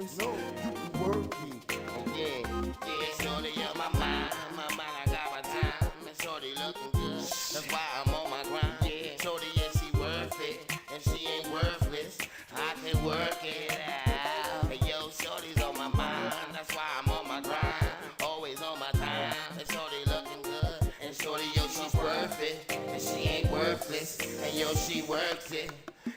Chris. No, you can work it. Yeah, shorty on my mind, I got my time. And shorty looking good, that's why I'm on my grind. Yeah, shorty, yeah, she worth it, and she ain't worthless. I can work it out. Hey, yo, shorty's on my mind, that's why I'm on my grind. Always on my time, and shorty looking good. And shorty, yo, she's worth it, and she ain't worthless. And yo, she works it.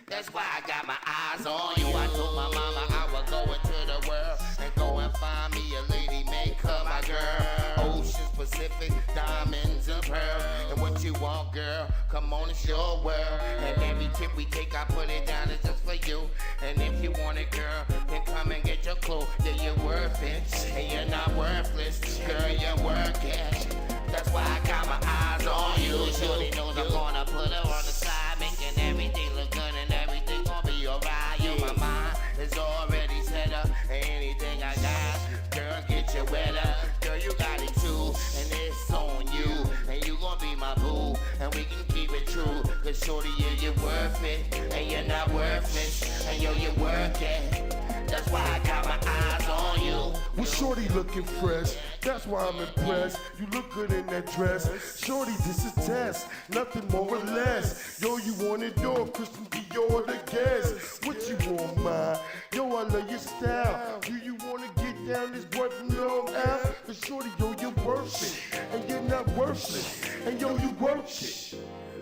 That's why I got my eyes on you. I told my mama I would go into the world and go and find me a lady, make her my girl. Oceans, Pacific, diamonds and pearl. And what you want, girl? Come on, it's your world. And every tip we take, I put it down, it's just for you. And if you want it, girl, then come and get your clue. Yeah, you're worth it, and you're not worthless. Girl, you're worth it. That's why I got my eyes on you. Shorty knows I'm gonna put her on the side, making everything look good and everything gonna be alright. Yo, my mind is already set up, and anything I got, girl, get you wetter. Girl, you got it too, and it's on you, and you gonna be my boo, and we can keep it true. Cause shorty, yeah, you're worth it, and you're not worthless, and yo, you work it. That's why I got my eyes on you. Well, shorty looking fresh, that's why I'm impressed. You look good in that dress. Shorty, this is test, nothing more or less. Yo, you want it all, Christian Dior the guest. What you want, ma? Yo, I love your style. Do you wanna get down this boy from Long Island? Cause shorty, yo, you're worth it, and you're not worthless, and yo, you work it.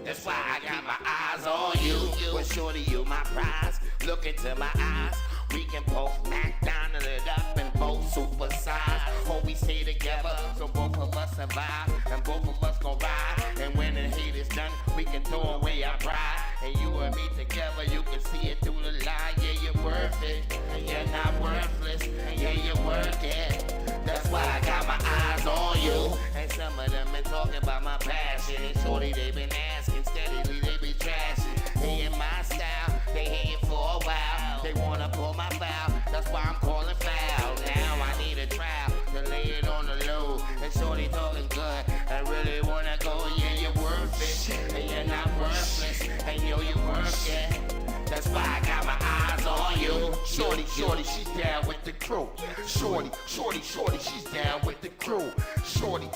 That's why I got my eyes on you. Well, shorty, you my prize. Look into my eyes. We can both McDonald it up and both supersize. Hope we stay together so both of us survive and both of us gon' ride. And when the hate is done, we can throw away our pride. And you and me together, you can see it through the lie. Yeah, you're worth it, and you're not worthless. And yeah, you work it. That's why I got my eyes on you. And some of them been talking about my passion. And shorty, they been asking steadily, they be trashing. They in my style, they hating for a while. They wanna pull my foul, that's why I'm calling foul. Now I need a trial to lay it on the low. And shorty talking good, I really wanna go. Yeah, you're worth it, and you're not worthless. And yo, you work it. That's why I got my eyes on you. Shorty, she's down with the crew. Shorty, she's down with the crew. Shorty,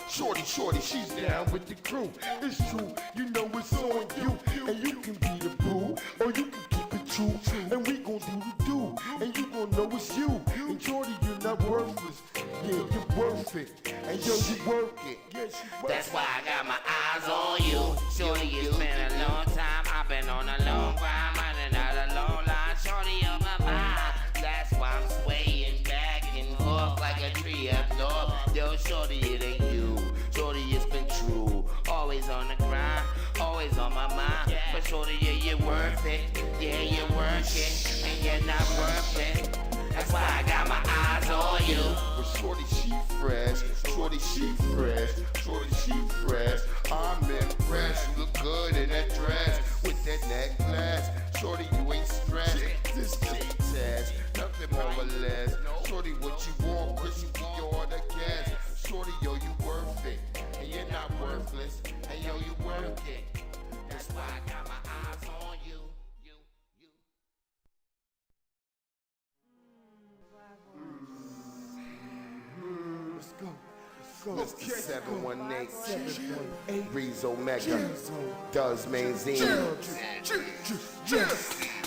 she's down with the crew. It's true, you know it's on you. And you can be the boo, or you can keep it true. And we gon' do the do, and you gon' know it's you. And shorty, you're not worthless. Yeah, you're worth it. And yo, you work it. That's why I got my eyes on you. Shorty, it's been a long time. I've been on a long grind, running out a long line. Shorty on my mind. That's why I'm swaying back and forth like a tree up north. Yo, shorty, it ain't you. Shorty, it's been true. Always on the grind, always on my mind. But shorty, yeah, you're worth it. Yeah, you're worth it, and you're not worth it. That's why I got my eyes on you. Well, shorty, she fresh. Shorty, she fresh. Shorty, she fresh. I'm impressed. You look good in that dress with that necklace. Shorty, you ain't stressed. This test, nothing more or less. Shorty, what you want? Chris, you're the guest. Shorty, yo, you worth it, and you're not worthless. And yo, you work it. That's why I got my eyes on you. Let's go. Mr. 718, Breeze Omega, Does Mainzine.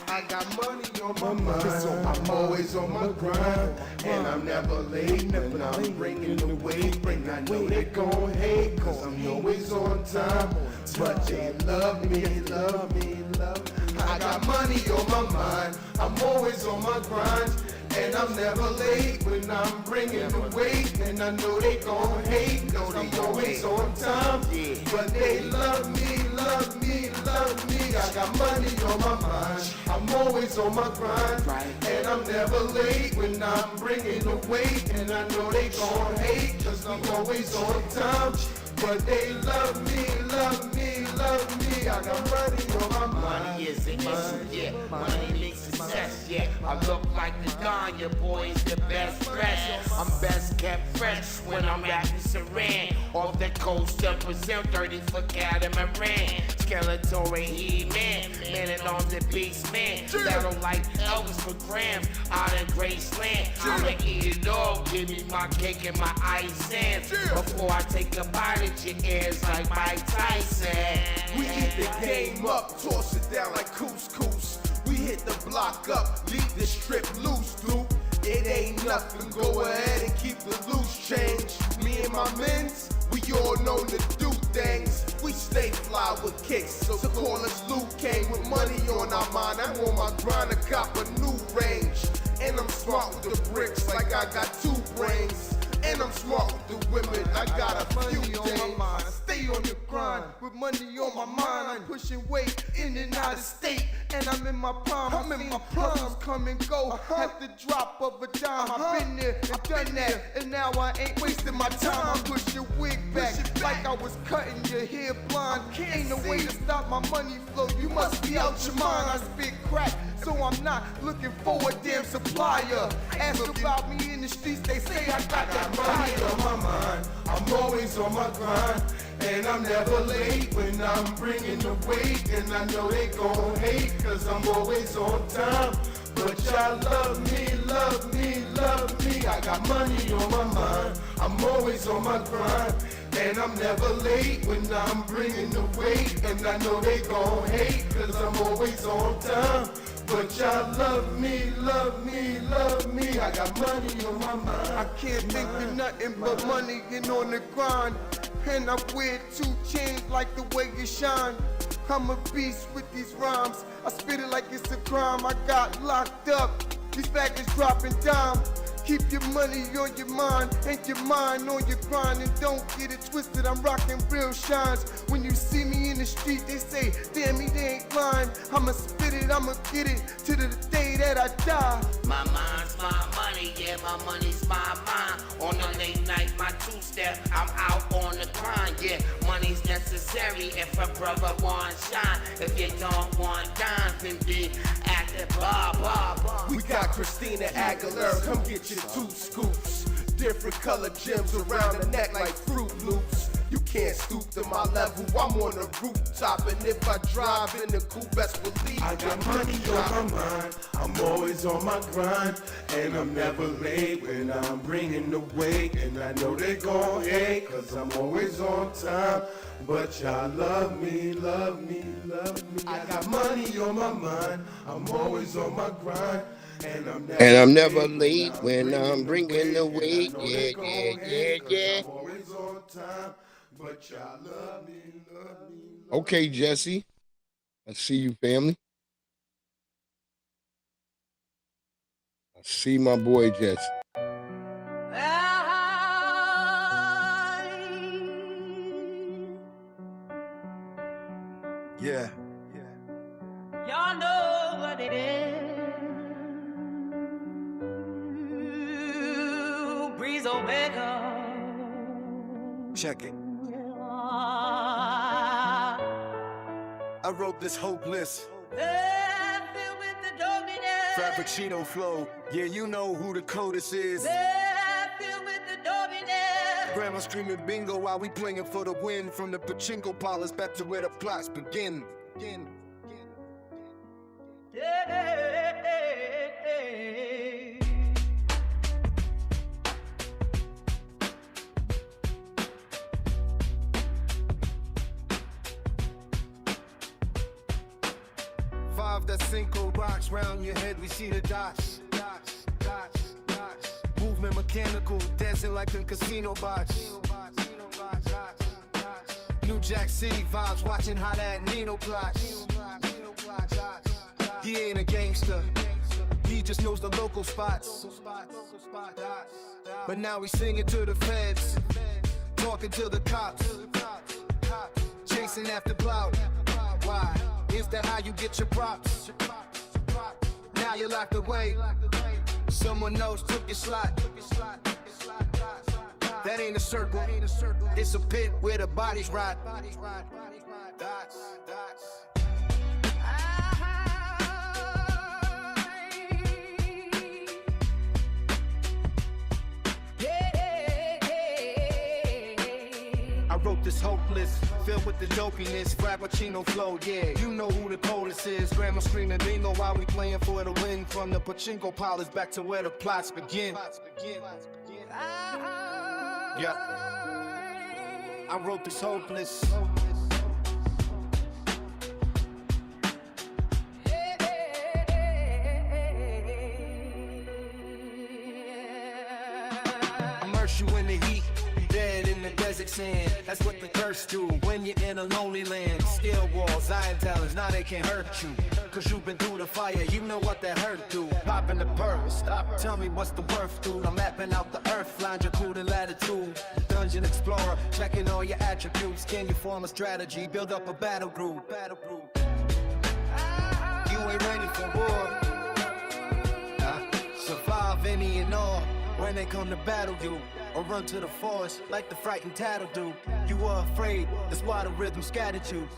I got money on my mind, so I'm always on my grind. And I'm never late when I'm bringing the weight. And I know they gon' hate, cause I'm always on time. But they love me, love me, love me. I got money on my mind, I'm always on my grind. And I'm never late when I'm bringing the weight. And I know they gon' hate, cause I'm always on time. But they love me, love me, love me. I got money on my mind, I'm always on my grind. And I'm never late when I'm bringing the weight. And I know they gon' hate, cause I'm always on time. But they love me, love me, love me. love me. I got money on my mind. Money is an issue, yeah. Money makes success, yeah. I look like the Don, your boy's the best dressed. I'm best kept fresh when I'm rapping Saran. Off the coast of Brazil, 30-foot catamaran. Skeletor and He-Man, man and on the beast man. Battle like Elvis for grams out in Graceland. I'ma eat it all, give me my cake and my ice and before I take a bite at your ears like Mike Tyson. We hit the game up, toss it down like couscous. We hit the block up, leave the strip loose, dude. It ain't nothing, go ahead and keep the loose change. Me and my mens, we all known to do things. We stay fly with kicks, so call us Luke Kane with money on our mind. I'm on my grind to cop a new range. And I'm smart with the bricks like I got 2 brains. And I'm smart with the women, I got a few things. On my mind. I stay on the grind with money on my mind. I'm pushing weight in and out of state, and I'm in my prime. I'm in my prime. Come and go at the drop of a dime. I've been there and done that, and now I ain't wasting my time. I push your wig back like I was cutting your hair blind. Ain't no way to stop my money flow. You must be out your mind. I spit crack, so I'm not looking for a damn supplier. Ask about me in the streets, they say I got that money on my mind. I'm always on my grind, and I'm never late when I'm bringing the weight. And I know they gon' hate, cause I'm always on time. But y'all love me, love me, love me. I got money on my mind, I'm always on my grind. And I'm never late when I'm bringing the weight. And I know they gon' hate, cause I'm always on time. But y'all love me, love me, love me. I got money on my mind. I can't think of nothing but money and on the grind. And I wear 2 chains like the way you shine. I'm a beast with these rhymes. I spit it like it's a crime. I got locked up. These faggots dropping dime. Keep your money on your mind and your mind on your grind. And don't get it twisted, I'm rocking real shines. When you see me in the street, they say, damn, he ain't lying. I'ma spit it, I'ma get it to the day that I die. My mind's my money, yeah, my money's my mind. On a late night, my 2-step, I'm out on the grind, yeah. Money's necessary if a brother want shine. If you don't want dime, then be at the bar. We got Christina Aguilera, come get your 2 scoops. Different color gems around the neck like Fruit Loops. You can't stoop to my level, I'm on the rooftop. And if I drive in the coupe, best believe I got money on my mind, I'm always on my grind. And I'm never late when I'm bringing the weight. And I know they gon' hate, cause I'm always on time. But y'all love me, love me, love me. I got money on my mind, I'm always on my grind. And I'm never late when I'm bringing the weight. Yeah. I'm always on time, but y'all love me, love me. Okay, Jesse. I see you, family. I see my boy Jesse. Yeah. Y'all know what it is. Breeze Omega. Check it. I wrote this hopeless Filled with the dominance. Frappuccino flow. Yeah, you know who the codist is. Filled with the dominance. Grandma screaming bingo while we playing for the win. From the pachinko parlors back to where the plots begin. Five, that Cinco box round your head, we see the dots. Movement mechanical, dancing like in casino box. New Jack City vibes, watching how that Nino plots. He ain't a gangster, he just knows the local spots. But now we singing to the feds, talking to the cops, chasing after clout. Why? Is that how you get your props? Now you're locked away, someone else took your slot. that ain't a circle. It's a pit where the bodies rot. I wrote this hopeless, filled with the dopiness, Frappuccino flow, yeah. You know who the coldest is. Grandma screaming bingo while we playing for the win. From the pachinko parlors back to where the plots begin. Yeah. I wrote this hopeless. Immerse you in the heat, dead in the desert sand. That's what the thirst do when you're in a lonely land. Steel walls, iron talons, now they can't hurt you. Cause you've been through the fire, you know what that hurt do. Popping the pearl, stop, tell me what's the worth, dude. I'm mapping out the earth, longitude and latitude. Dungeon explorer, checking all your attributes. Can you form a strategy, build up a battle group? You ain't ready for war. Survive any and all when they come to battle you. Or run to the forest like the frightened tattle do. You were afraid, that's why the rhythm scattered you.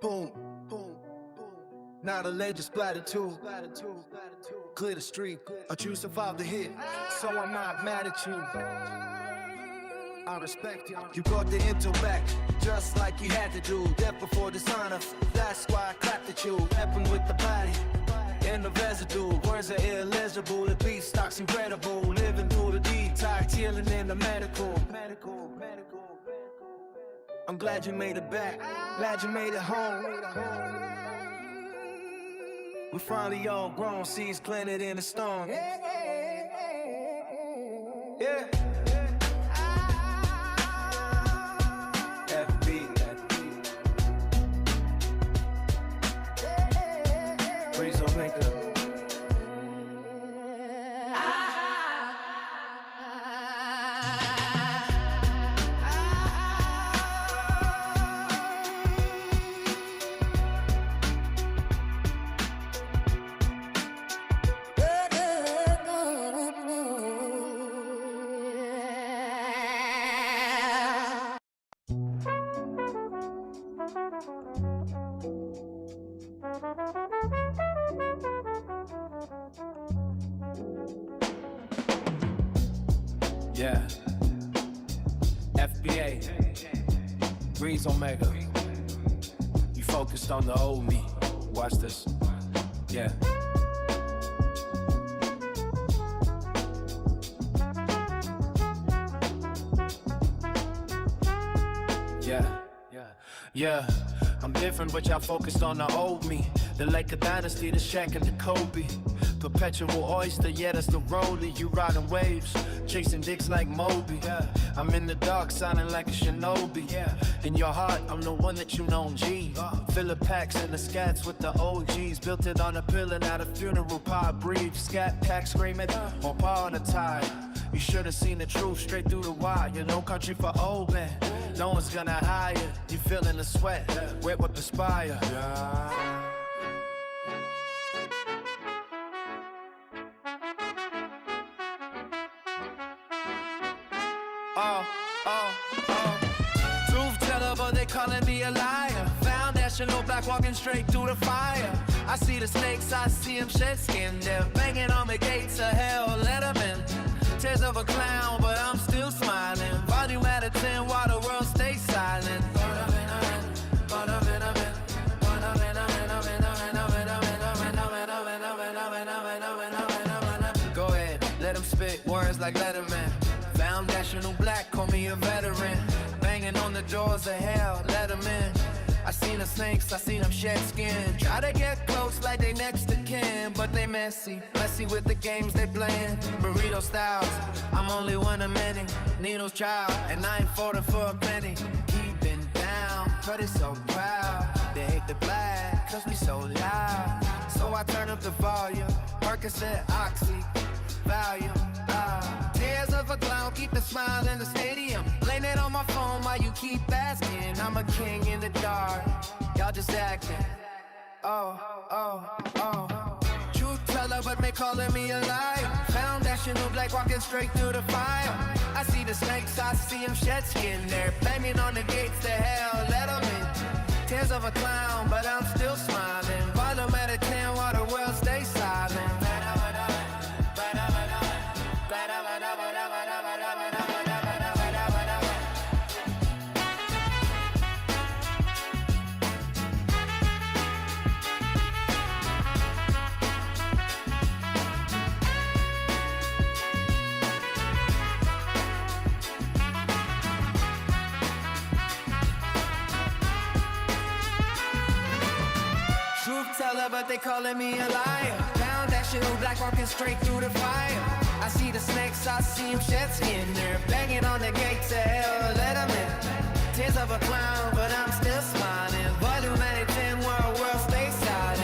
Boom, boom, boom. Now the legend splattered too. Clear the street, but you survived the hit, so I'm not mad at you. I respect you. You brought the intel back, just like you had to do. Death before dishonor, that's why I clapped at you. Happen with the body and the residue. Words are illegible, the beat stock's incredible. Living through the detox, healing in the medical. I'm glad you made it back, glad you made it home. We're finally all grown, seeds planted in the stone. Yeah. FB. Breeze will make it. Yeah. FBA. Breeze Omega. You focused on the old me. Watch this. Yeah. Yeah, I'm different, but y'all focused on the old me. The Laker dynasty, the Shaq and the Kobe. Perpetual oyster, yeah, that's the rollie. You riding waves, chasing dicks like Moby. Yeah. I'm in the dark, sounding like a shinobi. Yeah. In your heart, I'm the one that you know, G. Filler packs and the scats with the OGs. Built it on a pillar, not a funeral pie. Breathe, scat pack screaming, on par on the tide. You should have seen the truth straight through the wire. You no country for old men. No one's gonna hire. You feeling the sweat, wet with perspire. Truth teller, but they calling me a liar. Foundational black walking straight through the fire. I see the snakes, I see them shed skin. They're banging on the gates of hell, let them in. Tears of a clown, but I'm still smiling. Volume at a 10 while the world stays silent. Go ahead, let them spit words like Letterman. Foundational black, call me a veteran. Banging on the doors of hell, let them in. I seen the snakes, I seen them shed skin. Try to get close like they next to kin, but they messy with the games they playing. Burrito styles, I'm only one of many. Needles child, and I ain't falling for a penny. Keeping down, but it's so proud. They hate the black, cause we so loud. So I turn up the volume, Percocet, Oxy, Valium. Tears of a clown, keep the smile in the stadium. Blame it on my phone while you keep asking. I'm a king in the dark, y'all just acting. Truth teller, but they calling me a liar. Foundational black walking straight through the fire. I see the snakes, I see them shed skin. They're banging on the gates to hell, let them in. Tears of a clown, but I'm still smiling. Volume at a 10 while the world stays silent. But they calling me a liar. Found that shit old black walking straight through the fire. I see the snakes, I see them shed skin. They're banging on the gates of hell, let them in. Tears of a clown, but I'm still smiling. Volume at a 10 world stays silent.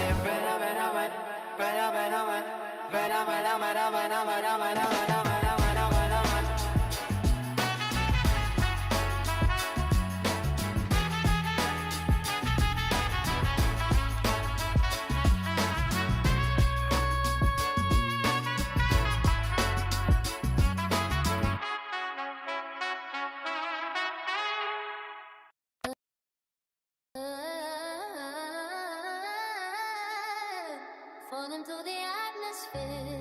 Fall into the atmosphere.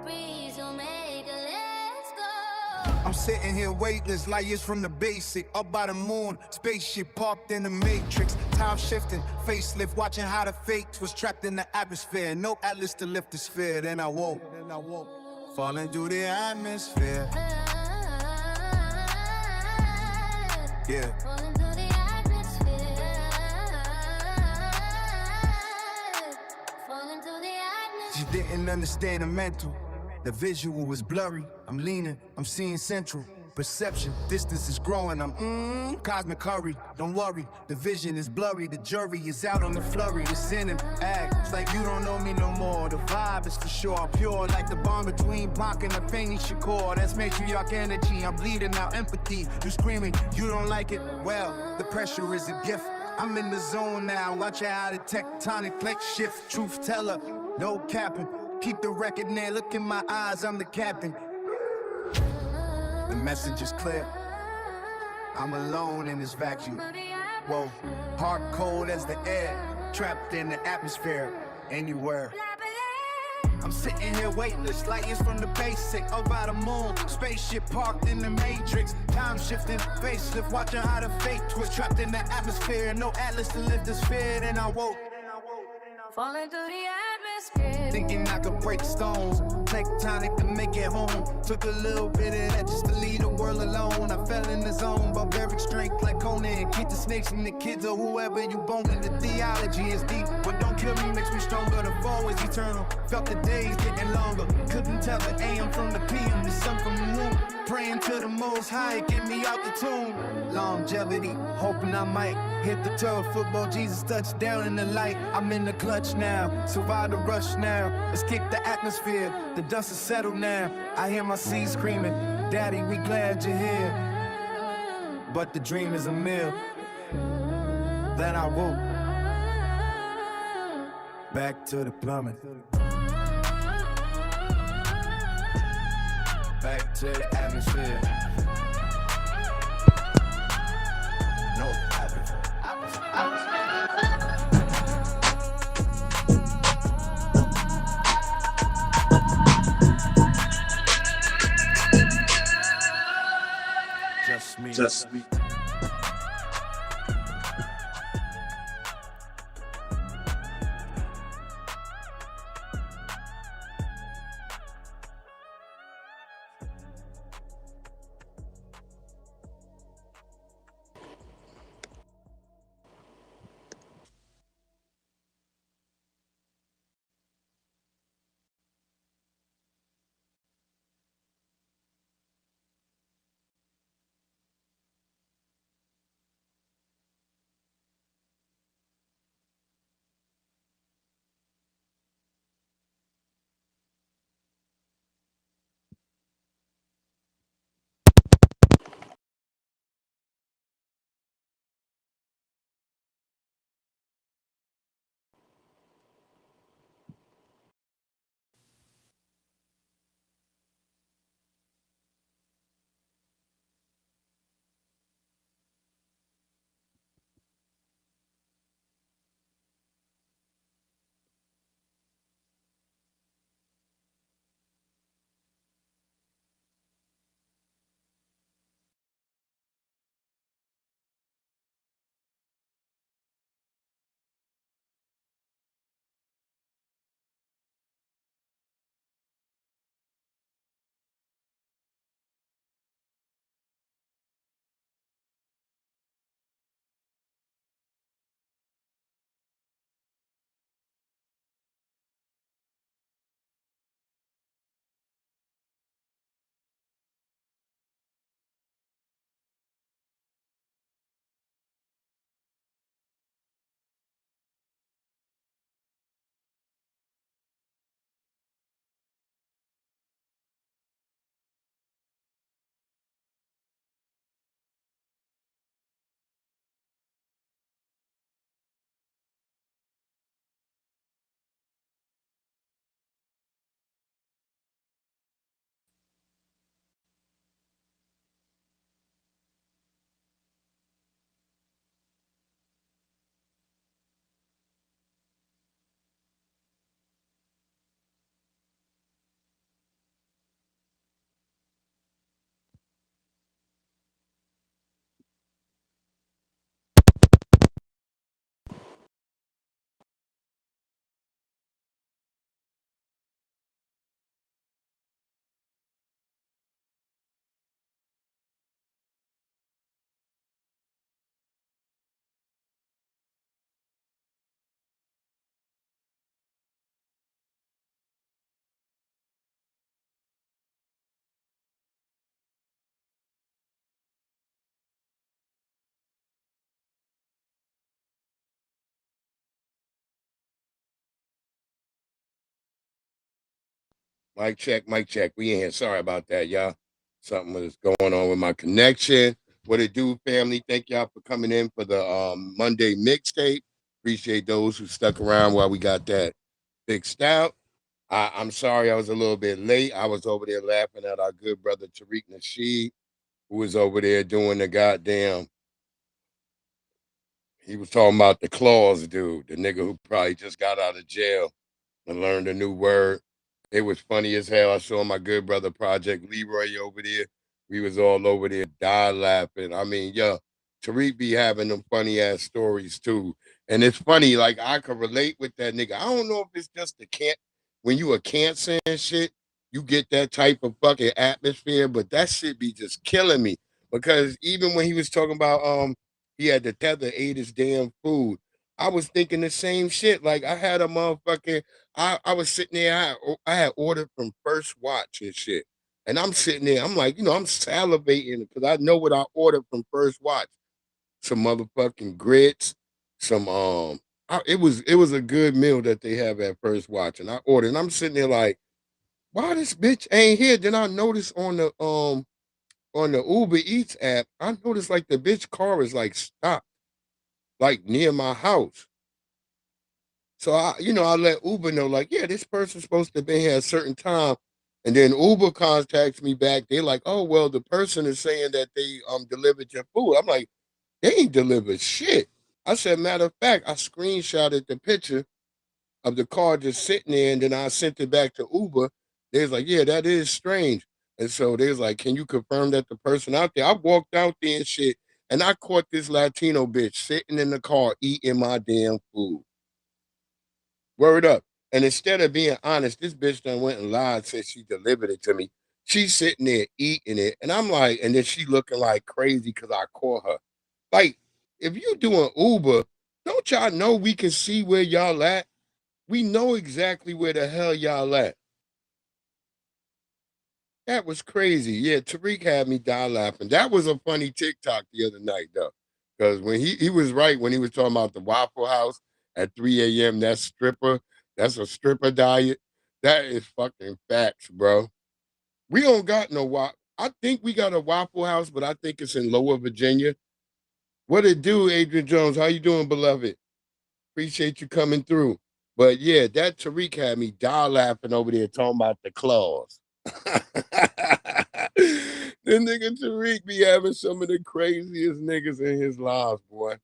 Breeze will make a let's go. I'm sitting here weightless, light years from the basic. Up by the moon, spaceship parked in the matrix. Time shifting, facelift, watching how the fakes was trapped in the atmosphere. No atlas to lift the sphere, then I woke. Falling through the atmosphere. Yeah. Falling through the atmosphere. Falling through the She atmosphere. didn't understand the mental. The visual was blurry. I'm leaning, I'm seeing central. Perception, distance is growing. I'm cosmic hurry. Don't worry, the vision is blurry. The jury is out on the flurry. It's in him, act. It's like you don't know me no more. The vibe is for sure pure, like the bond between Blanc and the Fanny Shakur. That's matriarch energy. I'm bleeding out empathy. You screaming, you don't like it? Well, the pressure is a gift. I'm in the zone now. Watch how the tectonic plates shift. Truth teller, no capping. Keep the record near. Look in my eyes. I'm the captain. The message is clear. I'm alone in this vacuum. Whoa, hard cold as the air, trapped in the atmosphere, anywhere. I'm sitting here weightless, light years from the basic. Up by the moon, spaceship parked in the matrix. Time shifting, facelift, watching how the fate twist. Trapped in the atmosphere, no atlas to lift the sphere. Then I woke. Falling through the atmosphere. Thinking I could break stones, tectonic to make it home. Took a little bit of that just to leave the world alone. I fell in the zone, barbaric strength like Conan. Keep the snakes and the kids or whoever you boning. The theology is deep, but don't kill me, makes me stronger. The fall is eternal, felt the days getting longer. Couldn't tell the AM from the PM, the sun from the moon. Praying to the most high, get me out the tomb. Longevity, hoping I might hit the turf. Football, Jesus touchdown in the light. I'm in the clutch now, survive the rush now. Let's kick the atmosphere, the dust is settled now. I hear my seeds screaming, Daddy, we glad you're here. But the dream is a meal. Then I woke. Back to the plumbing. Back to the atmosphere. No Just me. Mic check, mic check. We in here. Sorry about that, y'all. Something was going on with my connection. What it do, family? Thank y'all for coming in for the Monday mixtape. Appreciate those who stuck around while we got that fixed out. I'm sorry I was a little bit late. I was over there laughing at our good brother Tariq Nasheed, who was over there doing the goddamn. He was talking about the claws dude, the nigga who probably just got out of jail and learned a new word. It was funny as hell. I saw my good brother Project Leroy over there. We was all over there die laughing. I mean, yo, Tariq be having them funny ass stories too. And it's funny, like I could relate with that nigga. I don't know if it's just the can't when you a cancer and shit, you get that type of fucking atmosphere, but that shit be just killing me. Because even when he was talking about he had the tether, ate his damn food. I was thinking the same shit. Like I had a motherfucking I was sitting there, I had ordered from First Watch and shit. And I'm sitting there, I'm like, I'm salivating because I know what I ordered from First Watch. Some motherfucking grits, some it was a good meal that they have at First Watch. And I ordered, and I'm sitting there like, why this bitch ain't here? Then I noticed on the Uber Eats app, I noticed like the bitch car is like stopped, like near my house. So I let Uber know, like, yeah, this person's supposed to be here at a certain time. And then Uber contacts me back. They're like, oh, well, the person is saying that they delivered your food. I'm like, they ain't delivered shit. I said, matter of fact, I screenshotted the picture of the car just sitting there, and then I sent it back to Uber. They was like, yeah, that is strange. And so they was like, can you confirm that the person out there? I walked out there and shit, and I caught this Latino bitch sitting in the car eating my damn food. Word up. And instead of being honest, this bitch done went and lied, said she delivered it to me. She's sitting there eating it. And I'm like, and then she looking like crazy because I caught her. Like, if you doing Uber, don't y'all know we can see where y'all at? We know exactly where the hell y'all at. That was crazy. Yeah, Tariq had me die laughing. That was a funny TikTok the other night, though. Because when he was right when he was talking about the Waffle House at 3 a.m., that's a stripper diet. That is fucking facts, bro. We don't got no I think we got a Waffle House, but I think it's in Lower Virginia. What it do, Adrian Jones? How you doing, beloved? Appreciate you coming through. But yeah, that Tariq had me die laughing over there talking about the claws. The nigga Tariq be having some of the craziest niggas in his lives, boy.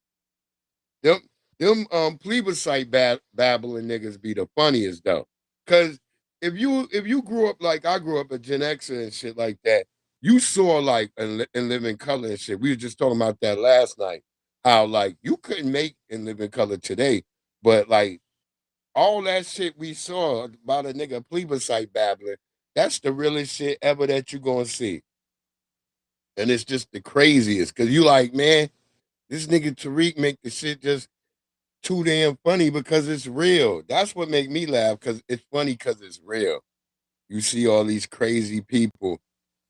Them plebiscite babbling niggas be the funniest though. Cause if you grew up like I grew up a Gen Xer and shit like that, you saw like in Living Color and shit. We were just talking about that last night. How like you couldn't make In Living Color today, but like all that shit we saw about a nigga plebiscite babbling, that's the realest shit ever that you gonna see. And it's just the craziest. Cause you like, man, this nigga Tariq make the shit just too damn funny because it's real. That's what make me laugh because it's funny because it's real. You see all these crazy people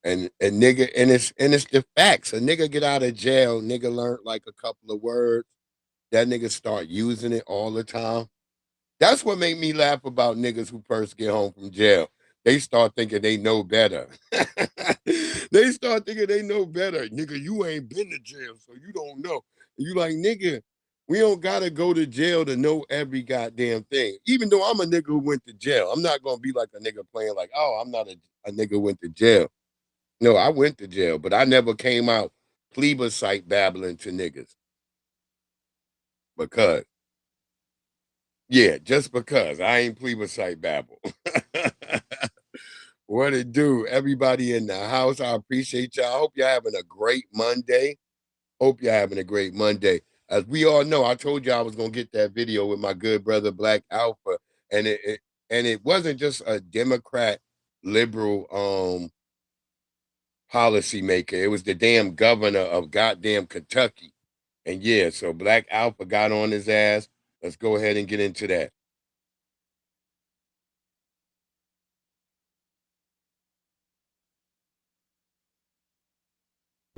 and nigga, and it's the facts. A nigga get out of jail, nigga learned like a couple of words. That nigga start using it all the time. That's what make me laugh about niggas who first get home from jail. They start thinking they know better. They start thinking they know better. Nigga, you ain't been to jail, so you don't know. You like, nigga, we don't gotta go to jail to know every goddamn thing. Even though I'm a nigga who went to jail, I'm not gonna be like a nigga playing like, oh, I'm not a nigga who went to jail. No, I went to jail, but I never came out plebiscite babbling to niggas. Because, yeah, just because I ain't plebiscite babble. What it do? Everybody in the house, I appreciate y'all. I hope y'all having a great Monday. Hope you're having a great Monday. As we all know, I told you I was gonna get that video with my good brother Black Alpha, and it wasn't just a Democrat liberal policymaker. It was the damn governor of goddamn Kentucky. And yeah, so Black Alpha got on his ass. Let's go ahead and get into that.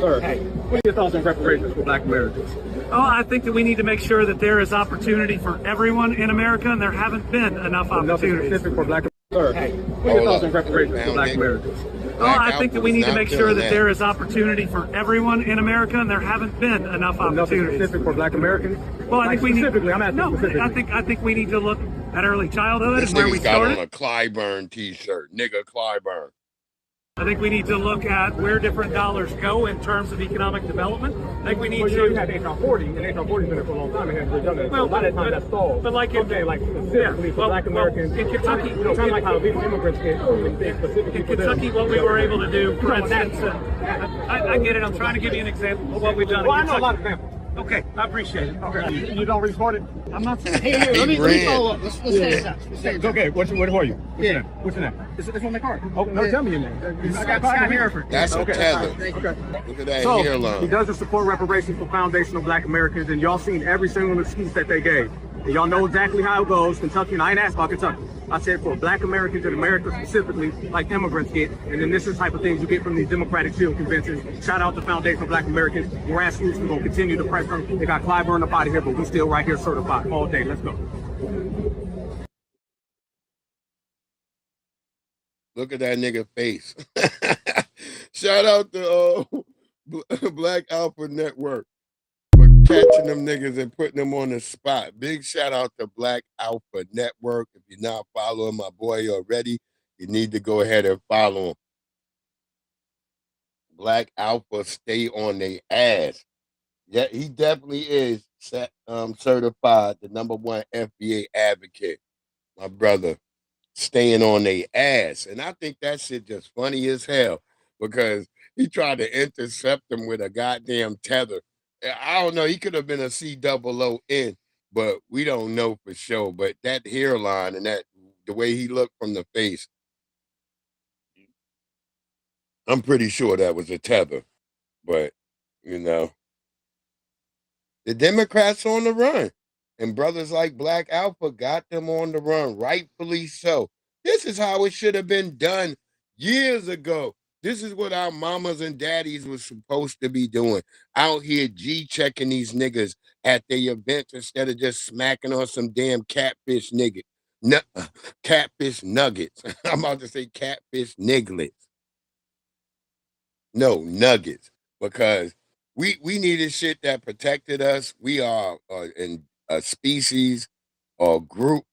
Sir, hey, what are your thoughts on reparations for Black Americans? Oh, I think that we need to make sure that there is opportunity for everyone in America, and there haven't been enough opportunities. Nothing specific for Black Sir, what are your thoughts on reparations for black Americans? I think that we need to make sure that there is opportunity for everyone in America, and there haven't been enough opportunities. Specific for black Americans? Well, I think we need. Specifically, I'm asking No, specifically. I think we need to look at early childhood This and where we nigga's got on started. a Clyburn t-shirt. Nigga Clyburn. I think we need to look at where different dollars go in terms of economic development. I think we need Well, to. you had HR 40, and HR 40's been there for a long time and hasn't done that. Well, So by that time, that's stalled. but like I'm saying, like, specifically for black Americans. in Kentucky, You know, kind of like how legal immigrants get specifically in for them. Kentucky, what we were able to do, for instance, I get it. I'm trying to give you an example of what we've done. Well, I in know a lot Kentucky. of examples. Okay, I appreciate it. Okay. You don't respond it? I'm not saying. Hey, let me follow up. Let's say that. It's okay. What are you? What's your name? What's your name? It's on the card. Oh, no, tell me your name. Scott Hereford. That's a tether. Okay. Look at that So, hairline. he doesn't support reparations for foundational black Americans, and y'all seen every single excuse that they gave. And y'all know exactly how it goes. Kentucky, and I ain't asked about Kentucky. I said for black Americans in America specifically, like immigrants get, and then this is the type of things you get from these Democratic Shield conventions. Shout out to Foundation for Black Americans. Grassroots, we're going to continue to press them. They got Clyburn up out of here, but we still right here certified all day. Let's go. Look at that nigga face. Shout out to Black Alpha Network for catching them niggas and putting them on the spot. Big shout out to Black Alpha Network. If you're not following my boy already, you need to go ahead and follow him. Black Alpha stay on their ass. Yeah, he definitely is certified the #1 FBA advocate. My brother staying on their ass. And I think that shit just funny as hell because he tried to intercept them with a goddamn tether. I don't know. He could have been a COON, but we don't know for sure. But that hairline and the way he looked from the face, I'm pretty sure that was a tether. But, you know, the Democrats on the run. And brothers like Black Alpha got them on the run, rightfully so. This is how it should have been done years ago. This is what our mamas and daddies was supposed to be doing. Out here G-checking these niggas at their events instead of just smacking on some damn catfish catfish nuggets. I'm about to say catfish nigglets. No, nuggets. Because we needed shit that protected us. We are in a species or group.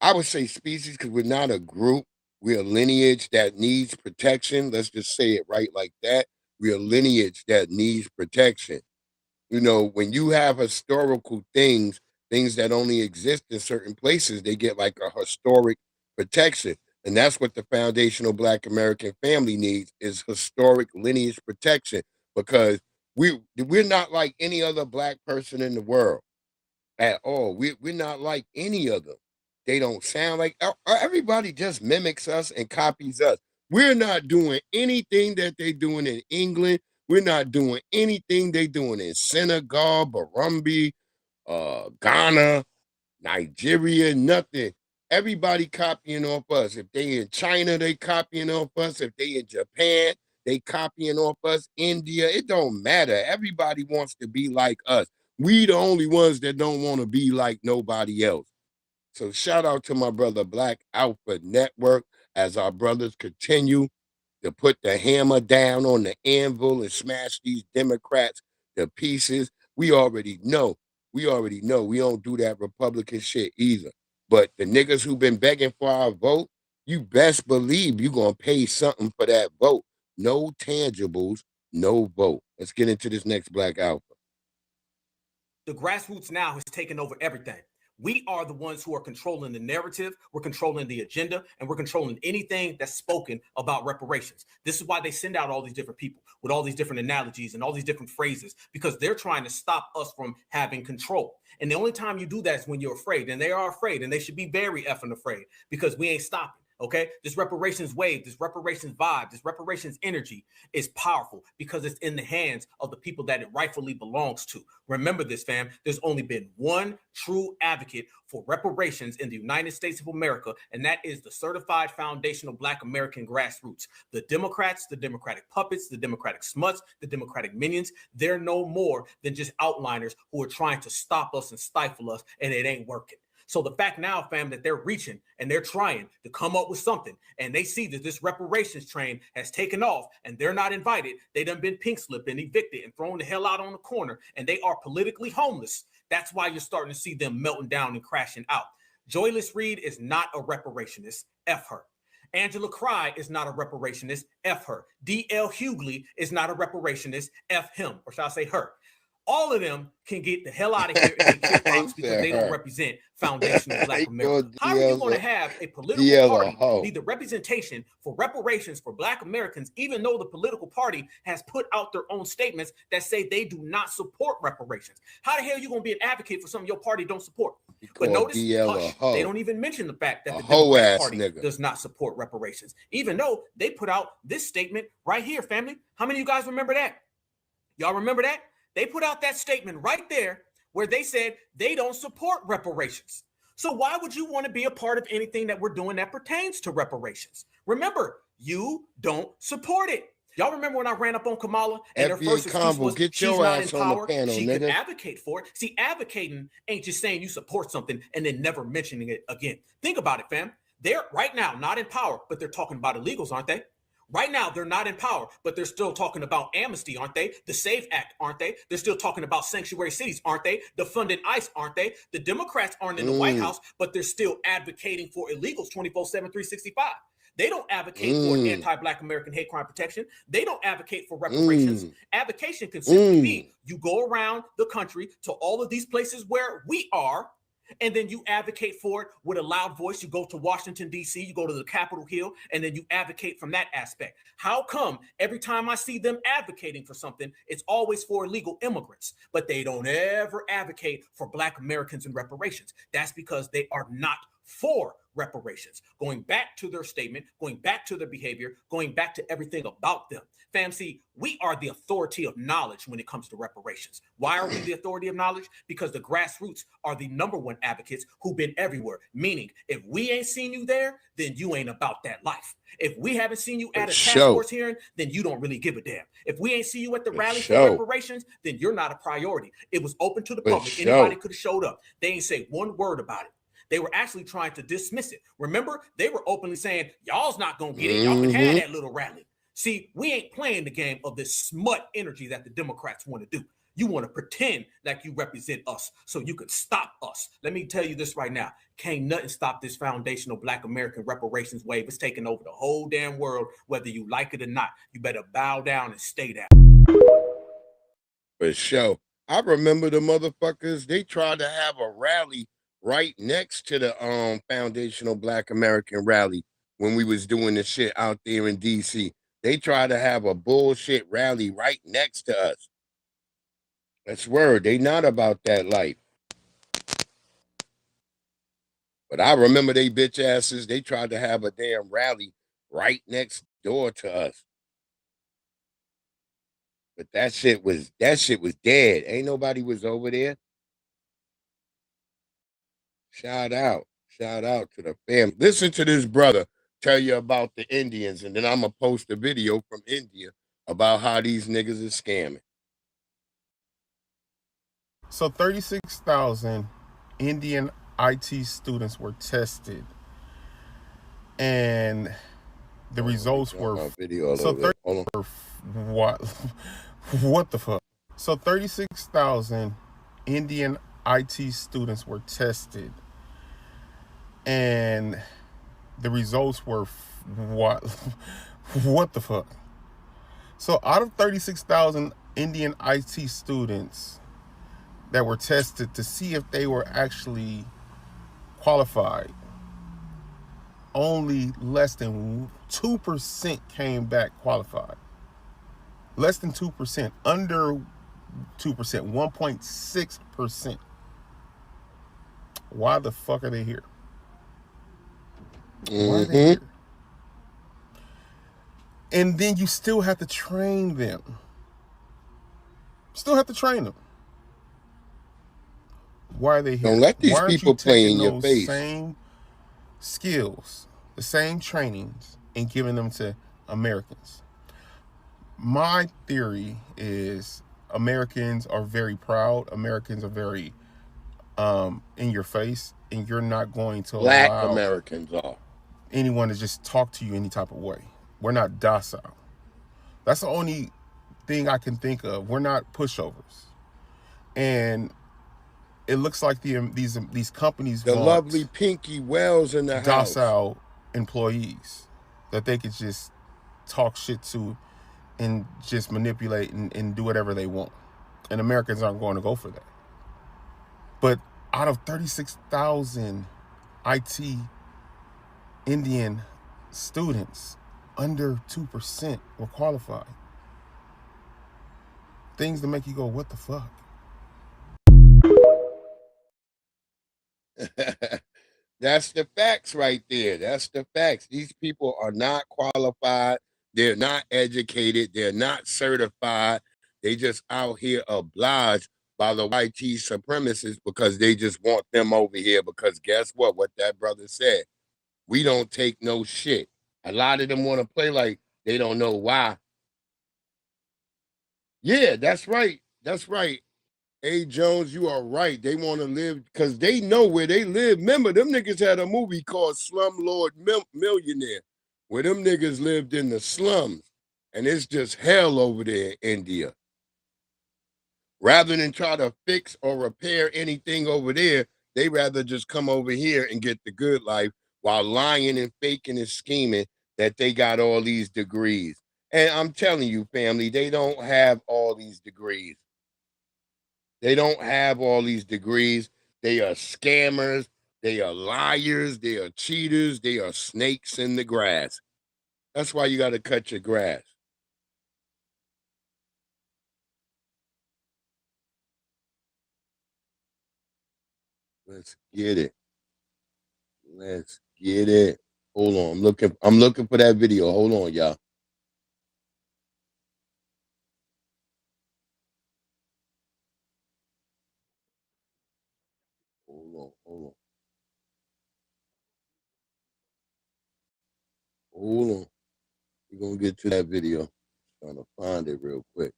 I would say species because we're not a group. We're a lineage that needs protection. Let's just say it right like that. We're a lineage that needs protection. You know, when you have historical things that only exist in certain places, they get like a historic protection. And that's what the foundational Black American family needs is historic lineage protection because we're not like any other Black person in the world at all. We're not like any of them. They don't sound like everybody just mimics us and copies us. We're not doing anything that they're doing in England. We're not doing anything they're doing in Senegal, Burundi, Ghana, Nigeria, nothing. Everybody copying off us. If they in China, they copying off us. If they in Japan, they copying off us. India, it don't matter. Everybody wants to be like us. We the only ones that don't want to be like nobody else. So shout out to my brother Black Alpha Network as our brothers continue to put the hammer down on the anvil and smash these Democrats to pieces. We already know. We don't do that Republican shit either. But the niggas who've been begging for our vote, you best believe you're going to pay something for that vote. No tangibles, no vote. Let's get into this next Black Alpha. The grassroots now has taken over everything. We are the ones who are controlling the narrative, we're controlling the agenda, and we're controlling anything that's spoken about reparations. This is why they send out all these different people with all these different analogies and all these different phrases, because they're trying to stop us from having control. And the only time you do that is when you're afraid, and they are afraid, and they should be very effing afraid because we ain't stopping. Okay, this reparations wave, this reparations vibe, this reparations energy is powerful because it's in the hands of the people that it rightfully belongs to. Remember this, fam. There's only been one true advocate for reparations in the United States of America, and that is the certified foundational Black American grassroots. The Democrats, the Democratic puppets, the Democratic smuts, the Democratic minions, they're no more than just outliners who are trying to stop us and stifle us, and it ain't working. So the fact now, fam, that they're reaching and they're trying to come up with something, and they see that this reparations train has taken off and they're not invited, they done been pink slipped and evicted and thrown the hell out on the corner, and they are politically homeless. That's why you're starting to see them melting down and crashing out. Joyless Reed is not a reparationist. F her. Angela Cry is not a reparationist. F her. D.L. Hughley is not a reparationist. F him, or shall I say her. All of them can get the hell out of here in their kickbox because they don't represent foundational Black America. How are you going to have a political party be the representation for reparations for Black Americans, even though the political party has put out their own statements that say they do not support reparations? How the hell are you going to be an advocate for something your party don't support? But notice, hush, they don't even mention the fact that the Democratic Party does not support reparations, even though they put out this statement right here, family. How many of you guys remember that? Y'all remember that? They put out that statement right there where they said they don't support reparations. So why would you want to be a part of anything that we're doing that pertains to reparations? Remember, you don't support it. Y'all remember when I ran up on Kamala and her first excuse was she's not in power, she could advocate for it. See, advocating ain't just saying you support something and then never mentioning it again. Think about it, fam. They're right now not in power, but they're talking about illegals, aren't they? Right now, they're not in power, but they're still talking about amnesty, aren't they? The SAVE Act, aren't they? They're still talking about sanctuary cities, aren't they? Defunding ICE, aren't they? The Democrats aren't in the White House, but they're still advocating for illegals 24/7, 365. They don't advocate for anti-Black American hate crime protection. They don't advocate for reparations. Advocation can simply be you go around the country to all of these places where we are, and then you advocate for it with a loud voice. You go to Washington, D.C., you go to the Capitol Hill, and then you advocate from that aspect. How come every time I see them advocating for something, it's always for illegal immigrants, but they don't ever advocate for Black Americans and reparations? That's because they are not for reparations. Going back to their statement, going back to their behavior, going back to everything about them. Fam, see, we are the authority of knowledge when it comes to reparations. Why are we the authority of knowledge? Because the grassroots are the #1 advocates who've been everywhere. Meaning, if we ain't seen you there, then you ain't about that life. If we haven't seen you at a task force hearing, then you don't really give a damn. If we ain't see you at the rally for reparations, then you're not a priority. It was open to the public. Anybody could have showed up. They ain't say one word about it. They were actually trying to dismiss it. Remember, they were openly saying, y'all's not going to get it. Y'all can have that little rally. See, we ain't playing the game of this smut energy that the Democrats want to do. You want to pretend like you represent us so you can stop us. Let me tell you this right now. Can't nothing stop this foundational Black American reparations wave. It's taking over the whole damn world, whether you like it or not. You better bow down and stay down. For sure. I remember the motherfuckers, they tried to have a rally right next to the foundational Black American rally when we was doing the shit out there in DC. They tried to have a bullshit rally right next to us. That's word. They not about that life. But I remember they bitch asses, they tried to have a damn rally right next door to us. But that shit was dead. Ain't nobody was over there. Shout out to the family. Listen to this brother tell you about the Indians, and then I'm going to post a video from India about how these niggas are scamming. So 36,000 Indian IT students were tested, and the results were video. So 30, what the fuck? So 36,000 Indian IT students were tested, and the results were what the fuck? So out of 36,000 Indian IT students that were tested to see if they were actually qualified, only less than 2% came back qualified. Less than 2%, under 2%, 1.6%. Why the fuck are they here? Why are they here? And then you still have to train them. Still have to train them. Why are they here? Don't let these people play in your face. Same skills, the same trainings, and giving them to Americans. My theory is Americans are very proud. Americans are very in your face, and you're not going to Black allow Americans are. anyone to just talk to you any type of way. We're not docile. That's the only thing I can think of. We're not pushovers. And it looks like these companies The want lovely Pinky Wells in the house. docile employees that they could just talk shit to and just manipulate and do whatever they want. And Americans aren't going to go for that. But out of 36,000 IT Indian students, under 2% were qualified. Things to make you go, what the fuck? That's the facts right there. That's the facts. These people are not qualified. They're not educated. They're not certified. They just out here obliged by the white supremacists because they just want them over here. Because guess what? What that brother said, we don't take no shit. A lot of them want to play like they don't know why. Yeah, that's right. That's right. A. Jones, you are right. They want to live because they know where they live. Remember, them niggas had a movie called Slumlord Millionaire, where them niggas lived in the slums, and it's just hell over there in India. Rather than try to fix or repair anything over there, they rather just come over here and get the good life while lying and faking and scheming that they got all these degrees. And I'm telling you, family, they don't have all these degrees. They don't have all these degrees. They are scammers. They are liars. They are cheaters. They are snakes in the grass. That's why you got to cut your grass. Let's get it. Let's get it. Hold on. I'm looking for that video. Hold on, y'all. Hold on. Hold on. We're going to get to that video. Trying to find it real quick.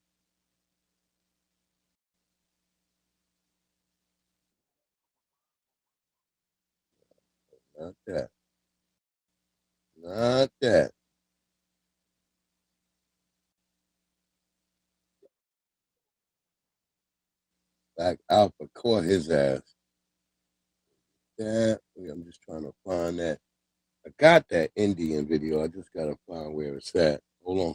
Not that. Not that. Black Alpha caught his ass. That. I'm just trying to find that. I got that Indian video. I just got to find where it's at. Hold on.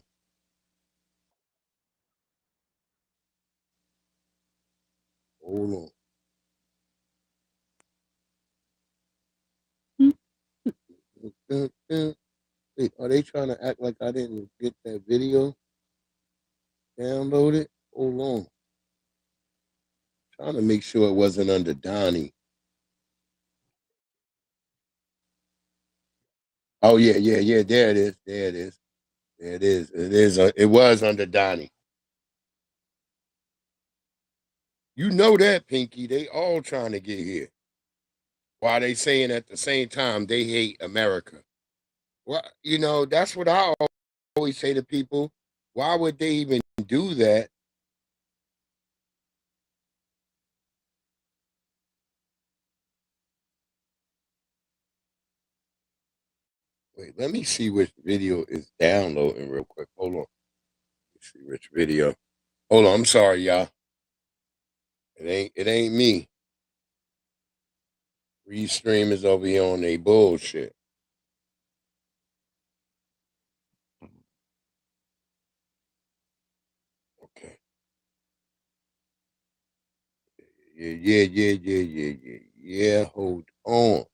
Hold on. Wait, are they trying to act like I didn't get that video? Download it? Hold on. Trying to make sure it wasn't under Donnie. Oh, yeah. There it is. There it is. It was under Donnie. You know that, Pinky. They all trying to get here. While they saying at the same time they hate America. Well, that's what I always say to people. Why would they even do that? Wait, let me see which video is downloading real quick. Hold on. Let's see which video. Hold on. I'm sorry, y'all. It ain't me. Restream is over here on they bullshit. Okay. Yeah. Hold on.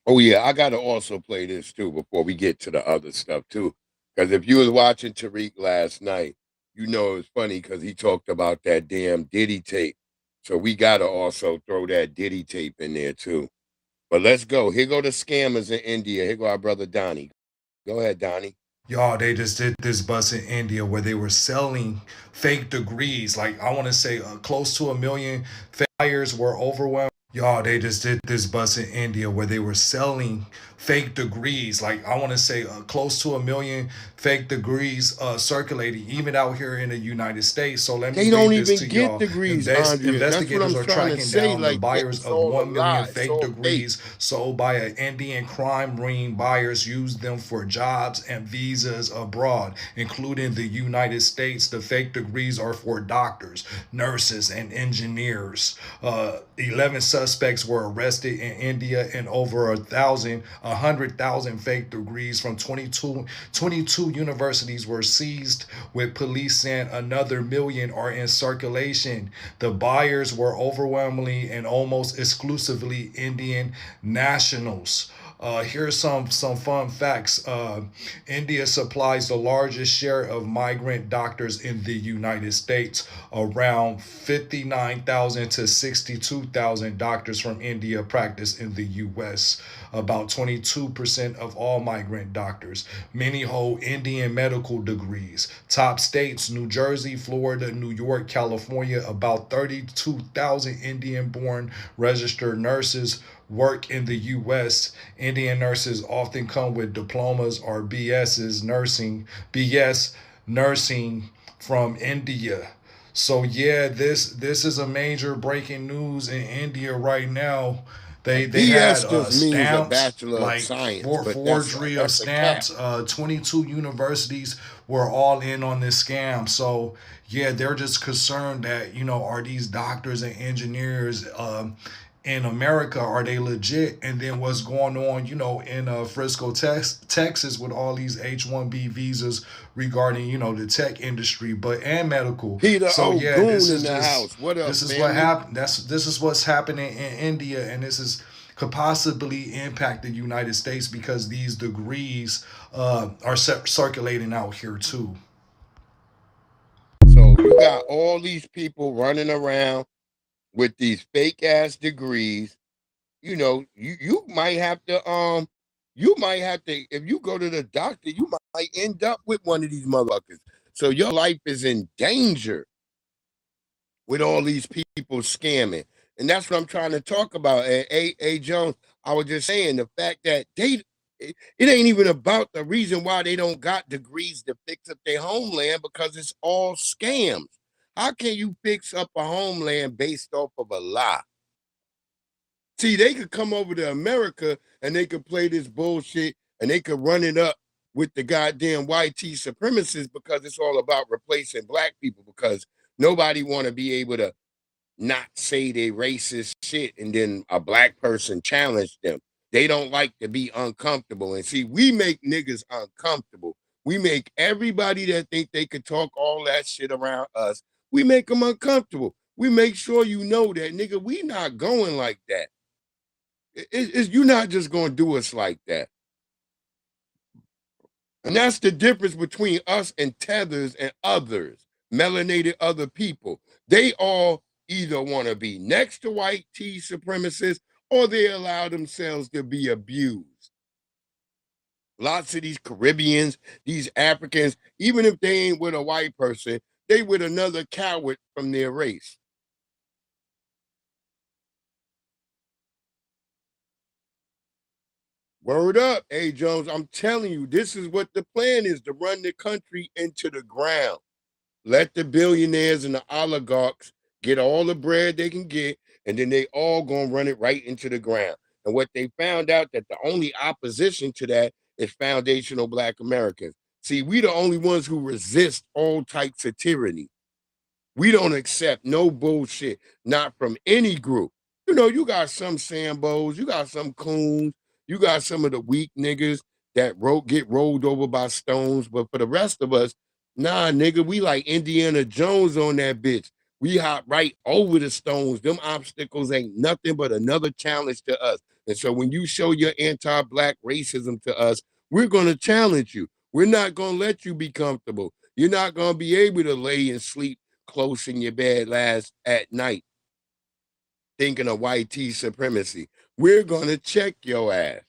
Oh, yeah, I got to also play this, too, before we get to the other stuff, too. Because if you was watching Tariq last night, you know it was funny because he talked about that damn Diddy tape. So we got to also throw that Diddy tape in there, too. But let's go. Here go the scammers in India. Here go our brother Donnie. Go ahead, Donnie. Y'all, they just did this bus in India where they were selling fake degrees. Like, I want to say close to 1 million. Flyers were overwhelmed. Y'all, they just did this bus in India where they were selling fake degrees. Like, I want to say close to 1 million fake degrees circulating, even out here in the United States. So let me They don't read this even to get y'all. degrees, Andrea. That's what Investigators I'm are trying to tracking say. down the Like, that buyers it's of all a 1 million lie. It's fake all fake. degrees sold by an Indian crime ring. Buyers used them for jobs and visas abroad, including the United States. The fake degrees are for doctors, nurses, and engineers. 11 suspects were arrested in India, and over 100,000 fake degrees from 22 universities were seized, with police saying another million are in circulation. The buyers were overwhelmingly and almost exclusively Indian nationals. Here's some fun facts. India supplies the largest share of migrant doctors in the United States. Around 59,000 to 62,000 doctors from India practice in the U.S. About 22% of all migrant doctors. Many hold Indian medical degrees. Top states: New Jersey, Florida, New York, California. About 32,000 Indian-born registered nurses work in the U.S. Indian nurses often come with diplomas or BS nursing from India. So yeah, this is a major breaking news in India right now. They had BS just means a stamps, Bachelor of like Science, but forgery of that's a cap. stamps. 22 universities were all in on this scam. So yeah, they're just concerned that, are these doctors and engineers in America, are they legit? And then what's going on, in Frisco, Texas, with all these H-1B visas regarding, the tech industry, and medical. Peter So yeah, O'Goon in the house. What up, this is what family? happened. This is what's happening in India, and could possibly impact the United States because these degrees are circulating out here too. So you got all these people running around with these fake ass degrees. You might have to if you go to the doctor, you might end up with one of these motherfuckers. So your life is in danger with all these people scamming. And that's what I'm trying to talk about. And A. Jones, I was just saying the fact that it ain't even about the reason why they don't got degrees to fix up their homeland, because it's all scams. How can you fix up a homeland based off of a lie? See, they could come over to America and they could play this bullshit and they could run it up with the goddamn YT supremacists, because it's all about replacing black people, because nobody want to be able to not say they racist shit and then a black person challenge them. They don't like to be uncomfortable. And see, we make niggas uncomfortable. We make everybody that think they could talk all that shit around us, we make them uncomfortable. We make sure you know that, nigga, we not going like that. You're not just going to do us like that. And that's the difference between us and tethers and others, melanated other people. They all either want to be next to white T supremacists or they allow themselves to be abused. Lots of these Caribbeans, these Africans, even if they ain't with a white person, they with another coward from their race. Word up, A. Jones. I'm telling you, this is what the plan is, to run the country into the ground. Let the billionaires and the oligarchs get all the bread they can get, and then they all gonna run it right into the ground. And what they found out, that the only opposition to that is foundational Black Americans. See, we the only ones who resist all types of tyranny. We don't accept no bullshit, not from any group. You got some Sambos, you got some coons, you got some of the weak niggas that get rolled over by stones. But for the rest of us, nah, nigga, we like Indiana Jones on that bitch. We hop right over the stones. Them obstacles ain't nothing but another challenge to us. And so when you show your anti-Black racism to us, we're going to challenge you. We're not going to let you be comfortable. You're not going to be able to lay and sleep close in your bed last at night thinking of white T supremacy. We're going to check your ass.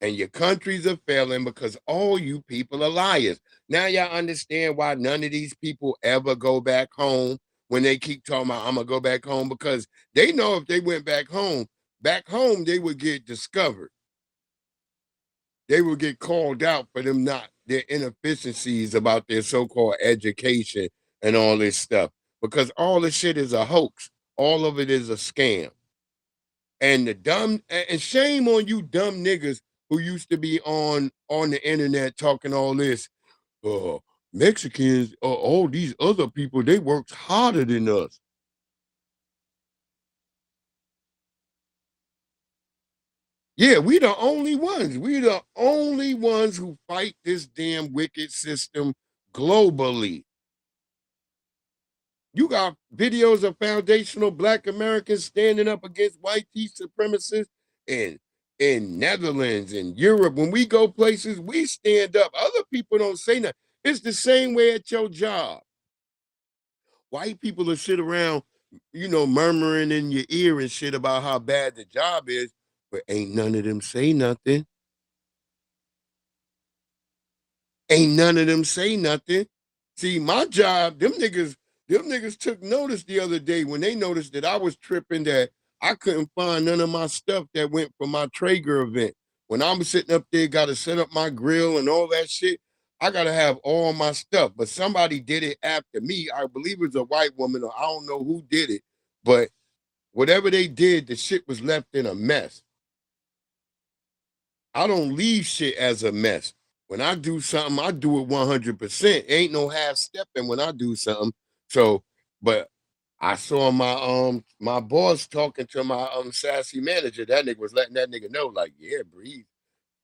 And your countries are failing because all you people are liars. Now y'all understand why none of these people ever go back home, when they keep talking about I'm gonna go back home, because they know if they went back home they would get discovered. They would get called out for them not their inefficiencies about their so-called education and all this stuff. Because all this shit is a hoax. All of it is a scam. And the dumb and shame on you dumb niggas who used to be on the internet talking all this. Mexicans or all these other people, they worked harder than us. Yeah, we the only ones. We the only ones who fight this damn wicked system globally. You got videos of foundational Black Americans standing up against white supremacists in Netherlands and Europe. When we go places, we stand up. Other people don't say nothing. It's the same way at your job. White people will sit around, murmuring in your ear and shit about how bad the job is, but ain't none of them say nothing. Ain't none of them say nothing. See, my job, them niggas took notice the other day when they noticed that I was tripping, that I couldn't find none of my stuff that went for my Traeger event. When I'm sitting up there, got to set up my grill and all that shit, I got to have all my stuff. But somebody did it after me. I believe it was a white woman, or I don't know who did it. But whatever they did, the shit was left in a mess. I don't leave shit as a mess. When I do something, I do it 100%. Ain't no half stepping when I do something. So, but I saw my boss talking to my sassy manager. That nigga was letting that nigga know, like, yeah, breathe.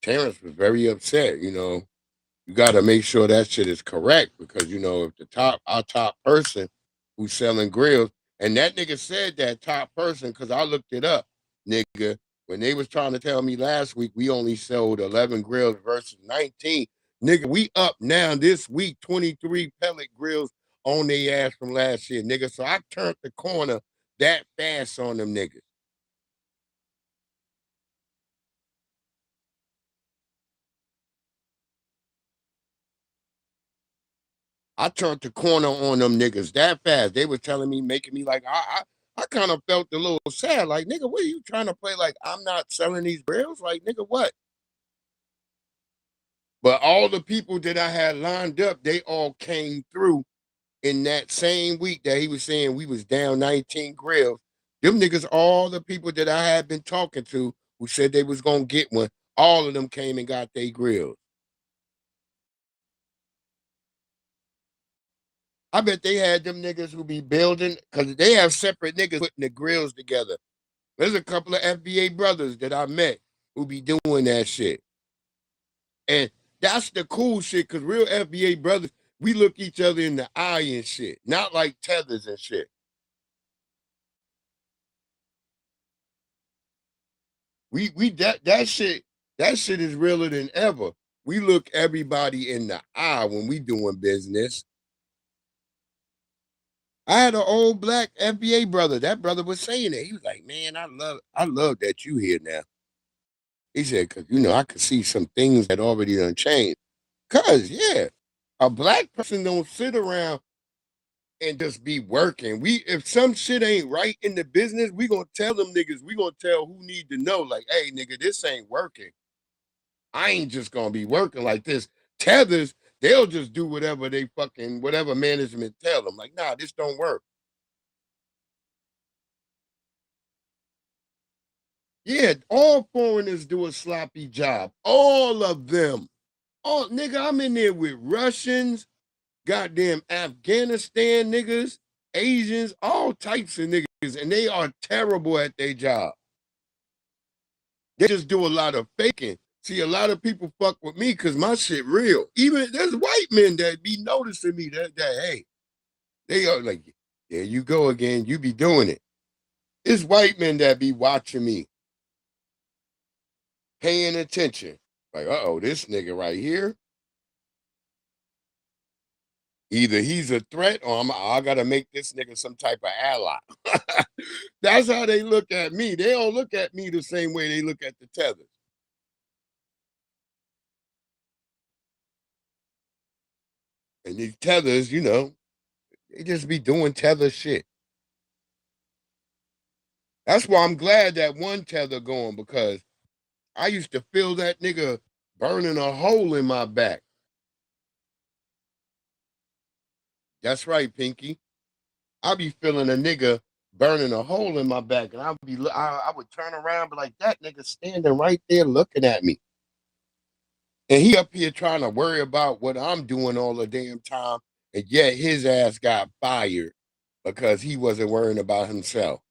Terrence was very upset. You got to make sure that shit is correct, because if our top person who's selling grills, and that nigga said that top person, because I looked it up, nigga. When they was trying to tell me last week we only sold 11 grills versus 19, nigga, we up now this week 23 pellet grills on their ass from last year, nigga. So I turned the corner that fast on them niggas. I turned the corner on them niggas that fast. They were telling me, making me like, I kind of felt a little sad. Like, nigga, what are you trying to play? Like, I'm not selling these grills? Like, nigga, what? But all the people that I had lined up, they all came through in that same week that he was saying we was down 19 grills. Them niggas, all the people that I had been talking to who said they was going to get one, all of them came and got their grills. I bet they had them niggas who be building, because they have separate niggas putting the grills together. There's a couple of FBA brothers that I met who be doing that shit. And that's the cool shit, because real FBA brothers, we look each other in the eye and shit, not like tethers and shit. That shit is realer than ever. We look everybody in the eye when we doing business. I had an old Black FBA brother. That brother was saying it. He was like, man, I love that you here now. He said, because, I could see some things that already done changed. Because, yeah, a Black person don't sit around and just be working. If some shit ain't right in the business, we gonna tell them niggas, we gonna tell who need to know, like, hey, nigga, this ain't working. I ain't just gonna be working like this. Tethers, they'll just do whatever whatever management tell them. Like, nah, this don't work. Yeah, all foreigners do a sloppy job. All of them. Oh, nigga, I'm in there with Russians, goddamn Afghanistan niggas, Asians, all types of niggas, and they are terrible at their job. They just do a lot of faking. See, a lot of people fuck with me because my shit real. Even there's white men that be noticing me that hey, they are like, there you go again. You be doing it. It's white men that be watching me, paying attention. Like, uh-oh, this nigga right here. Either he's a threat or I gotta make this nigga some type of ally. That's how they look at me. They don't look at me the same way they look at the tethers. And these tethers, They just be doing tether shit. That's why I'm glad that one tether going, because I used to feel that nigga burning a hole in my back. That's right, Pinky. I be feeling a nigga burning a hole in my back, and I would turn around, but like, that nigga standing right there looking at me, and he up here trying to worry about what I'm doing all the damn time, and yet his ass got fired because he wasn't worrying about himself.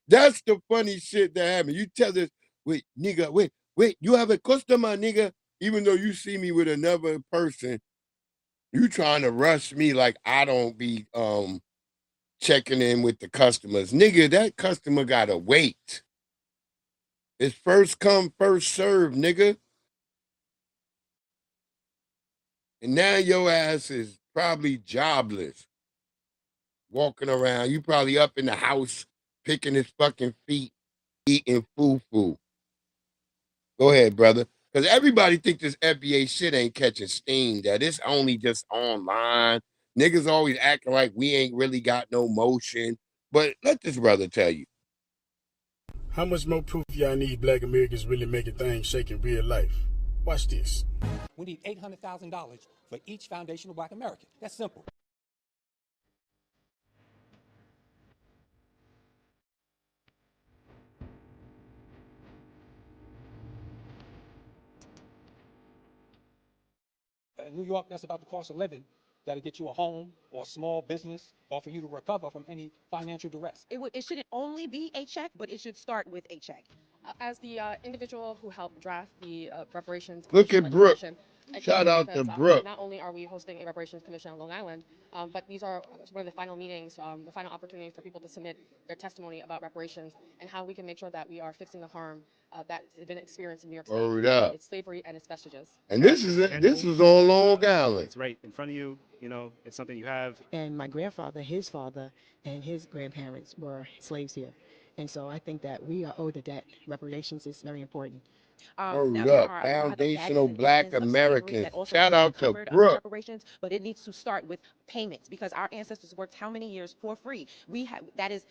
That's the funny shit that happened. You tell this, wait, nigga, wait, you have a customer, nigga. Even though you see me with another person, you trying to rush me like I don't be checking in with the customers. Nigga, that customer gotta wait. It's first come, first serve, nigga. And now your ass is probably jobless. Walking around. You probably up in the house, picking his fucking feet, eating foo-foo. Go ahead, brother. Because everybody think this FBA shit ain't catching steam, that it's only just online. Niggas always acting like we ain't really got no motion. But let this brother tell you. How much more proof y'all need Black Americans really making things shake in real life? Watch this. We need $800,000 for each foundational Black American. That's simple. In New York, that's about the cost of living that'll get you a home or a small business or for you to recover from any financial duress. It shouldn't only be a check, but it should start with a check. As the individual who helped draft the reparations Look at Brooke. Shout out because, to Brooke. not only are we hosting a reparations commission on Long Island, but these are one of the final meetings, the final opportunities for people to submit their testimony about reparations and how we can make sure that we are fixing the harm that has been experienced in New York State. Word up. It's slavery and its vestiges. And this is on Long Island. It's right in front of you. You know, it's something you have. And my grandfather, his father, and his grandparents were slaves here. And so I think that we are owed a debt. Reparations is very important. Word up. Foundational Black Americans. Shout out to Brooke. Reparations, but it needs to start with payments, because our ancestors worked how many years for free? That is,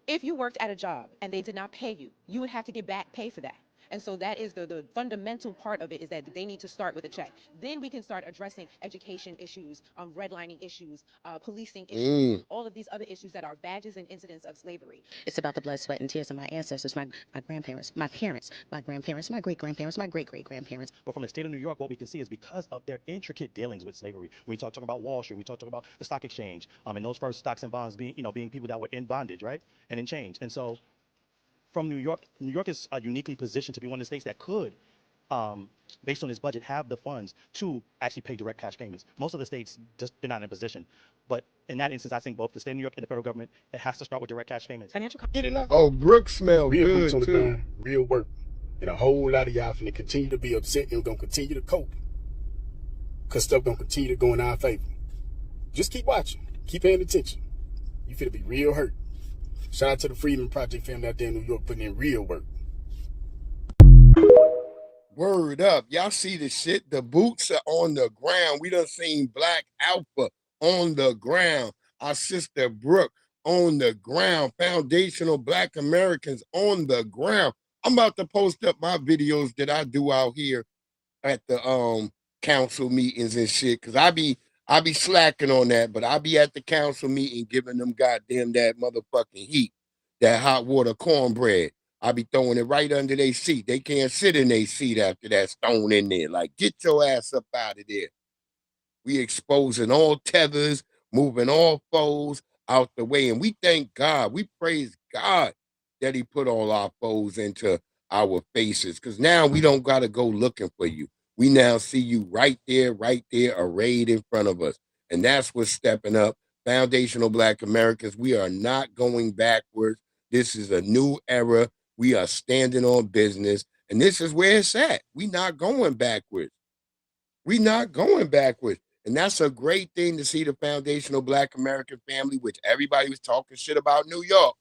if you worked at a job and they did not pay you, you would have to get back pay for that. And so that is the fundamental part of it, is that they need to start with a check. Then we can start addressing education issues, redlining issues, policing issues, all of these other issues that are badges and incidents of slavery. It's about the blood, sweat, and tears of my ancestors, my grandparents, my parents, my grandparents, my great-grandparents, my great-great-grandparents. But from the state of New York, what we can see is because of their intricate dealings with slavery. We talk about Wall Street, we talk about the stock exchange, and those first stocks and bonds being people that were in bondage, right, and in chains. And so from New York is uniquely positioned to be one of the states that could, based on its budget, have the funds to actually pay direct cash payments. Most of the states just they're not in a position. But in that instance, I think both the state of New York and the federal government, it has to start with direct cash payments. Get it now? Oh, Brooke smell real good boots on the too. ground, real work. And a whole lot of y'all finna continue to be upset and gonna continue to cope. Cause stuff gonna continue to go in our favor. Just keep watching. Keep paying attention. You finna be real hurt. Shout out to the Freedom Project family out there in New York putting in real work. Word up. Y'all see the shit? The boots are on the ground. We done seen Black Alpha on the ground. Our sister Brooke on the ground. Foundational Black Americans on the ground. I'm about to post up my videos that I do out here at the council meetings and shit. Cause I be slacking on that, but I be at the council meeting giving them goddamn that motherfucking heat, that hot water cornbread. I be throwing it right under their seat. They can't sit in their seat after that stone in there. Like, get your ass up out of there. We exposing all tethers, moving all foes out the way. And we thank God, we praise God that he put all our foes into our faces. Because now we don't got to go looking for you. We now see you right there, arrayed in front of us. And that's what's stepping up. Foundational Black Americans, we are not going backwards. This is a new era. We are standing on business. And this is where it's at. We not going backwards. We not going backwards. And that's a great thing to see the Foundational Black American family, which everybody was talking shit about New York.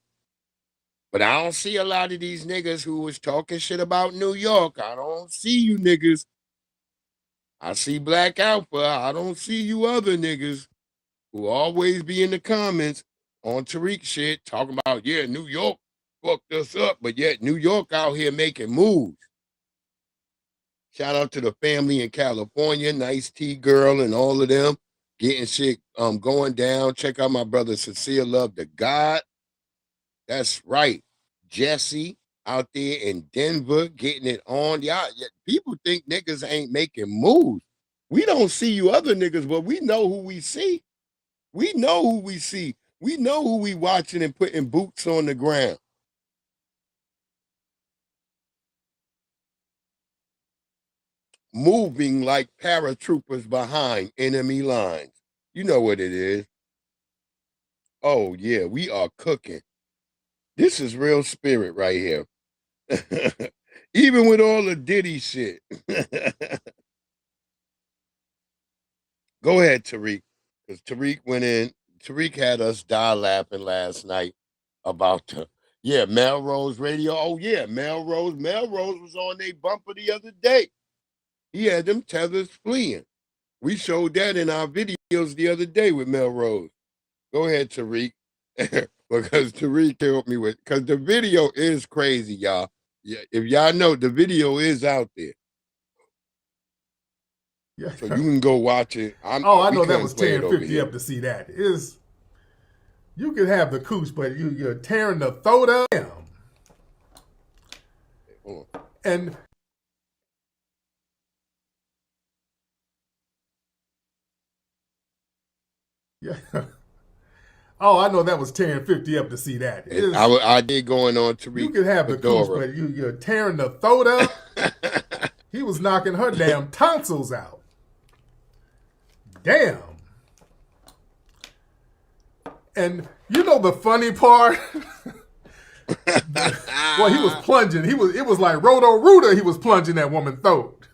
But I don't see a lot of these niggas who was talking shit about New York. I don't see you niggas. I see Black Alpha. I don't see you other niggas. who always be in the comments on Tariq shit, talking about, yeah, New York fucked us up, but yet New York out here making moves. Shout out to the family in California, Nice T Girl and all of them getting shit going down. Check out my brother Cecile Love to God. That's right. Jesse out there in Denver getting it on. Y'all, people think niggas ain't making moves. We don't see you other niggas, but we know who we see. We know who we see. We know who we watching and putting boots on the ground. Moving like paratroopers behind enemy lines. You know what it is. Oh, yeah, we are cooking. This is real spirit right here. Even with all the Diddy shit. Go ahead, Tariq. Because Tariq went in. Tariq had us die laughing last night about Melrose Radio. Oh, yeah, Melrose. Melrose was on their bumper the other day. He had them tethers fleeing. We showed that in our videos the other day with Melrose. Go ahead, Tariq. Because Tariq helped me with, because the video is crazy, y'all. Yeah, if y'all know, the video is out there. Yeah. So you can go watch it. I know that was 1050 up to see that. You could have the cooch, but you're tearing the throat up. And yeah. Oh, I know that was 1050 up to see that. I did going on to read. You could have the cooch, but you're tearing the throat up. He was knocking her damn tonsils out. Damn. And you know the funny part? Well, he was plunging. It was like Roto-Rooter. He was plunging that woman's throat.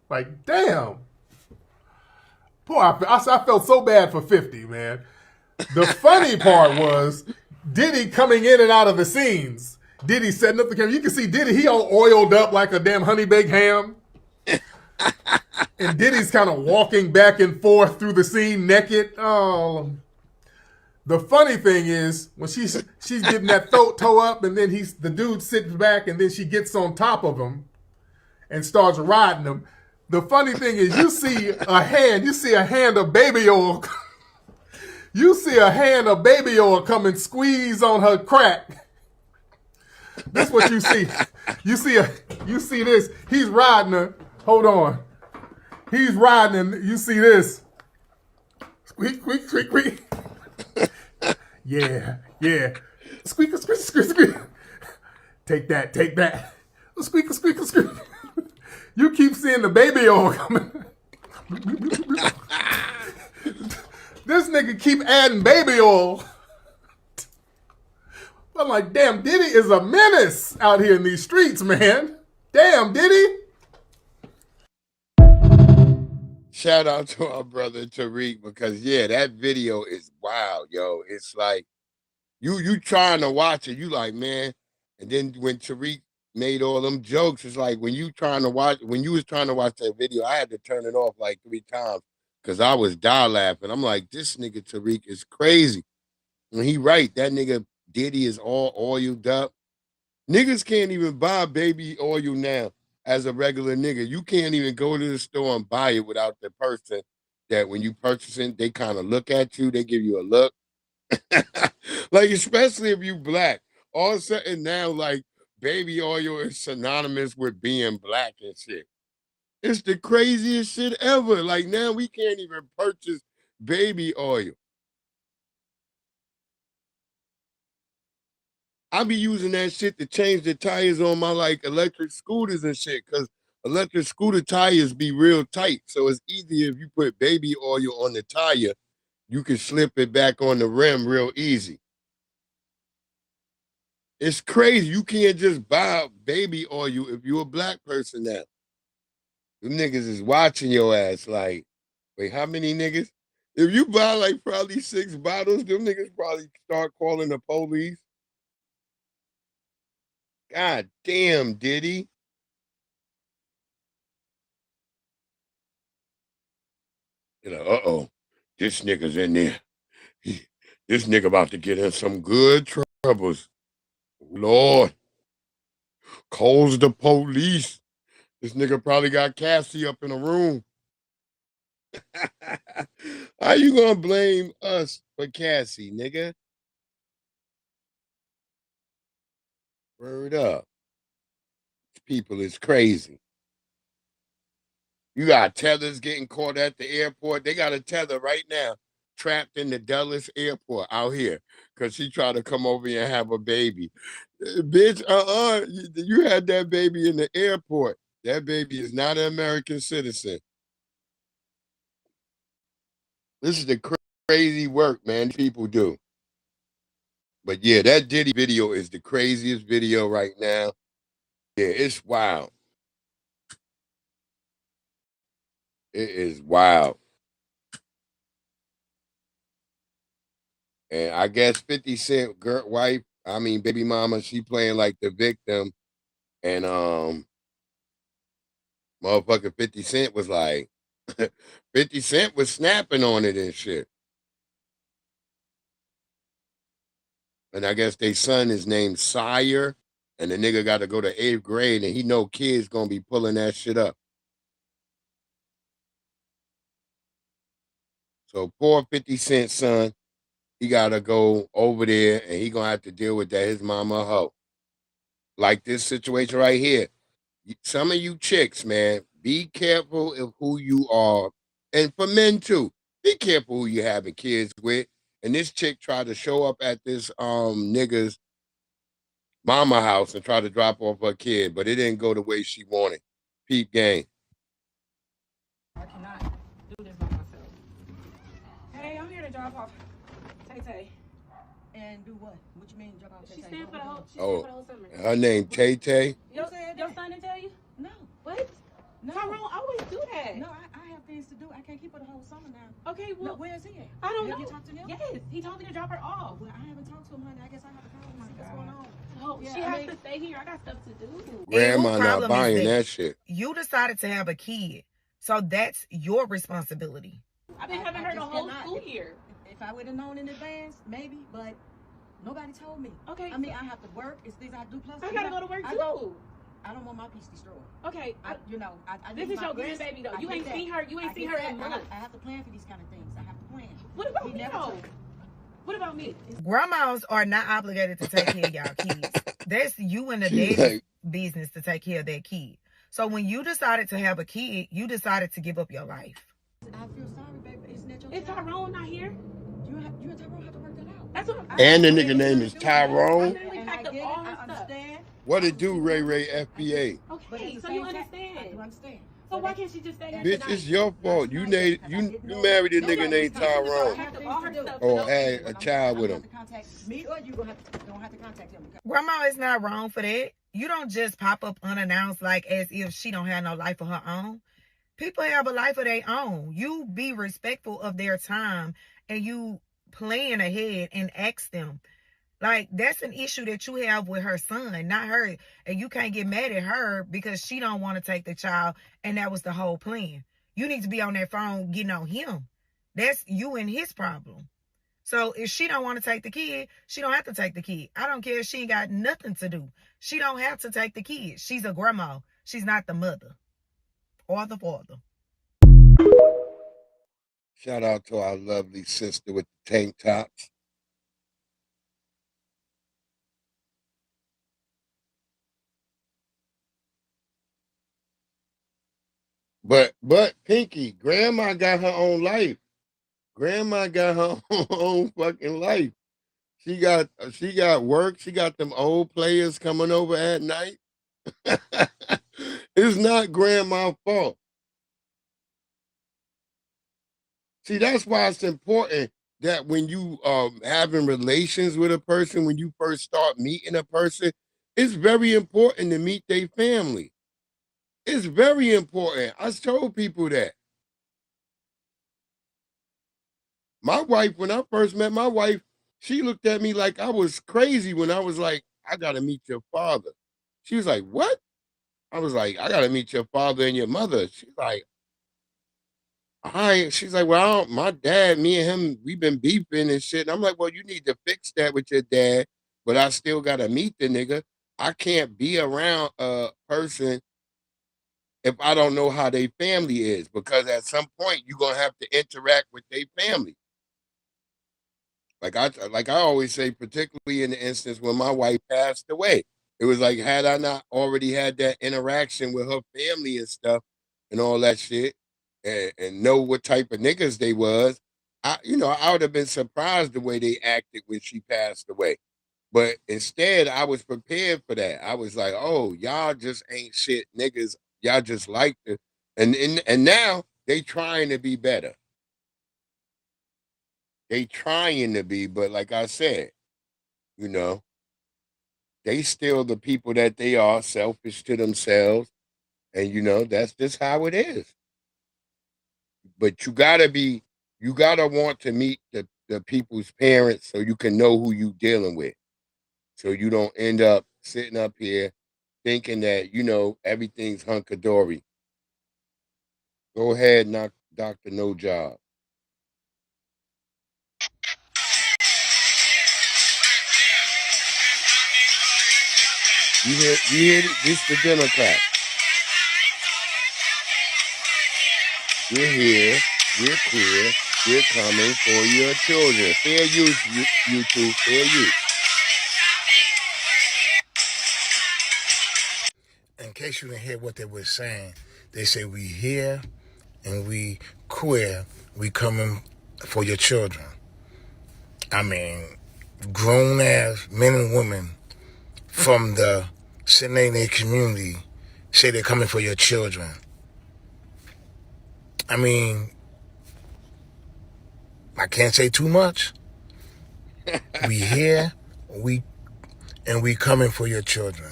Like, damn. Boy, I felt so bad for 50, man. The funny part was Diddy coming in and out of the scenes. Diddy setting up the camera. You can see Diddy, he all oiled up like a damn honey baked ham. And Diddy's kind of walking back and forth through the scene naked. Oh. The funny thing is when she's getting that throat toe up, and then the dude sits back, and then she gets on top of him and starts riding him. The funny thing is you see a hand of baby oil. You see a hand of baby oil come and squeeze on her crack. That's what you see. You see this. He's riding her. Hold on. He's riding and you see this. Squeak, squeak, squeak, squeak. Yeah. Squeak, squeak, squeak, squeak. Take that. Squeak, squeak, squeak. You keep seeing the baby oil coming. This nigga keep adding baby oil. I'm like, damn, Diddy is a menace out here in these streets, man. Damn, Diddy. Shout out to our brother Tariq, because that video is wild, yo. It's like you trying to watch it, you like, man. And then when Tariq made all them jokes, it's like when you was trying to watch that video, I had to turn it off like 3 times because I was die laughing. I'm like, this nigga Tariq is crazy. And he right, that nigga Diddy is all oiled up. Niggas can't even buy baby oil now. As a regular nigga, you can't even go to the store and buy it without the person that when you purchase it, they kind of look at you, they give you a look. Like, especially if you black. All of a sudden now, like, baby oil is synonymous with being black and shit. It's the craziest shit ever. Like, now we can't even purchase baby oil. I be using that shit to change the tires on my like electric scooters and shit, because electric scooter tires be real tight. So it's easier if you put baby oil on the tire, you can slip it back on the rim real easy. It's crazy. You can't just buy baby oil if you're a black person now. Them niggas is watching your ass like, wait, how many niggas? If you buy like probably 6 bottles, them niggas probably start calling the police. God damn, Diddy. You know, this nigga's in there. This nigga about to get in some good troubles. Lord. Calls the police. This nigga probably got Cassie up in a room. How you gonna blame us for Cassie, nigga? Word up. People is crazy. You got tethers getting caught at the airport. They got a tether right now trapped in the Dulles airport out here because she tried to come over here and have a baby. Bitch, you had that baby in the airport. That baby is not an American citizen. This is the crazy work, man, people do. But yeah, that Diddy video is the craziest video right now. Yeah, it's wild. It is wild. And I guess 50 Cent wife, baby mama, she playing like the victim. And motherfucker 50 Cent was like 50 Cent was snapping on it and shit. And I guess their son is named Sire. And the nigga got to go to 8th grade and he know kids gonna be pulling that shit up. So poor 50 Cent son, he gotta go over there and he gonna have to deal with that his mama a hoe. Like this situation right here. Some of you chicks, man, be careful of who you are. And for men too, be careful who you having kids with. And this chick tried to show up at this nigga's mama house and try to drop off her kid, but it didn't go the way she wanted. Peep game. I cannot do this by myself. Hey, I'm here to drop off Tay. And do what? What you mean drop off Tay? She's staying for the whole summer. Her name Tay Tay. Your son didn't tell you? No. What? No. Tyrone always do that. No, I have things to do. I can't keep her the whole summer now. Okay, well, no, where is he at? I don't Have know. you talked to him? Yes, he told me to drop her off. Well, I haven't talked to him, honey. I guess I have to call him and see what's going on. Oh, yeah, she has to stay here. I got stuff to do. Grandma not buying that shit. You decided to have a kid, so that's your responsibility. I've been having her the whole school year. If I would have known in advance, maybe, but nobody told me. Okay. I mean, I have to work. It's things I do. Plus, I gotta go to work too. I don't want my peace destroyed. Okay. I this is your grandbaby though. You ain't seen her. You ain't seen her in months. I have to plan for these kind of things. I have to plan. What about me though? What about me? Grandmas are not obligated to take care of y'all kids. That's you and the daddy's business to take care of that kid. So when you decided to have a kid, you decided to give up your life. I feel sorry, baby. Isn't that your Is Tyrone not here? You and Tyrone have to work that out. That's what And the nigga name is Tyrone. I get it. I understand. What it do, Ray FBA? Okay, so you understand. I do understand. So why can't she just stay here Bitch, tonight? it's your fault. You married a nigga named Tyrone. Or had a child with him. Me or you don't have to contact him. Grandma is not wrong for that. You don't just pop up unannounced like as if she don't have no life of her own. People have a life of their own. You be respectful of their time and you plan ahead and ask them. Like, that's an issue that you have with her son, not her. And you can't get mad at her because she don't want to take the child, and that was the whole plan. You need to be on that phone getting on him. That's you and his problem. So if she don't want to take the kid, she don't have to take the kid. I don't care if she ain't got nothing to do. She don't have to take the kid. She's a grandma. She's not the mother or the father. Shout out to our lovely sister with the tank tops. But Pinky, Grandma got her own life. Grandma got her own fucking life. She got work. She got them old players coming over at night. It's not Grandma's fault. See, that's why it's important that when you having relations with a person, when you first start meeting a person, it's very important to meet their family. It's very important. I told people that. My wife, when I first met my wife, she looked at me like I was crazy when I was like, I got to meet your father. She was like, what? I was like, I got to meet your father and your mother. She's like, all right. She's like, well, my dad, me and him, we've been beefing and shit. And I'm like, well, you need to fix that with your dad, but I still gotta meet the nigga. I can't be around a person if I don't know how their family is, because at some point you're gonna have to interact with their family. Like I always say, particularly in the instance when my wife passed away, it was like, had I not already had that interaction with her family and stuff and all that shit, and know what type of niggas they was, I would have been surprised the way they acted when she passed away. But instead, I was prepared for that. I was like, oh, y'all just ain't shit niggas. Y'all just like to, and now they trying to be better. They trying to be, but like I said, you know, they still the people that they are, selfish to themselves, and that's just how it is. But you gotta want to meet the people's parents so you can know who you dealing with, so you don't end up sitting up here thinking that everything's hunky dory. Go ahead, knock Doctor No Job. You hear it? This the Democrats. We're here. We're queer. We're coming for your children. Fair use, YouTube. Fair use. In case you didn't hear what they were saying, they say we here and we queer. We coming for your children. I mean, grown ass men and women from the Sinene community say they're coming for your children. I mean, I can't say too much. We here, we coming for your children.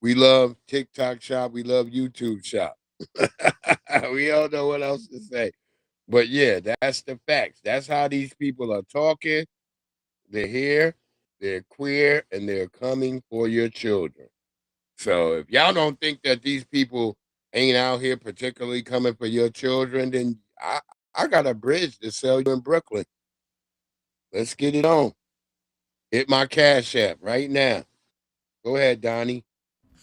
We love TikTok shop. We love YouTube shop. We don't know what else to say. But yeah, that's the facts. That's how these people are talking. They're here, they're queer, and they're coming for your children. So if y'all don't think that these people ain't out here particularly coming for your children, then I got a bridge to sell you in Brooklyn. Let's get it on. Hit my Cash App right now. Go ahead, Donnie.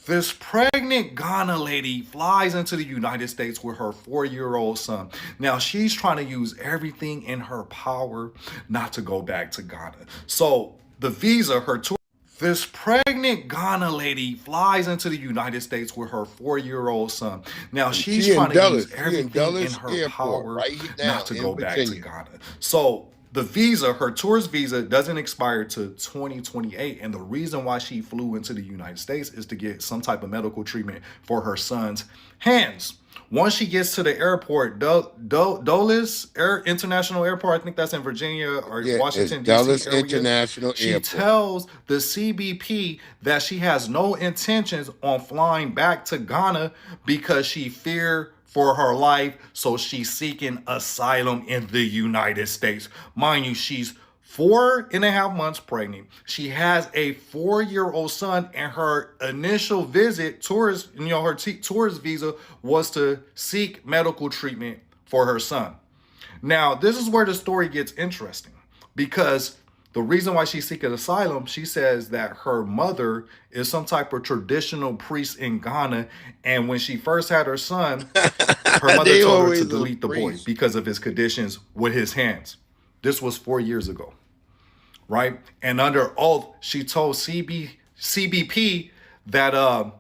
This pregnant Ghana lady flies into the United States with her 4-year-old son. Now, she's trying to use everything in her power not to go back to Ghana. So, the visa, her tour. This pregnant Ghana lady flies into the United States with her 4-year-old son. Now, she's trying to use everything in her power not to go back to Ghana. So, the visa, her tourist visa, doesn't expire to 2028. And the reason why she flew into the United States is to get some type of medical treatment for her son's hands. Once she gets to the airport, Dulles International Airport, I think that's in Virginia or Washington, D.C. Dulles area. International She Airport. tells the CBP that she has no intentions on flying back to Ghana because she feared for her life, so she's seeking asylum in the United States. Mind you, she's 4.5 months pregnant. She has a 4-year-old son, and her initial visit, tourist visa was to seek medical treatment for her son. Now, this is where the story gets interesting, because the reason why she's seeking asylum, she says that her mother is some type of traditional priest in Ghana, and when she first had her son, her mother told her to delete the boy because of his conditions with his hands. This was 4 years ago, right? And under oath, she told CBP that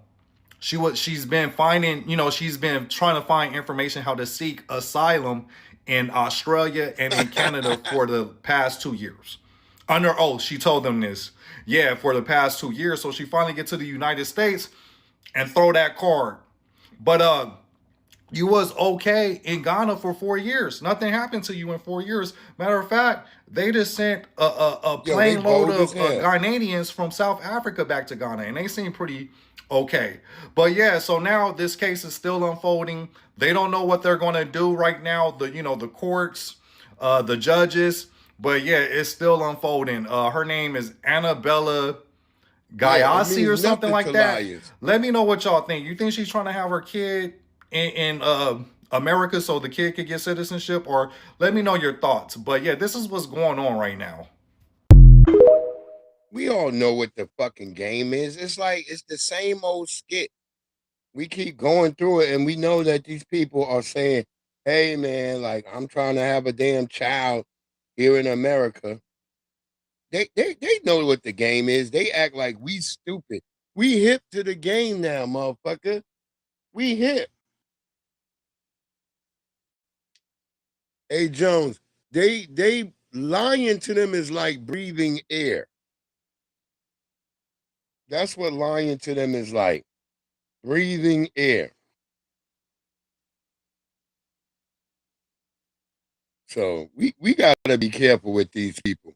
she's been finding, she's been trying to find information how to seek asylum in Australia and in Canada for the past 2 years. Under oath, she told them this. Yeah, for the past 2 years. So she finally get to the United States and throw that card. But you was okay in Ghana for 4 years. Nothing happened to you in 4 years. Matter of fact, they just sent a plane load of Ghanaians from South Africa back to Ghana, and they seem pretty okay. But yeah, so now this case is still unfolding. They don't know what they're going to do right now. The courts, the judges. But yeah, it's still unfolding. Her name is Annabella Gayasi or something like that. Let me know what y'all think. You think she's trying to have her kid in America so the kid could get citizenship? Or let me know your thoughts. But yeah, this is what's going on right now. We all know what the fucking game is. It's like it's the same old skit. We keep going through it, and we know that these people are saying, "Hey, man, like I'm trying to have a damn child here in America." They know what the game is. They act like we stupid. We hip to the game now, motherfucker. We hip. Hey Jones, they lying to them is like breathing air. That's what lying to them is like. Breathing air. So we gotta be careful with these people.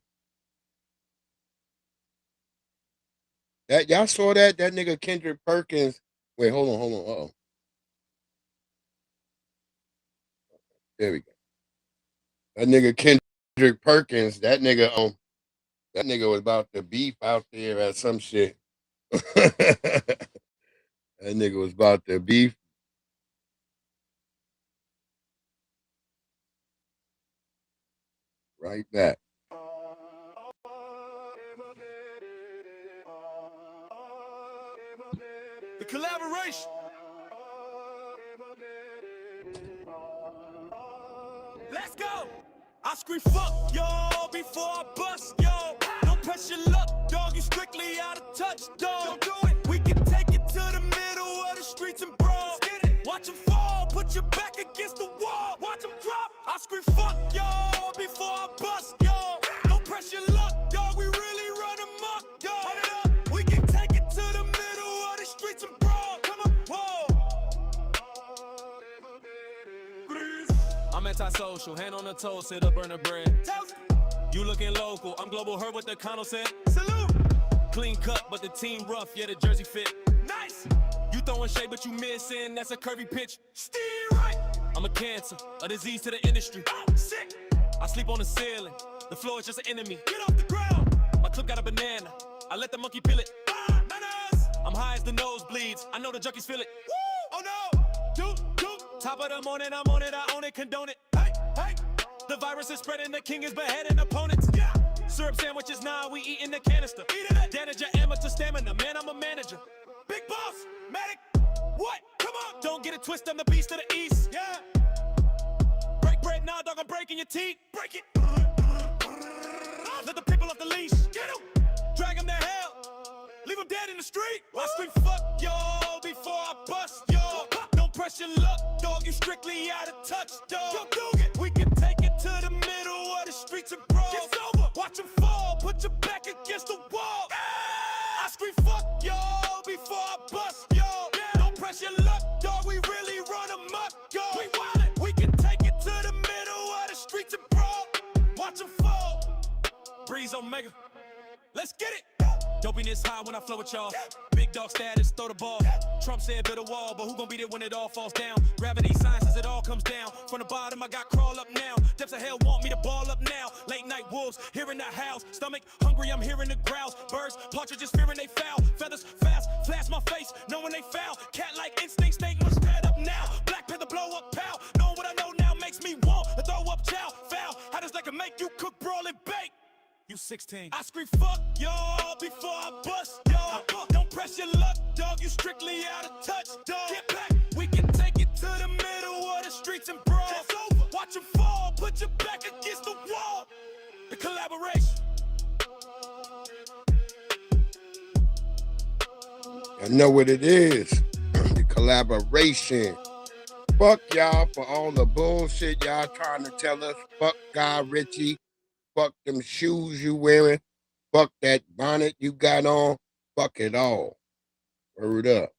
That y'all saw that nigga Kendrick Perkins. Wait, hold on. Uh-oh. There we go. That nigga Kendrick Perkins, that nigga was about to beef out there at some shit. That nigga was about to beef. Right back. The collaboration. Let's go. I scream fuck y'all before I bust y'all. Don't press your luck, dog. You strictly out of touch, dog. Don't do it. We can take it to the middle of the streets and brawl. Watch them fall, put your back against the wall. Watch them drop. I scream fuck y'all before I bust y'all. Don't press your luck, dog. We really run amok, dog. We can take it to the middle of the streets and brawl. Come on, whoa. I'm anti-social, hand on the toast, hit up burn the bread. You looking local, I'm global, heard what the condo said. Salute! Clean cut, but the team rough, yeah, the jersey fit. Nice! You throwing shade, but you missing, that's a curvy pitch. Steer right! I'm a cancer, a disease to the industry. Sick! I sleep on the ceiling, the floor is just an enemy. Get off the ground! My clip got a banana, I let the monkey peel it. Bananas! I'm high as the nose bleeds, I know the junkies feel it. Woo! Oh no! Top of the morning, I'm on it, I own it, condone it. Hey, hey. The virus is spreading, the king is beheading opponents. Yeah. Syrup sandwiches, nah, we eating the canister. Eating it. Damage your amateur stamina, man, I'm a manager. Big boss, medic. What? Come on. Don't get it twisted, I'm the beast of the east. Yeah. Break bread, nah, dog, I'm breaking your teeth. Break it. Let the people off the leash. Get them. Drag them to hell. Leave them dead in the street. I scream fuck y'all before I bust y'all. Press your luck, dog, you strictly out of touch, dog. We can take it to the middle of the streets and brawl. It's over. Watch them fall, put your back against the wall. Yeah. I scream fuck y'all before I bust y'all. Yeah. Don't press your luck, dog, we really run amok, dog. We want it. We can take it to the middle of the streets and brawl. Watch them fall. Breeze Omega. Let's get it. Dopiness high when I flow with y'all. Big dog status, throw the ball. Trump said build a wall, but who gon' beat it when it all falls down? Gravity sciences, it all comes down. From the bottom, I got crawl up now. Depths of hell want me to ball up now. Late night wolves, hearing the house. Stomach hungry, I'm hearing the growls. Birds, partridges, fearing they foul. Feathers fast, flash my face, knowing they foul. Cat-like instinct, snake must stand up now. Black Panther blow up, pow. Knowing what I know now makes me want to throw up chow. Foul, how does that can make you cook, brawl, and bake? You 16. I scream fuck y'all before I bust y'all. Don't press your luck, dog. You strictly out of touch, dog. Get back. We can take it to the middle of the streets and brawl. It's over. Watch them fall. Put your back against the wall. The collaboration. I know what it is. The collaboration. Fuck y'all for all the bullshit y'all trying to tell us. Fuck Guy Ritchie. Fuck them shoes you wearing. Fuck that bonnet you got on. Fuck it all. Word up.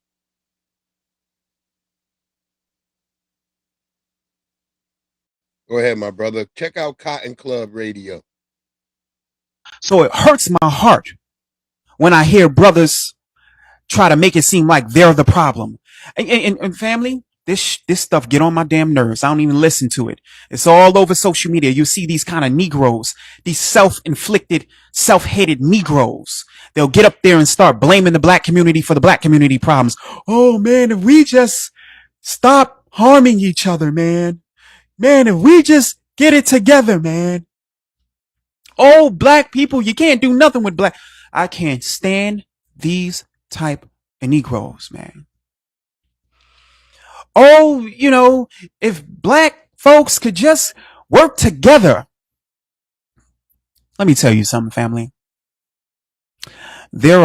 Go ahead, my brother. Check out Cotton Club Radio. So it hurts my heart when I hear brothers try to make it seem like they're the problem. And family, this stuff get on my damn nerves. I don't even listen to it. It's all over social media. You see these kind of Negroes, these self-inflicted, self-hated Negroes. They'll get up there and start blaming the black community for the black community problems. Oh man, if we just stop harming each other, man. Man, if we just get it together, man. Oh, black people, you can't do nothing with black. I can't stand these type of Negroes, man. Oh, if black folks could just work together. Let me tell you something, family. There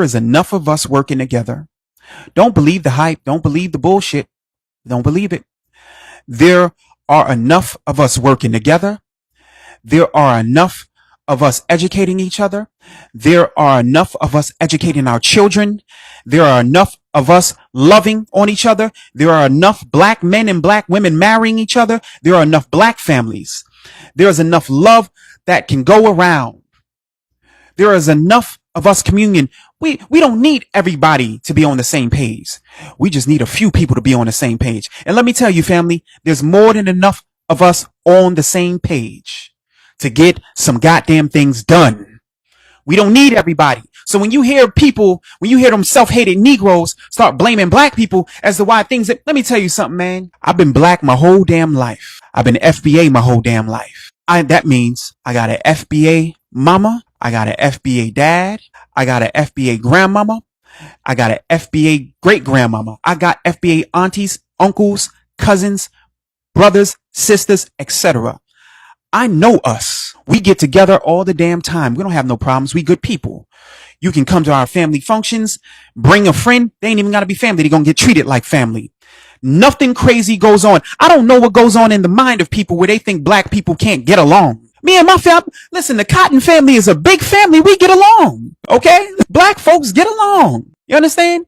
is enough of us working together. Don't believe the hype. Don't believe the bullshit. Don't believe it. There are enough of us working together. There are enough of us educating each other. There are enough of us educating our children. There are enough of us loving on each other. There are enough black men and black women marrying each other. There are enough black families. There is enough love that can go around. There is enough of us communion. We don't need everybody to be on the same page. We just need a few people to be on the same page. And let me tell you, family, there's more than enough of us on the same page to get some goddamn things done. We don't need everybody. So when you hear them self-hated Negroes start blaming black people as to why things let me tell you something, man. I've been black my whole damn life. I've been FBA my whole damn life. That means I got an FBA mama. I got an FBA dad. I got an FBA grandmama. I got an FBA great grandmama. I got FBA aunties, uncles, cousins, brothers, sisters, etc. I know us. We get together all the damn time. We don't have no problems. We good people. You can come to our family functions, bring a friend. They ain't even got to be family. They're going to get treated like family. Nothing crazy goes on. I don't know what goes on in the mind of people where they think black people can't get along. Me and my family, listen, the Cotton family is a big family. We get along. Okay? Black folks get along. You understand?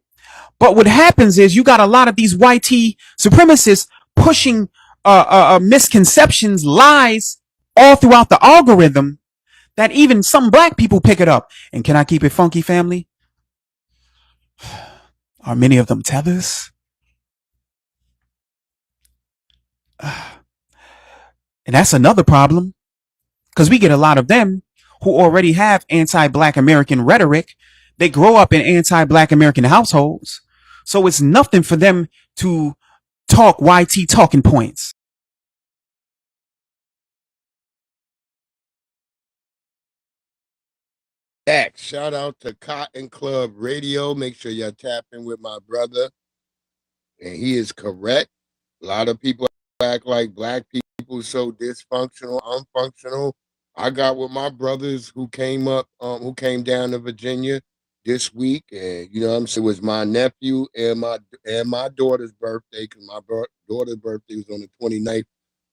But what happens is you got a lot of these YT supremacists pushing misconceptions, lies all throughout the algorithm that even some black people pick it up. And can I keep it funky, family? Are many of them tethers? And that's another problem, because we get a lot of them who already have anti-black American rhetoric. They grow up in anti-black American households. So it's nothing for them to talk YT talking points. Shout out to Cotton Club Radio. Make sure y'all tap in with my brother. And he is correct. A lot of people act like black people so dysfunctional, unfunctional. I got with my brothers who came down to Virginia this week, and it was my nephew and my daughter's birthday, because my daughter's birthday was on the 29th.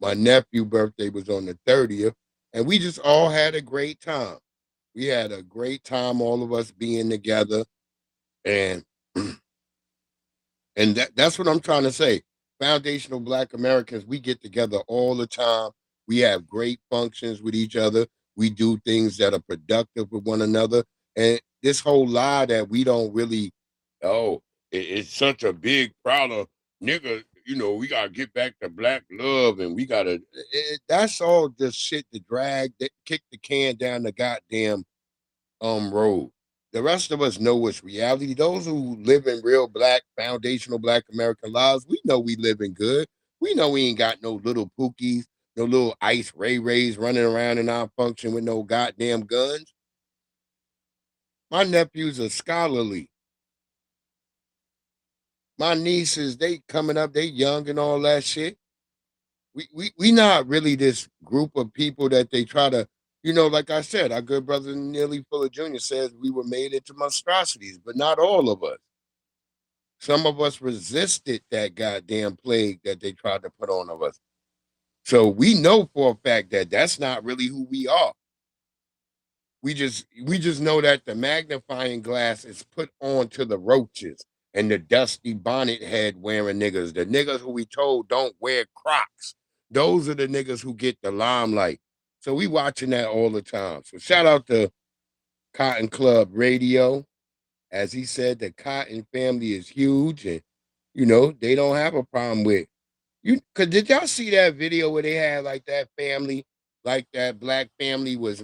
My nephew's birthday was on the 30th, and we just all had a great time. We had a great time, all of us being together, and that's what I'm trying to say. Foundational Black Americans, we get together all the time. We have great functions with each other. We do things that are productive with one another. And this whole lie that we don't really, it's such a big problem, nigga. We gotta get back to black love, and we gotta. That's all just shit to drag, that kick the can down the goddamn road. The rest of us know what's reality. Those who live in real black, foundational black American lives, we know we living good. We know we ain't got no little pookies, no little ice ray rays running around in our function with no goddamn guns. My nephews are scholarly. My nieces, they coming up, they young and all that shit. We not really this group of people that they try to, like I said, our good brother Nearly Fuller Jr. says we were made into monstrosities, but not all of us. Some of us resisted that goddamn plague that they tried to put on of us. So we know for a fact that that's not really who we are. We just know that the magnifying glass is put onto the roaches and the dusty bonnet head wearing niggas, the niggas who we told don't wear Crocs. Those are the niggas who get the limelight. So we watching that all the time. So shout out to Cotton Club Radio. As he said, the Cotton family is huge, and they don't have a problem with you. Cause did y'all see that video where they had like that family, like that black family was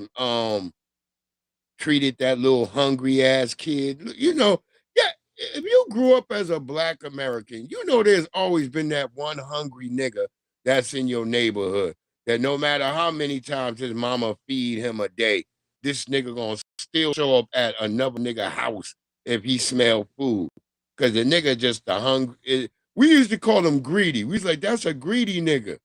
treated that little hungry ass kid? Yeah, if you grew up as a black American, you know there's always been that one hungry nigga that's in your neighborhood that no matter how many times his mama feed him a day, this nigga gonna still show up at another nigga house if he smell food. Cause the nigga just the hungry. We used to call him greedy. We was like, that's a greedy nigga.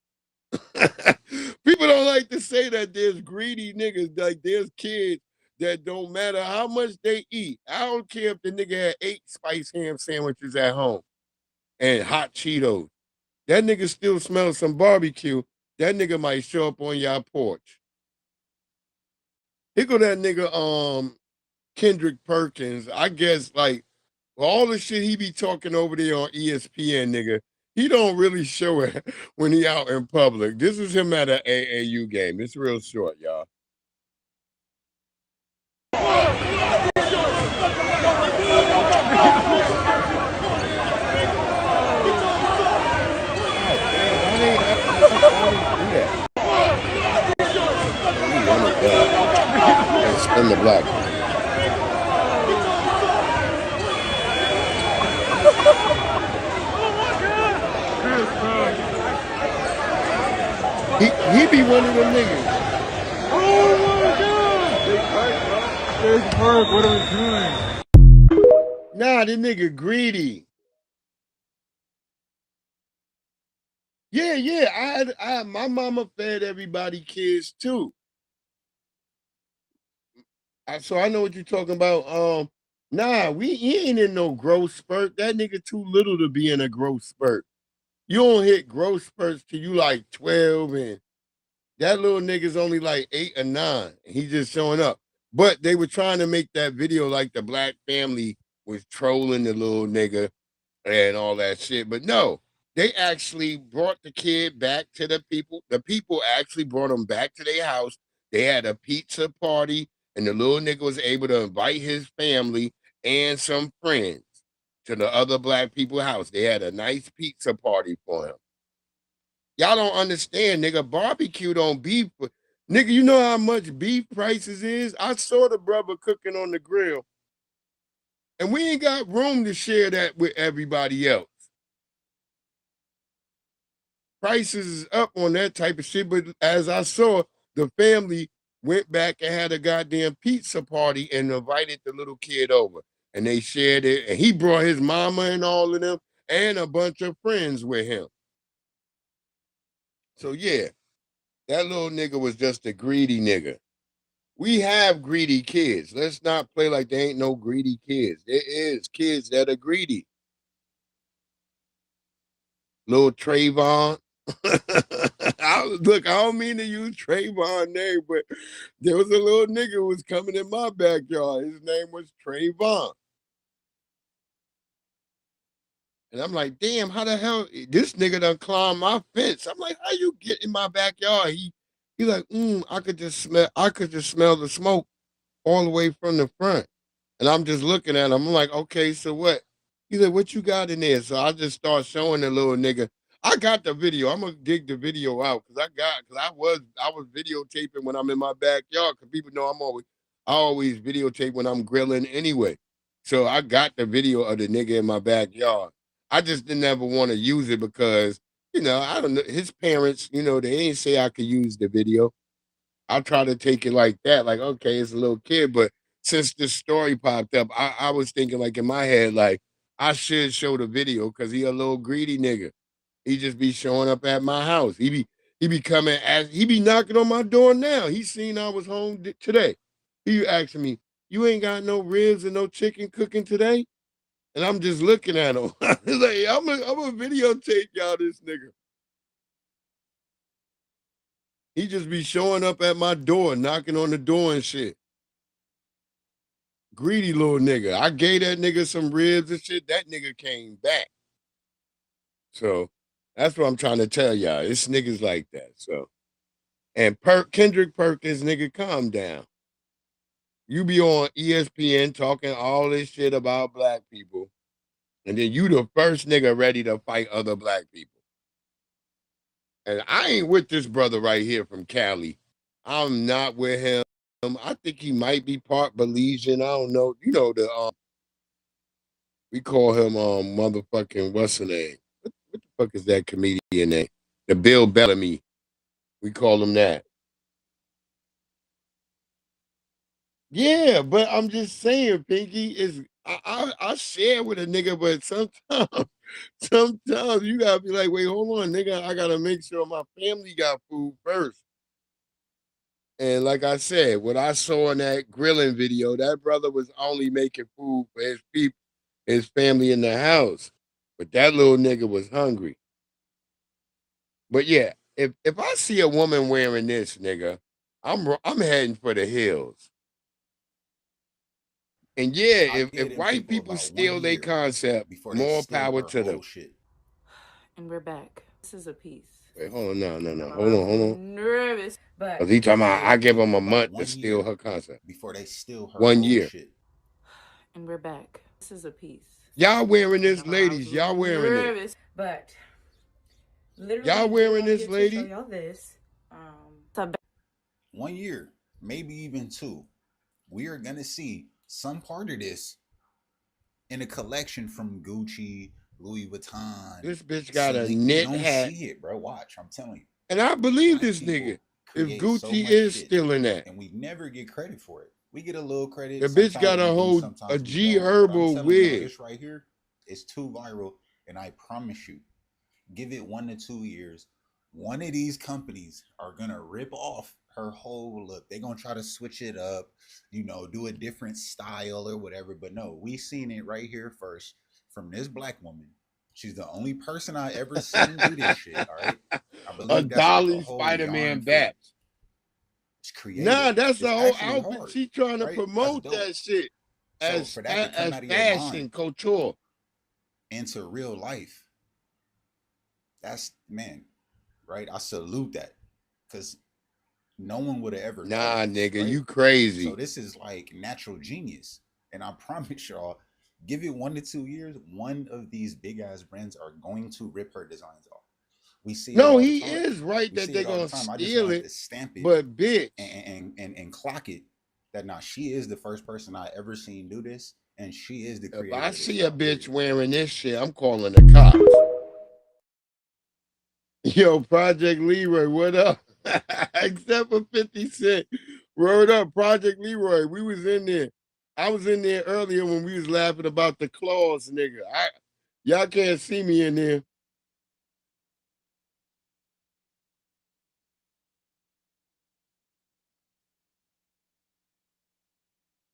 People don't like to say that there's greedy niggas. Like there's kids that don't matter how much they eat. I don't care if the nigga had 8 spice ham sandwiches at home and hot Cheetos. That nigga still smells some barbecue. That nigga might show up on your porch. Here go that nigga, Kendrick Perkins. I guess like all the shit he be talking over there on ESPN, nigga. He don't really show it when he out in public. This is him at an AAU game. It's real short, y'all. Spin the block. He be one of them niggas. Oh my God! Big Perk, what are we doing? Nah, this nigga greedy. Yeah. I my mama fed everybody kids too. So I know what you're talking about. Nah, he ain't in no growth spurt. That nigga too little to be in a growth spurt. You don't hit growth spurts till you like 12, and that little nigga's only like 8 or 9. He just showing up. But they were trying to make that video like the black family was trolling the little nigga and all that shit. But no, they actually brought the kid back to the people. The people actually brought him back to their house. They had a pizza party, and the little nigga was able to invite his family and some friends to the other black people's house. They had a nice pizza party for him. Y'all don't understand, nigga. Barbecue don't beef. Nigga, you know how much beef prices is? I saw the brother cooking on the grill. And we ain't got room to share that with everybody else. Prices is up on that type of shit. But as I saw, the family went back and had a goddamn pizza party and invited the little kid over. And they shared it. And he brought his mama and all of them and a bunch of friends with him. So yeah, that little nigga was just a greedy nigga. We have greedy kids. Let's not play like there ain't no greedy kids. There is kids that are greedy. Little Trayvon. Look, I don't mean to use Trayvon name, but there was a little nigga who was coming in my backyard. His name was Trayvon. And I'm like, damn, how the hell this nigga done climbed my fence? I'm like, how you get in my backyard? He like, I could just smell the smoke all the way from the front. And I'm just looking at him. I'm like, okay, so what? He's like, what you got in there? So I just start showing the little nigga. I got the video. I'm gonna dig the video out because I was videotaping when I'm in my backyard because people know I always videotape when I'm grilling anyway. So I got the video of the nigga in my backyard. I just didn't ever want to use it because, I don't know, his parents, they ain't say I could use the video. I'll try to take it like that, like, okay, it's a little kid. But since this story popped up, I was thinking like in my head, like, I should show the video because he a little greedy nigga. He just be showing up at my house. He be coming he be knocking on my door now. He seen I was home today. He asking me, you ain't got no ribs and no chicken cooking today? And I'm just looking at him. Like, I'm a videotape y'all this nigga. He just be showing up at my door, knocking on the door and shit. Greedy little nigga. I gave that nigga some ribs and shit. That nigga came back. So that's what I'm trying to tell y'all. It's niggas like that. So, and Kendrick Perkins, nigga, calm down. You be on ESPN talking all this shit about black people, and then you the first nigga ready to fight other black people. And I ain't with this brother right here from Cali. I'm not with him. I think he might be part Belizean. I don't know. We call him motherfucking what's her name? What the fuck is that comedian name? The Bill Bellamy. We call him that. Yeah, but I'm just saying, Pinky, is I share with a nigga, but sometimes you gotta be like, wait, hold on, nigga, I gotta make sure my family got food first. And like I said, what I saw in that grilling video, that brother was only making food for his people, his family in the house. But that little nigga was hungry. But yeah, if I see a woman wearing this, nigga, I'm heading for the hills. And yeah, if white people steal their concept, more power to them. And we're back. This is a piece. Wait, hold on, no. Hold on. Nervous, but Cause he talking about I give them a month to steal her concept. Before they steal her 1 year. And we're back. This is a piece. Y'all wearing this, ladies. Y'all wearing nervous, but literally y'all wearing this, lady. Show y'all this. 1 year, maybe even 2. We are gonna see some part of this in a collection from Gucci, Louis Vuitton. This bitch got a knit hat. See it, bro. Watch, I'm telling you. And I believe this nigga. If Gucci is stealing that, and we never get credit for it. We get a little credit. The bitch got a G Herbo wig. This right here is too viral, and I promise you, give it 1 to 2 years. One of these companies are gonna rip off her whole look. They're gonna try to switch it up, do a different style or whatever. But no, we seen it right here first from this black woman. She's the only person I ever seen do this shit. All right, I believe a Dolly Spider-Man bat. It's creative. Nah, that's the whole outfit. Hard, She's trying to promote that shit as fashion couture into real life. That's right? I salute that, because no one would have ever. Nah, nigga, right? You crazy. So this is like natural genius, and I promise y'all, give it 1 to 2 years, one of these big ass brands are going to rip her designs off. We see. No, he is right that they're gonna steal it, stamp it, but bitch, and clock it. That she is the first person I ever seen do this, and she is the creator. If I see a bitch wearing this shit, I'm calling the cops. Yo, Project Leroy, what up? Except for 50 Cent. Word up, Project Leroy. We was in there. I was in there earlier when we was laughing about the claws, nigga. Y'all can't see me in there.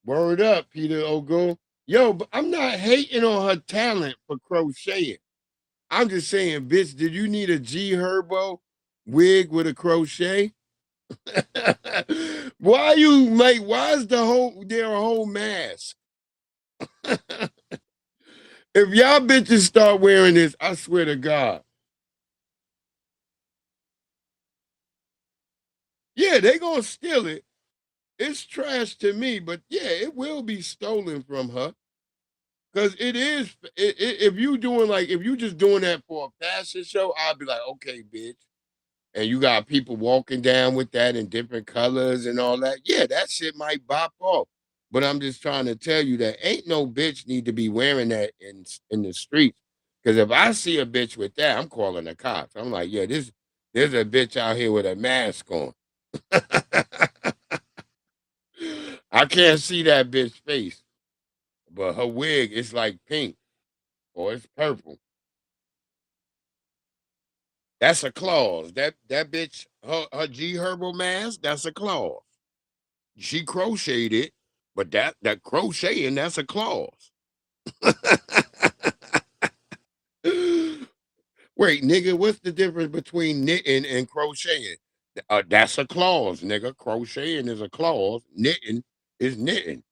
Word up, Peter Ogo. Yo, but I'm not hating on her talent for crocheting. I'm just saying, bitch, did you need a G Herbo wig with a crochet? Why is their whole mask? If y'all bitches start wearing this, I swear to God. Yeah, they gonna steal it. It's trash to me, but yeah, it will be stolen from her. Because it is, if you just doing that for a fashion show, I'll be like, okay, bitch. And you got people walking down with that in different colors and all that. Yeah, that shit might bop off. But I'm just trying to tell you that ain't no bitch need to be wearing that in the streets. Because if I see a bitch with that, I'm calling the cops. I'm like, yeah, there's a bitch out here with a mask on. I can't see that bitch face. But her wig is like pink or it's purple. That's a clause. That bitch, her G Herbo mask, that's a clause. She crocheted it, but that crocheting, that's a clause. Wait, nigga, what's the difference between knitting and crocheting? That's a clause, nigga. Crocheting is a clause. Knitting is knitting.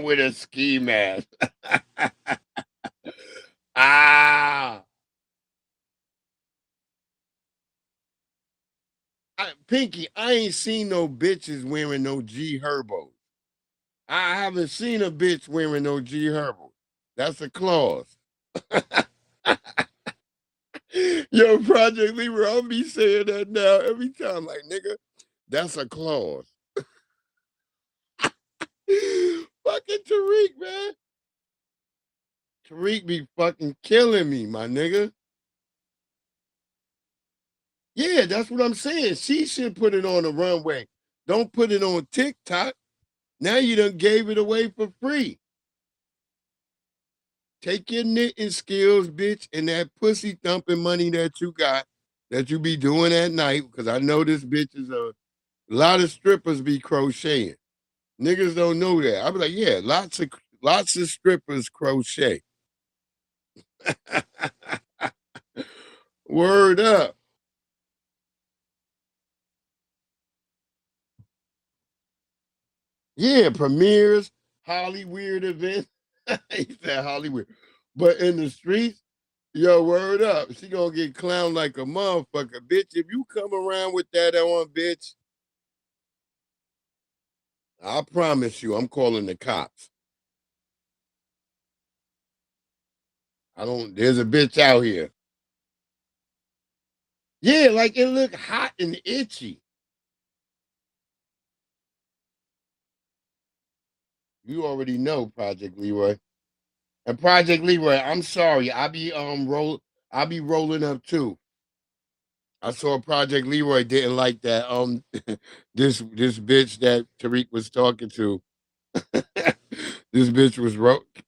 With a ski mask. Pinky, I ain't seen no bitches wearing no G Herbo. I haven't seen a bitch wearing no G Herbo. That's a clause. Yo, Project Leroy, I'll be saying that now every time. Like, nigga, that's a clause. fucking Tariq, man. Tariq be fucking killing me, my nigga. Yeah, that's what I'm saying. She should put it on the runway. Don't put it on TikTok. Now you done gave it away for free. Take your knitting skills, bitch, and that pussy thumping money that you got, that you be doing at night, because I know this bitch is a lot of strippers be crocheting. Niggas don't know that. I be like, yeah, lots of strippers crochet. Word up. Yeah, premieres, Hollywood events. He said Hollywood. But in the streets, yo, word up. She gonna get clowned like a motherfucker. Bitch, if you come around with that on, bitch, I promise you, I'm calling the cops. There's a bitch out here. Yeah, like it look hot and itchy. You already know, Project Leroy. And Project Leroy, I'm sorry. I be rolling up too. I saw Project Leroy didn't like that this bitch that Tariq was talking to. This bitch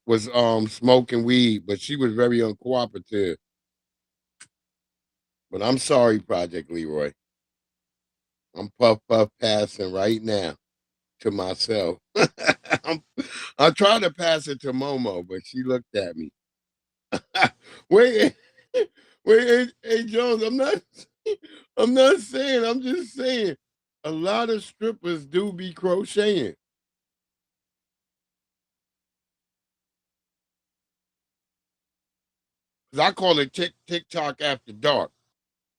was smoking weed, but she was very uncooperative. But I'm sorry, Project Leroy. I'm puff passing right now to myself. I tried to pass it to Momo, but she looked at me. Wait, wait, hey Jones, I'm not saying, I'm just saying a lot of strippers do be crocheting. Cause I call it TikTok after dark.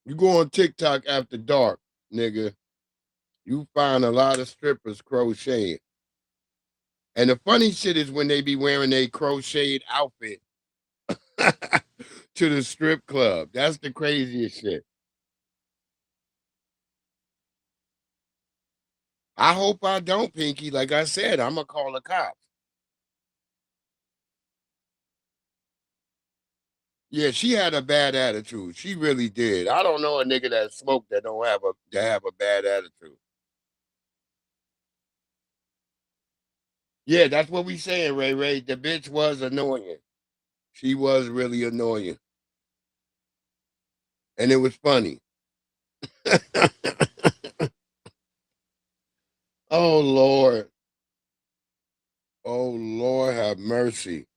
You go on TikTok after dark, nigga, you find a lot of strippers crocheting. And the funny shit is when they be wearing a crocheted outfit to the strip club. That's the craziest shit. I hope I don't, Pinky. Like I said, I'm gonna call the cops. Yeah, she had a bad attitude. She really did. I don't know a nigga that smoked that don't have a bad attitude. Yeah, that's what we saying, Ray Ray. The bitch was annoying. She was really annoying. And it was funny. Oh Lord. Oh Lord, have mercy.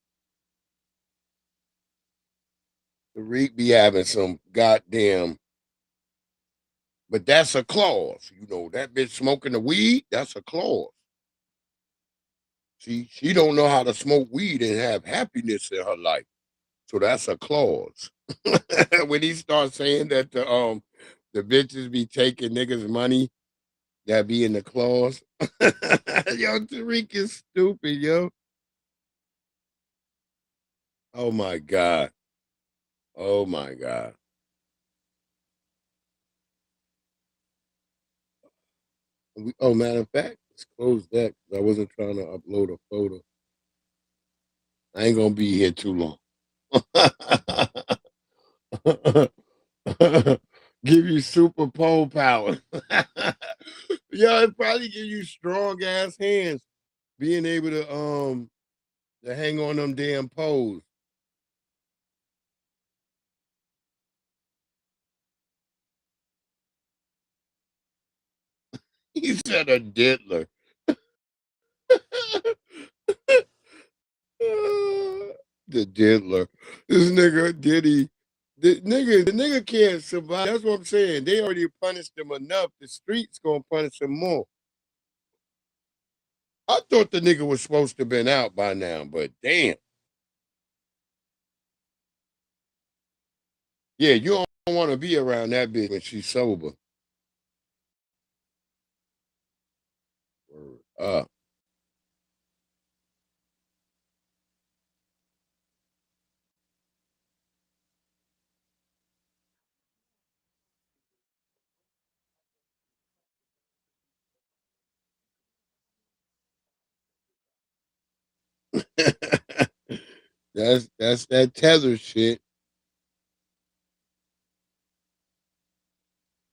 Tariq be having some goddamn, but that's a clause. You know, that bitch smoking the weed, that's a clause. She don't know how to smoke weed and have happiness in her life. So that's a clause. When he starts saying that the bitches be taking niggas' money, that be in the clause. Yo, Tariq is stupid, yo. Oh my God. Oh my God. Matter of fact, let's close that 'cause I wasn't trying to upload a photo. I ain't gonna be here too long. Give you super pole power. Yo, it probably give you strong ass hands being able to hang on them damn poles. He said a diddler. The diddler. This nigga Diddy. The nigga can't survive. That's what I'm saying. They already punished him enough. The streets gonna punish him more. I thought the nigga was supposed to have been out by now, but damn. Yeah, you don't want to be around that bitch when she's sober. Word up. That's that tether shit.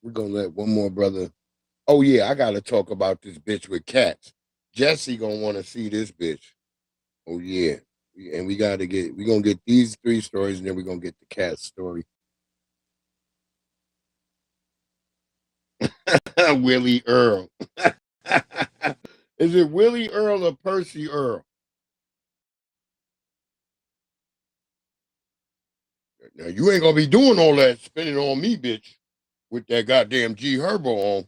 We're gonna let one more brother. Oh yeah, I gotta talk about this bitch with cats. Jesse gonna want to see this bitch. Oh yeah, and we gonna get these 3 stories, and then we're gonna get the cat story. Willie Earl. Is it Willie Earl or Percy Earl? Now you ain't gonna be doing all that spending on me, bitch, with that goddamn G Herbo on.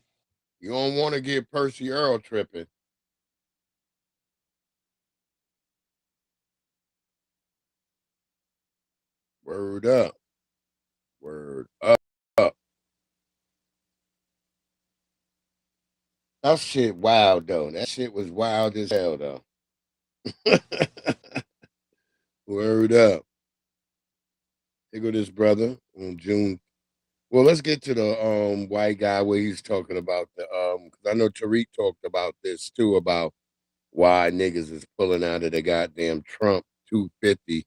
You don't want to get Percy Earl tripping. Word up. Word up. That shit wild though. That shit was wild as hell though. Word up. Here go this brother on June. Well, let's get to the white guy where he's talking about the because I know Tariq talked about this too, about why niggas is pulling out of the goddamn Trump 250.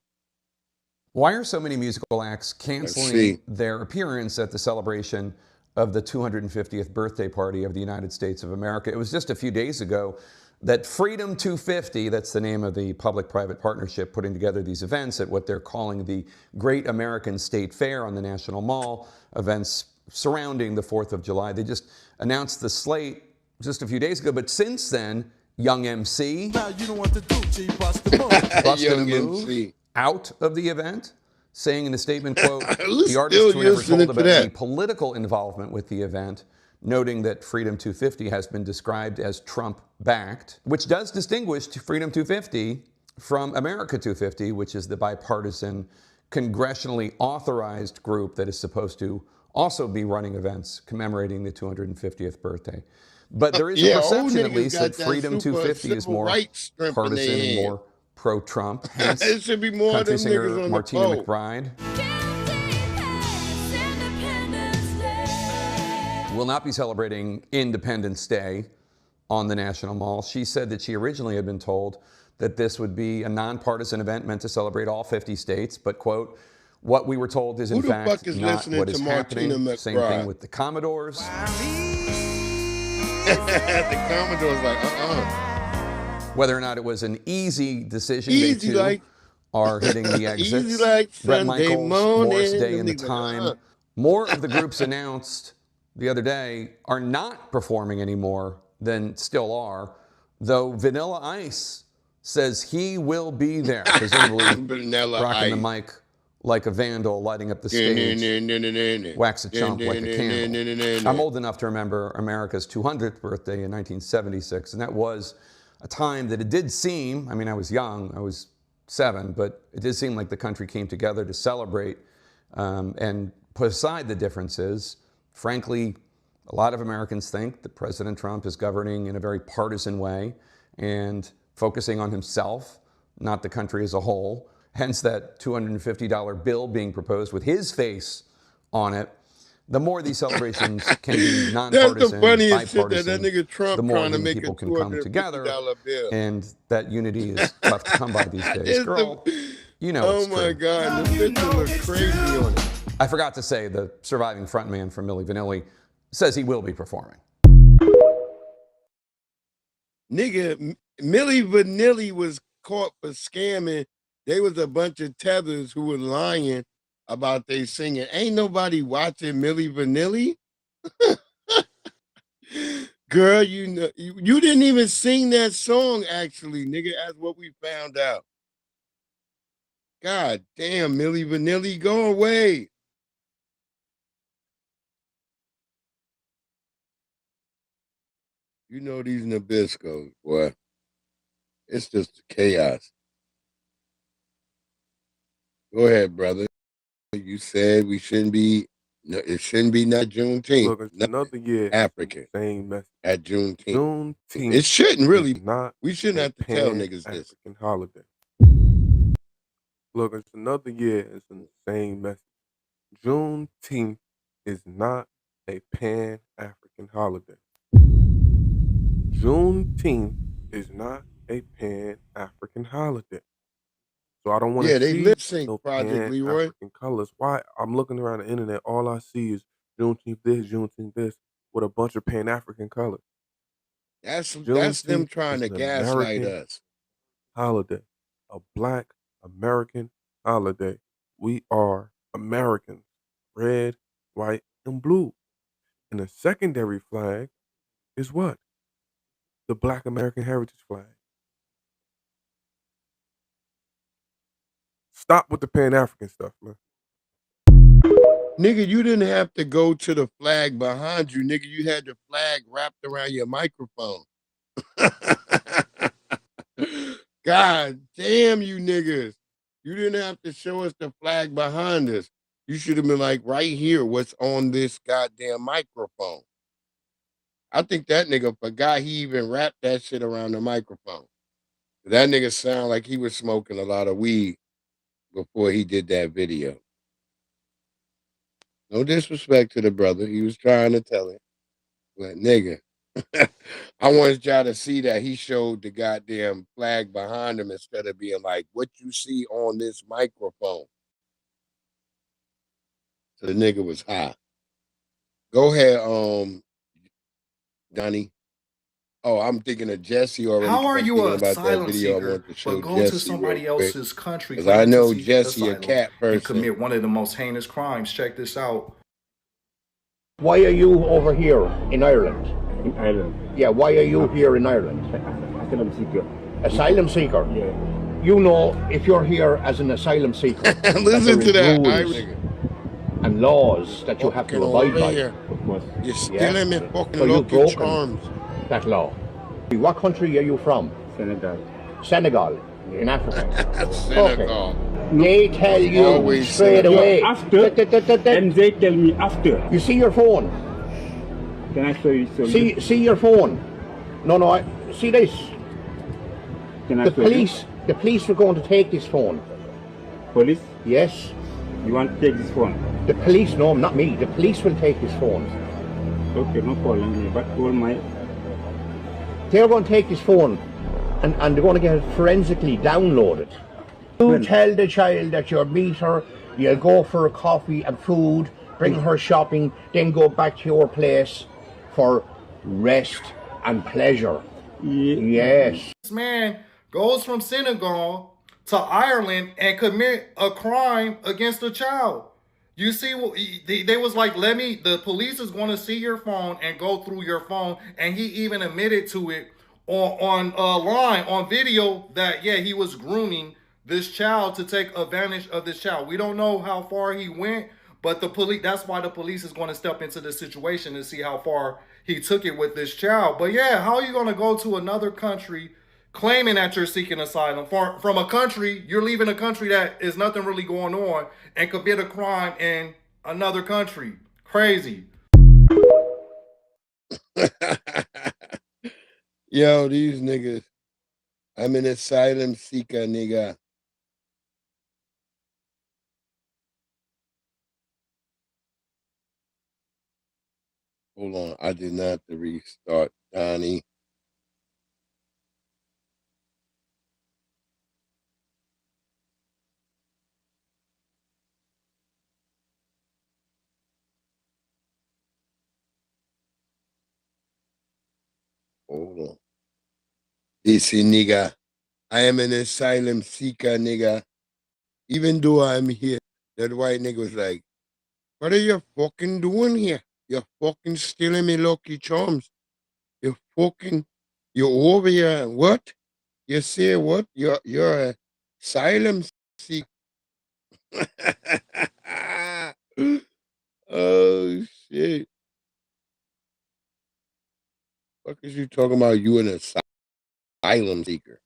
Why are so many musical acts canceling their appearance at the celebration of the 250th birthday party of the United States of America? It was just a few days ago that Freedom 250, that's the name of the public-private partnership putting together these events at what they're calling the Great American State Fair on the National Mall, events surrounding the 4th of July. They just announced the slate just a few days ago, but since then, Young MC, Now you know what to do, G. Bust the move. busted a Young move MC. out of the event, saying in a statement, quote, Who's the artists still were never listening told to about that? any political involvement with the event, noting that Freedom 250 has been described as Trump-backed, which does distinguish Freedom 250 from America 250, which is the bipartisan, congressionally authorized group that is supposed to also be running events commemorating the 250th birthday. But there is a Yeah, old perception, at niggas least, got that that Freedom super 250 is civil more rights strength in partisan their and hand. more pro-Trump. Hence, It should be more of country them singer niggas on the Martina pole. McBride will not be celebrating Independence Day on the National Mall. She said that she originally had been told that this would be a nonpartisan event meant to celebrate all 50 states, but, quote, what we were told is in Who the fact fuck is not listening what to is Martina happening. Same thing McBride? with the Commodores. The Commodore's like, Whether or not it was an easy decision, Easy they too like- are hitting the exits. Easy like Brett Sunday Michaels, morning. Morris Day, Them and The niggas like, Time. More of the groups announced the other day are not performing anymore than still are, though Vanilla Ice says he will be there, presumably Vanilla rocking the Ice. mic like a vandal, lighting up the stage, wax a chump like a candle. I'm old enough to remember America's 200th birthday in 1976, and that was a time that it did seem, I mean, I was young, I was 7, but it did seem like the country came together to celebrate and put aside the differences. Frankly, a lot of Americans think that President Trump is governing in a very partisan way and focusing on himself, not the country as a whole. Hence that $250 bill being proposed with his face on it. The more these celebrations can be nonpartisan, That's the funniest shit bipartisan, that nigga Trump the more trying to young make a people can come together, $250 bill. and that unity is tough to come by these days. It's Girl, you know oh it's my true. God, the picture looks crazy on it. I forgot to say the surviving frontman from Milli Vanilli says he will be performing. Nigga, Milli Vanilli was caught for scamming. They was a bunch of tethers who were lying about they singing. Ain't nobody watching Milli Vanilli. Girl, you know you didn't even sing that song actually, nigga, as what we found out. God damn, Milli Vanilli, go away. You know these Nabiscos, boy. It's just chaos. Go ahead, brother. You said we shouldn't be. No, it shouldn't be not Juneteenth. Look, it's another year. African Same message. at Juneteenth. Juneteenth. It shouldn't really. is not We shouldn't a have to tell niggas this. Pan-African holiday. Look, it's another year. It's the same message. Juneteenth is not a Pan-African holiday. Juneteenth is not a Pan-African holiday. So I don't want Yeah, to they see lip sync no Project pan Leroy. African colors. Why? I'm looking around the internet. All I see is Juneteenth this, Juneteenth this, with a bunch of Pan African colors. That's them Juneteenth trying is to an gaslight American us. holiday, a Black American holiday. We are Americans, red, white, and blue. And the secondary flag is what? The Black American Heritage flag. Stop with the Pan African stuff, man. Nigga, you didn't have to go to the flag behind you. Nigga, you had the flag wrapped around your microphone. God damn you niggas. You didn't have to show us the flag behind us. You should have been like, right here, what's on this goddamn microphone. I think that nigga forgot he even wrapped that shit around the microphone. That nigga sound like he was smoking a lot of weed before he did that video. No disrespect to the brother. He was trying to tell it. But nigga, I wanted y'all to see that he showed the goddamn flag behind him instead of being like, what you see on this microphone. So the nigga was high. Go ahead, Donnie. Oh, I'm thinking of Jesse already How because are I'm you thinking an about that asylum video. I seeker, want to but show go to Jesse real somebody quick. else's country Because I claiming to know seek Jesse a asylum cat and person. commit one of the most heinous crimes? Check this out. Why are you over here in Ireland? In Ireland? Yeah, why are you here in Ireland? Asylum seeker. Asylum seeker? Yeah. You know, if you're here as an asylum seeker, listen to that rules and laws that you have to abide by. Here. You're stealing me fucking So you've lucky broken charms. that law. What country are you from? Senegal. Senegal, in Africa. Senegal. They tell you Always straight Senegal. away. After, and they tell me after. You see your phone? Can I show you? See your phone? No, see this. Can I The show you? police were going to take this phone. Police? Yes. You want to take this phone? The police, no, not me. The police will take this phone. Okay, no problem. But all my... They're going to take this phone and they're going to get it forensically downloaded. You tell the child that you'll meet her, you'll go for a coffee and food, bring her shopping, then go back to your place for rest and pleasure. Yes. This man goes from Senegal to Ireland and commit a crime against a child. You see, they was like, the police is going to see your phone and go through your phone. And he even admitted to it on video that, yeah, he was grooming this child to take advantage of this child. We don't know how far he went, but the police, that's why the police is going to step into the situation to see how far he took it with this child. But yeah, how are you going to go to another country claiming that you're seeking asylum from a country, you're leaving a country that is nothing really going on and commit a crime in another country? Crazy. Yo, these niggas. I'm an asylum seeker, nigga. Hold on, I did not have to restart, Donnie. Hold on. DC nigga. I am an asylum seeker, nigga. Even though I'm here, that white nigga was like, what are you fucking doing here? You're fucking stealing me lucky charms. You're over here. What? You say what? You're a asylum seeker. Oh shit. What is you talking about? You an asylum seeker?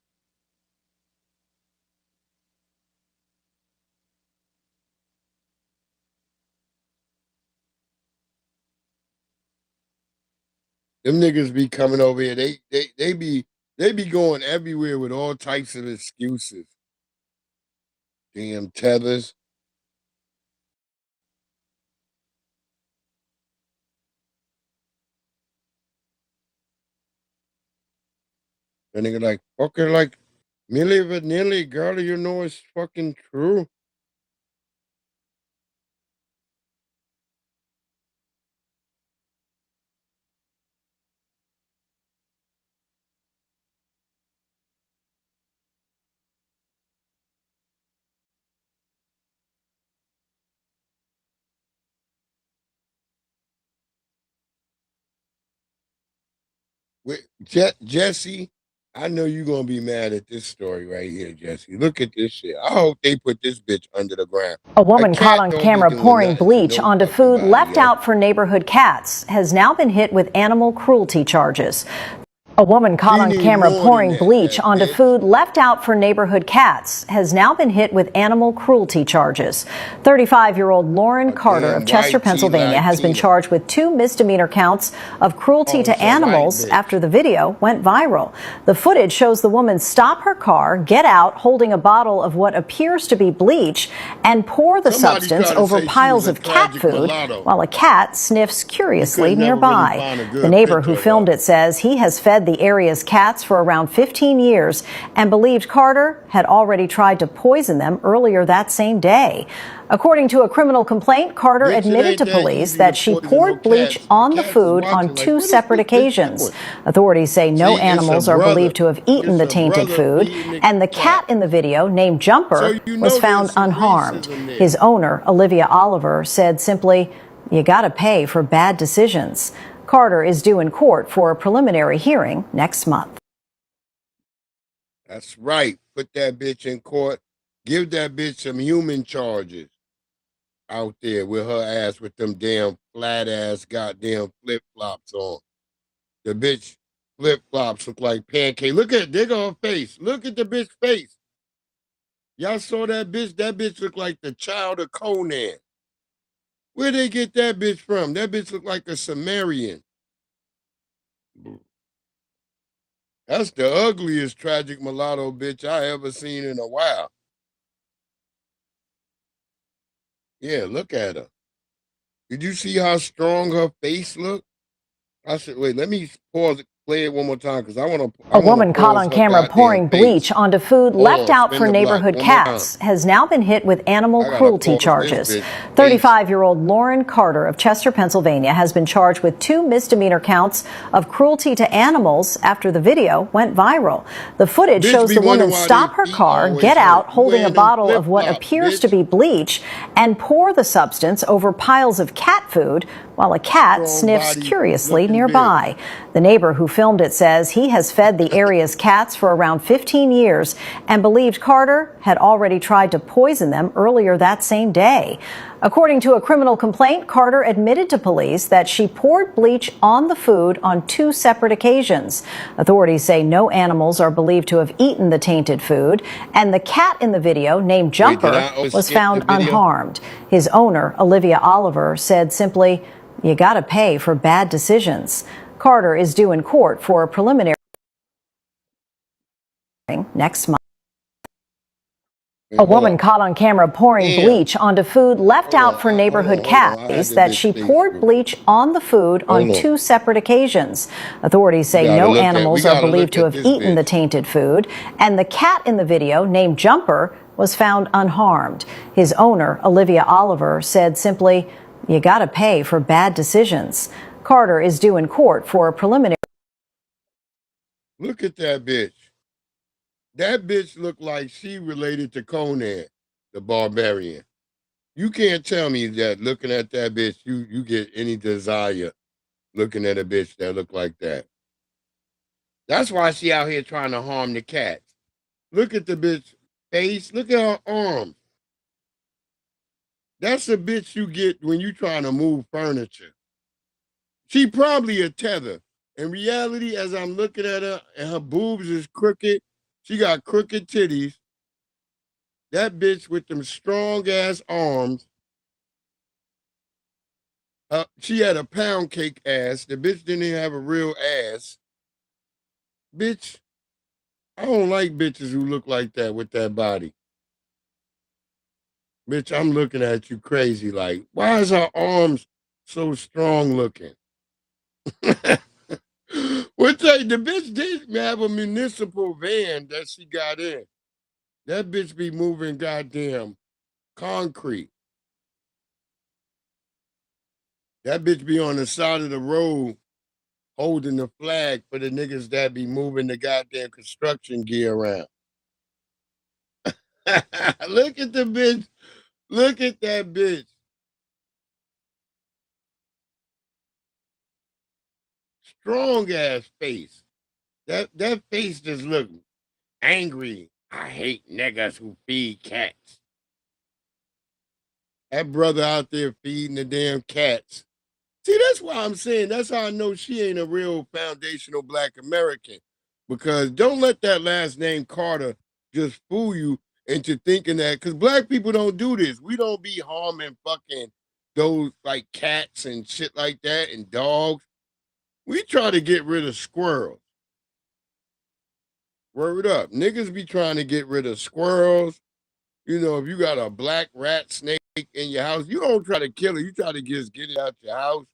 Them niggas be coming over here. They be going everywhere with all types of excuses. Damn tethers. That nigga like fucking like Milli Vanilli, girl, you know it's fucking true. With Jesse, I know you're gonna be mad at this story right here, Jesse. Look at this shit. I hope they put this bitch under the ground. A woman caught on don't be camera doing pouring nothing to bleach no onto fucking food body, left yo. out for neighborhood cats has now been hit with animal cruelty charges. A woman caught on need camera more pouring than that, bleach that onto bitch. food left out for neighborhood cats has now been hit with animal cruelty charges. 35-year-old Lauren Carter of Chester, white Pennsylvania, has been Latina. charged with 2 misdemeanor counts of cruelty to it's a white animals bitch. after the video went viral. The footage shows the woman stop her car, get out holding a bottle of what appears to be bleach, and pour the Somebody substance tried to over say she piles was a of cat tragic food mulatto. while a cat sniffs curiously never really nearby. find a good The neighbor picture who of filmed her. it says he has fed the area's cats for around 15 years and believed Carter had already tried to poison them earlier that same day. According to a criminal complaint, Carter Bitch, it admitted ain't to that police easy that to she poison poured no bleach cats. on the Cats is food watching on like, 2 what is separate this bitch occasions. doing? Authorities say no See, it's a animals are brother. believed to have eaten It's the a tainted brother food, feeding the and the cat. cat in the video, named Jumper, So you was know found there's some unharmed. racism there. His owner, Olivia Oliver, said simply, "You gotta pay for bad decisions." Carter is due in court for a preliminary hearing next month. That's right. Put that bitch in court. Give that bitch some human charges out there with her ass with them damn flat ass goddamn flip flops on. The bitch flip flops look like pancake. Look at dig her face. Look at the bitch face. Y'all saw that bitch? That bitch look like the child of Conan. Where they get that bitch from? That bitch look like a Sumerian. That's the ugliest tragic mulatto bitch I ever seen in a while. Yeah, look at her. Did you see how strong her face looked? I said, wait, let me pause it, play it one more time because I want to. A woman caught on camera pouring bleach onto food left out for spin the block neighborhood one more time. cats has now been hit with animal I gotta cruelty pause charges. this bitch. 35-year-old Lauren Carter of Chester, Pennsylvania, has been charged with 2 misdemeanor counts of cruelty to animals after the video went viral. The footage Bitch shows be the woman wondering why stop they her feet car, always get hurt. out You holding a wearing them bottle of what flip-flops, appears bitch. to be bleach, and pour the substance over piles of cat food while a cat sniffs curiously nearby. The neighbor who filmed it says he has fed the area's cats for around 15 years and believed Carter had already tried to poison them earlier that same day. According to a criminal complaint, Carter admitted to police that she poured bleach on the food on 2 separate occasions. Authorities say no animals are believed to have eaten the tainted food, and the cat in the video, named Jumper, was found unharmed. His owner, Olivia Oliver, said simply, "You gotta pay for bad decisions." Carter is due in court for a preliminary hearing next month. A woman caught on camera pouring bleach onto food left out for neighborhood cats that she poured bleach on the food on 2 separate occasions. Authorities say no animals are believed to have eaten the tainted food, and the cat in the video, named Jumper, was found unharmed. His owner, Olivia Oliver, said simply, "You gotta pay for bad decisions." Carter is due in court for a preliminary. Look at that bitch. That bitch looked like she related to Conan, the barbarian. You can't tell me that looking at that bitch, you get any desire looking at a bitch that look like that. That's why she out here trying to harm the cats. Look at the bitch face. Look at her arms. That's the bitch you get when you trying to move furniture. She probably a tether. In reality, as I'm looking at her and her boobs is crooked, she got crooked titties. That bitch with them strong ass arms. She had a pound cake ass. The bitch didn't even have a real ass. Bitch, I don't like bitches who look like that with that body. Bitch, I'm looking at you crazy. Like, why is her arms so strong looking? What that Hey, the bitch did have a municipal van that she got in. That bitch be moving goddamn concrete. That bitch be on the side of the road holding the flag for the niggas that be moving the goddamn construction gear around. Look at the bitch. Look at that bitch. Strong ass face. That face just look angry. I hate niggas who feed cats. That brother out there feeding the damn cats. See, that's why I'm saying that's how I know she ain't a real foundational Black American. Because don't let that last name Carter just fool you into thinking that, because Black people don't do this. We don't be harming fucking those like cats and shit like that and dogs. We try to get rid of squirrels. Word up. Niggas be trying to get rid of squirrels. You know, if you got a black rat snake in your house, you don't try to kill it. You try to just get it out your house.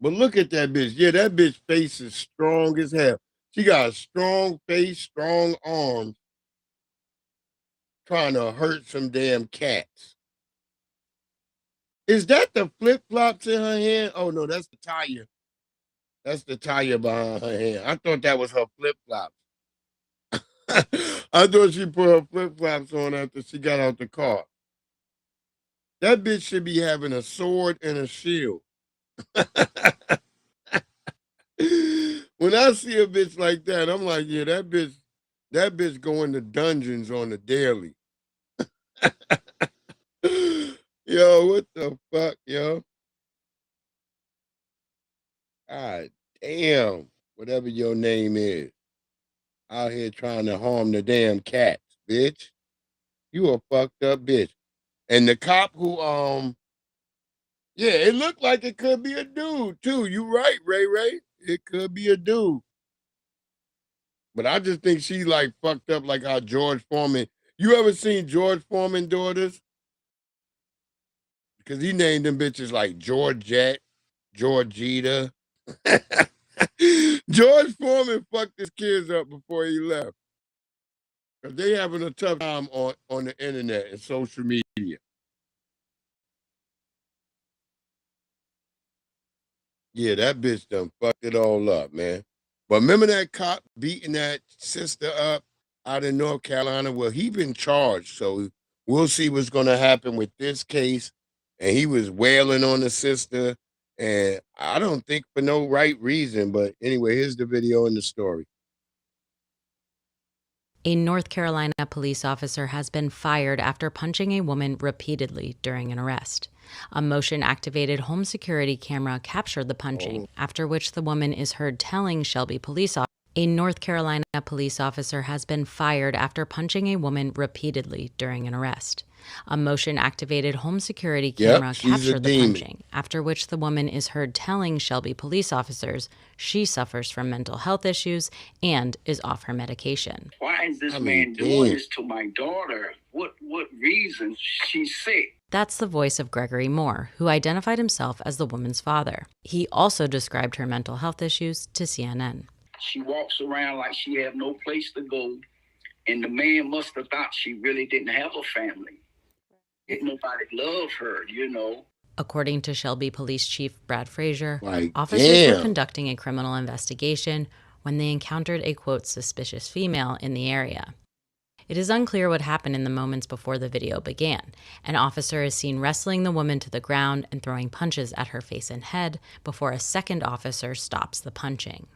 But look at that bitch. Yeah, that bitch face is strong as hell. She got a strong face, strong arms, trying to hurt some damn cats. Is that the flip-flops in her hand? Oh, no, that's the tire. That's the tire behind her hand. I thought that was her flip-flops. I thought she put her flip-flops on after she got out the car. That bitch should be having a sword and a shield. When I see a bitch like that, I'm like, yeah, that bitch going to dungeons on the daily. Yo, what the fuck, yo? God damn, whatever your name is. Out here trying to harm the damn cats, bitch. You a fucked up bitch. And the cop who, yeah, it looked like it could be a dude, too. You right, Ray. It could be a dude. But I just think she like fucked up like how George Foreman. You ever seen George Foreman daughters? Because he named them bitches like Georgette, Georgita. George Foreman fucked his kids up before he left. Because they having a tough time on the internet and social media. Yeah, that bitch done fucked it all up, man. But remember that cop beating that sister up out in North Carolina? Well, he been charged, so we'll see what's going to happen with this case. And he was wailing on the sister, and I don't think for no right reason. But anyway, here's the video and the story. A North Carolina police officer has been fired after punching a woman repeatedly during an arrest. A motion-activated home security camera captured the punching, after which the woman is heard telling Shelby police officers. A North Carolina police officer has been fired after punching a woman repeatedly during an arrest. A motion-activated home security camera captured the punching, after which the woman is heard telling Shelby police officers she suffers from mental health issues and is off her medication. Why is this man doing this to my daughter? What reason? She's sick. That's the voice of Gregory Moore, who identified himself as the woman's father. He also described her mental health issues to CNN. She walks around like she had no place to go, and the man must have thought she really didn't have a family. Didn't nobody love her, you know. According to Shelby Police Chief Brad Frazier, officers were conducting a criminal investigation when they encountered a, quote, suspicious female in the area. It is unclear what happened in the moments before the video began. An officer is seen wrestling the woman to the ground and throwing punches at her face and head before a second officer stops the punching.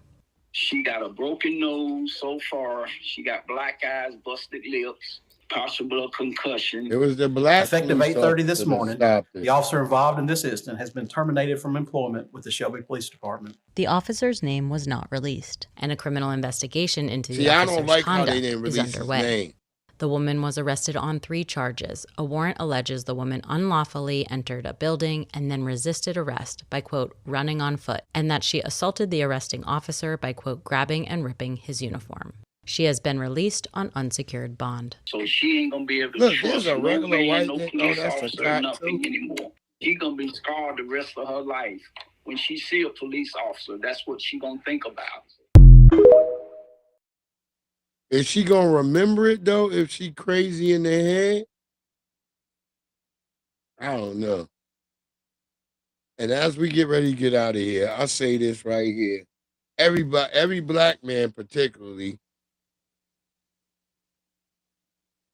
She got a broken nose so far. She got black eyes, busted lips, possible concussion. It was the black. Effective 8:30 this morning, the officer involved in this incident has been terminated from employment with the Shelby Police Department. The officer's name was not released, and a criminal investigation into the officer's conduct is underway. The woman was arrested on 3 charges. A warrant alleges the woman unlawfully entered a building and then resisted arrest by, quote, running on foot, and that she assaulted the arresting officer by, quote, grabbing and ripping his uniform. She has been released on unsecured bond. So she ain't gonna be able to trust no man, no police officer, nothing anymore. She's gonna be scarred the rest of her life when she see a police officer, that's what she gonna think about. Is she gonna remember it though if she crazy in the head? I don't know. And as we get ready to get out of here, I say this right here. Everybody, every black man particularly.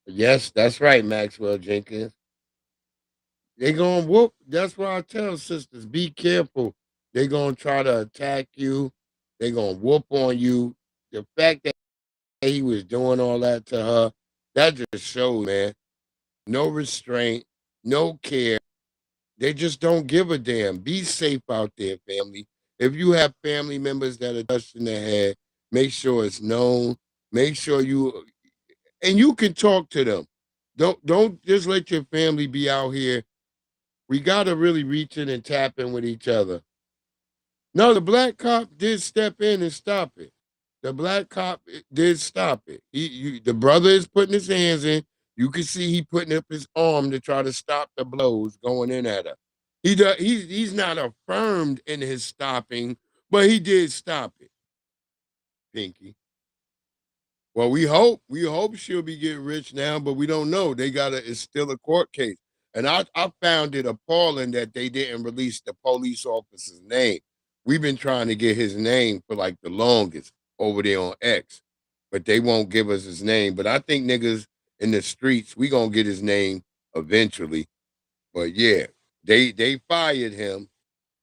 Yes, that's right, Maxwell Jenkins. They gonna whoop. That's why I tell sisters, be careful. They gonna try to attack you. They gonna whoop on you. The fact that he was doing all that to her, that just shows, man. No restraint, no care. They just don't give a damn. Be safe out there, family. If you have family members that are touched in the head, make sure it's known. Make sure you can talk to them. Don't just let your family be out here. We gotta really reach in and tap in with each other. No, the black cop did step in and stop it. The black cop did stop it. The brother is putting his hands in. You can see he putting up his arm to try to stop the blows going in at her. He's not affirmed in his stopping, but he did stop it. Pinky. Well, we hope she'll be getting rich now, but we don't know. It's still a court case. And I found it appalling that they didn't release the police officer's name. We've been trying to get his name for like the longest over there on X, but they won't give us his name. But I think niggas in the streets, we gonna get his name eventually. But yeah, they fired him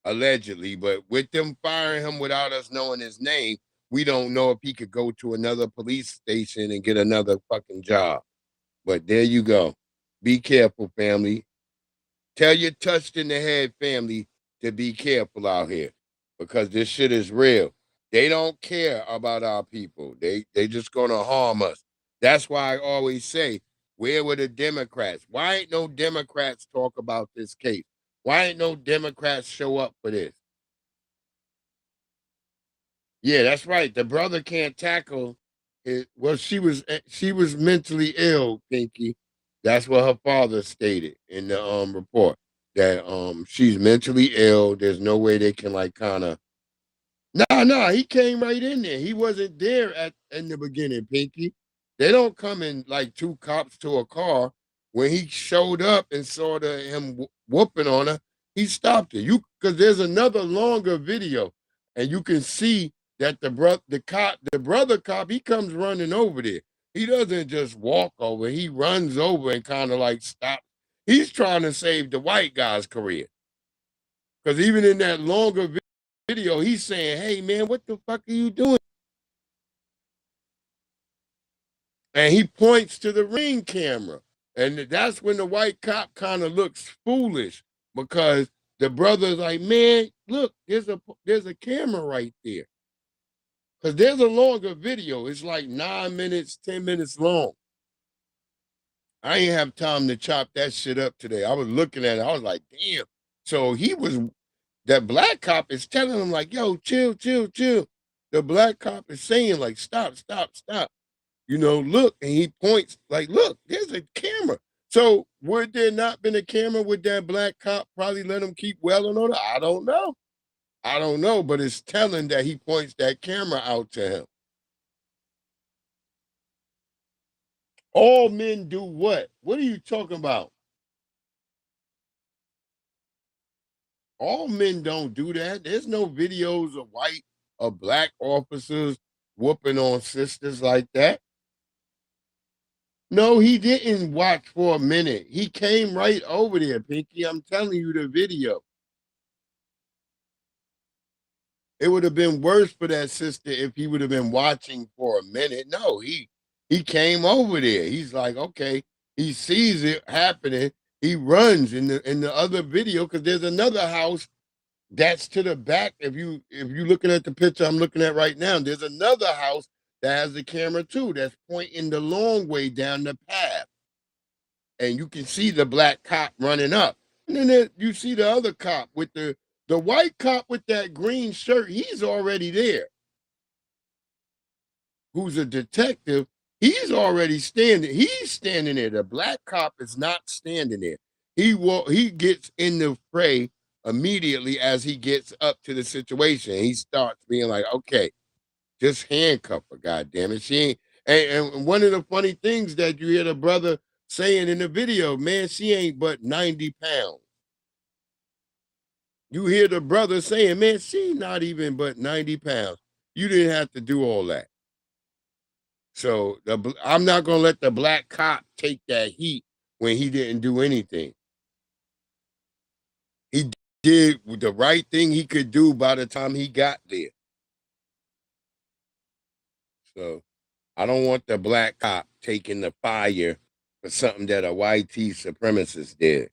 allegedly, but with them firing him without us knowing his name, we don't know if he could go to another police station and get another fucking job. But there you go. Be careful, family. Tell your touched in the head family to be careful out here because this shit is real. They don't care about our people. They just gonna harm us. That's why I always say, where were the Democrats? Why ain't no Democrats talk about this case? Why ain't no Democrats show up for this? Yeah, that's right. The brother can't tackle it. Well, she was mentally ill, Pinky. That's what her father stated in the report. That she's mentally ill. There's no way they can like kind of. No, he came right in there. He wasn't there in the beginning, Pinky. They don't come in like two cops to a car. When he showed up and saw him whooping on her, he stopped it. Because there's another longer video, and you can see that the brother cop, he comes running over there. He doesn't just walk over. He runs over and kind of like stops. He's trying to save the white guy's career. Because even in that longer video, he's saying, hey, man, what the fuck are you doing? And he points to the ring camera. And that's when the white cop kind of looks foolish because the brother's like, man, look, there's a camera right there. Because there's a longer video. It's like 9 minutes, 10 minutes long. I ain't have time to chop that shit up today. I was looking at it. I was like, damn. So that black cop is telling him like, yo, chill, chill, chill. The black cop is saying like, stop, stop, stop. Look, and he points like, look, there's a camera. So would there not been a camera? Would that black cop probably let him keep welling on it? I don't know, but it's telling that he points that camera out to him. All men do what? What are you talking about? All men don't do that. There's no videos of white or black officers whooping on sisters like that. No, he didn't watch for a minute. He came right over there, Pinky. I'm telling you the video. It would have been worse for that sister if he would have been watching for a minute. No, he came over there. He's like, okay, he sees it happening. He runs in the other video because there's another house that's to the back. If you looking at the picture I'm looking at right now, there's another house that has the camera too that's pointing the long way down the path. And you can see the black cop running up. And then you see the other cop with the white cop with that green shirt. He's already there. Who's a detective. He's already standing. He's standing there. The black cop is not standing there. He gets in the fray immediately as he gets up to the situation. He starts being like, okay, just handcuff her, goddamn it. She ain't. And one of the funny things that you hear the brother saying in the video, man, she ain't but 90 pounds. You hear the brother saying, man, she not even but 90 pounds. You didn't have to do all that. So I'm not going to let the black cop take that heat when he didn't do anything. He did the right thing he could do by the time he got there. So I don't want the black cop taking the fire for something that a YT supremacist did.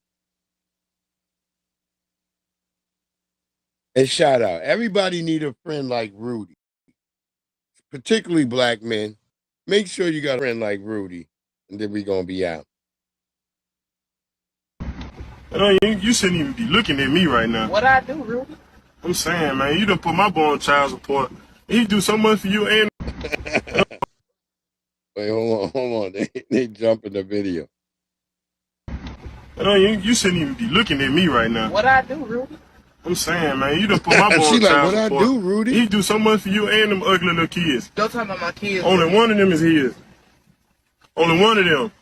And shout out, everybody need a friend like Rudy, particularly black men. Make sure you got a friend like Rudy, and then we gonna be out. You shouldn't even be looking at me right now. What I do, Rudy? I'm saying, man, you done put my boy on child support. He do so much for you and. Wait, hold on. They jump in the video. You shouldn't even be looking at me right now. What I do, Rudy? I'm saying, man, you done put my boy on She like, child what support. I do, Rudy? He do so much for you and them ugly little kids. Don't talk about my kids. Only one of them is his. Only one of them.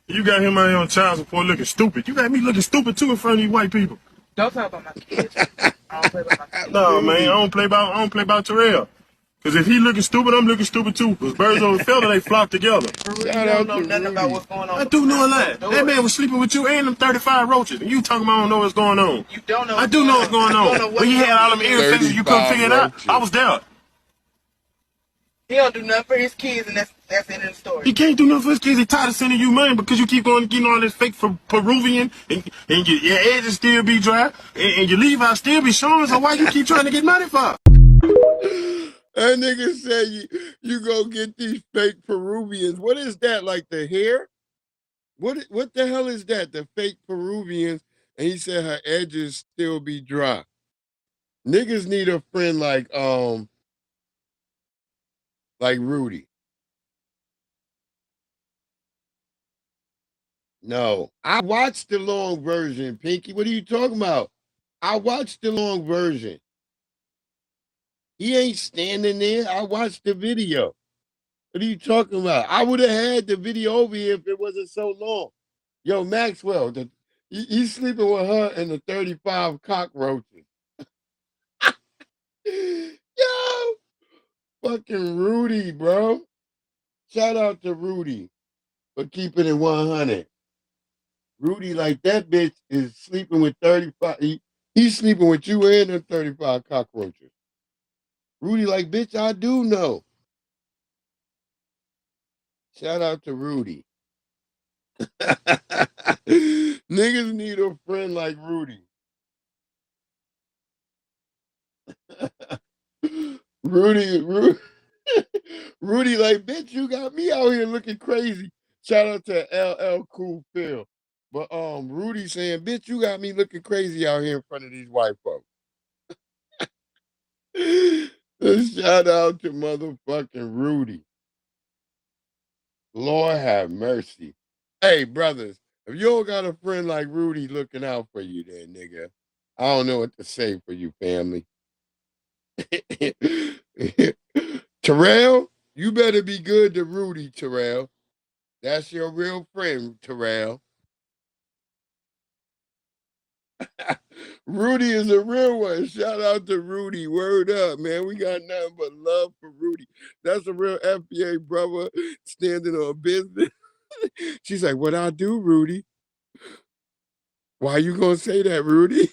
You got him out here on child support looking stupid. You got me looking stupid too in front of these white people. Don't talk about my kids. I don't play about my kids. No, man, I don't play about Terrell. Cause if he looking stupid, I'm looking stupid too. Cause birds of a feather, they flock together. Rudy, you don't know nothing about what's going on. I do know a lot. That man was sleeping with you and them 35 roaches, and you talking about I don't know what's going on. You don't know. I do know what's going on. When you had all them ear infections, you couldn't figure it out. I was there. He don't do nothing for his kids, and that's the end of the story. He can't do nothing for his kids. He tired of sending you money because you keep going getting all this fake Peruvian, and your edges still be dry, and your Levi's still be showing. So why you keep trying to get money for? That nigga said you go get these fake Peruvians. What is that? Like the hair? What the hell is that? The fake Peruvians? And he said her edges still be dry. Niggas need a friend like Rudy. No, I watched the long version, Pinky. What are you talking about? I watched the long version. He ain't standing there. I watched the video. What are you talking about? I would have had the video over here if it wasn't so long. Yo, Maxwell, he's sleeping with her and the 35 cockroaches. Yo, fucking Rudy, bro. Shout out to Rudy for keeping it 100. Rudy, like that bitch, is sleeping with 35. He's sleeping with you and the 35 cockroaches. Rudy, like, bitch, I do know. Shout out to Rudy. Niggas need a friend like Rudy. Rudy, like, bitch, you got me out here looking crazy. Shout out to LL Cool Phil. But Rudy saying, bitch, you got me looking crazy out here in front of these white folks. Shout out to motherfucking Rudy. Lord have mercy. Hey, brothers, if you don't got a friend like Rudy looking out for you, then, nigga, I don't know what to say for you, family. Terrell, you better be good to Rudy, Terrell. That's your real friend, Terrell. Rudy is a real one. Shout out to Rudy. Word up, man. We got nothing but love for Rudy. That's a real FBA brother standing on business. She's like, what I do, Rudy? Why you gonna say that, Rudy?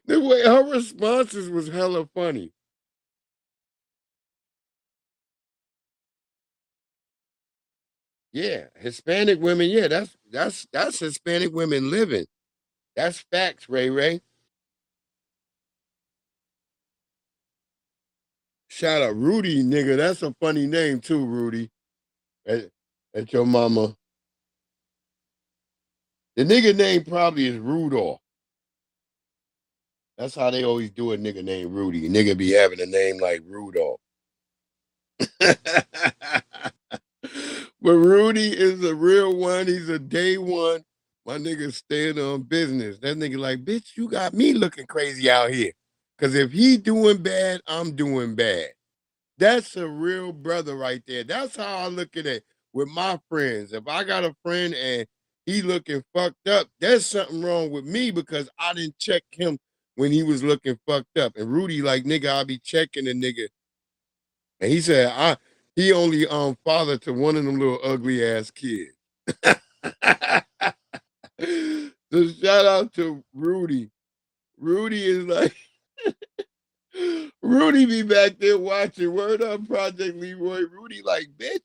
The way her responses was hella funny. Yeah, Hispanic women. Yeah, that's Hispanic women living. That's facts, Ray. Shout out Rudy, nigga. That's a funny name too, Rudy. At your mama. The nigga name probably is Rudolph. That's how they always do a nigga named Rudy. Nigga be having a name like Rudolph. But Rudy is a real one. He's a day one. My nigga stand on business. That nigga like, bitch, you got me looking crazy out here. Cause if he doing bad, I'm doing bad. That's a real brother right there. That's how I look at it with my friends. If I got a friend and he looking fucked up, there's something wrong with me because I didn't check him when he was looking fucked up. And Rudy like, nigga, I'll be checking the nigga. And he said, he only father to one of them little ugly ass kids. So shout out to Rudy. Rudy is like, Rudy be back there watching. Word up, Project Leroy. Rudy like, bitch,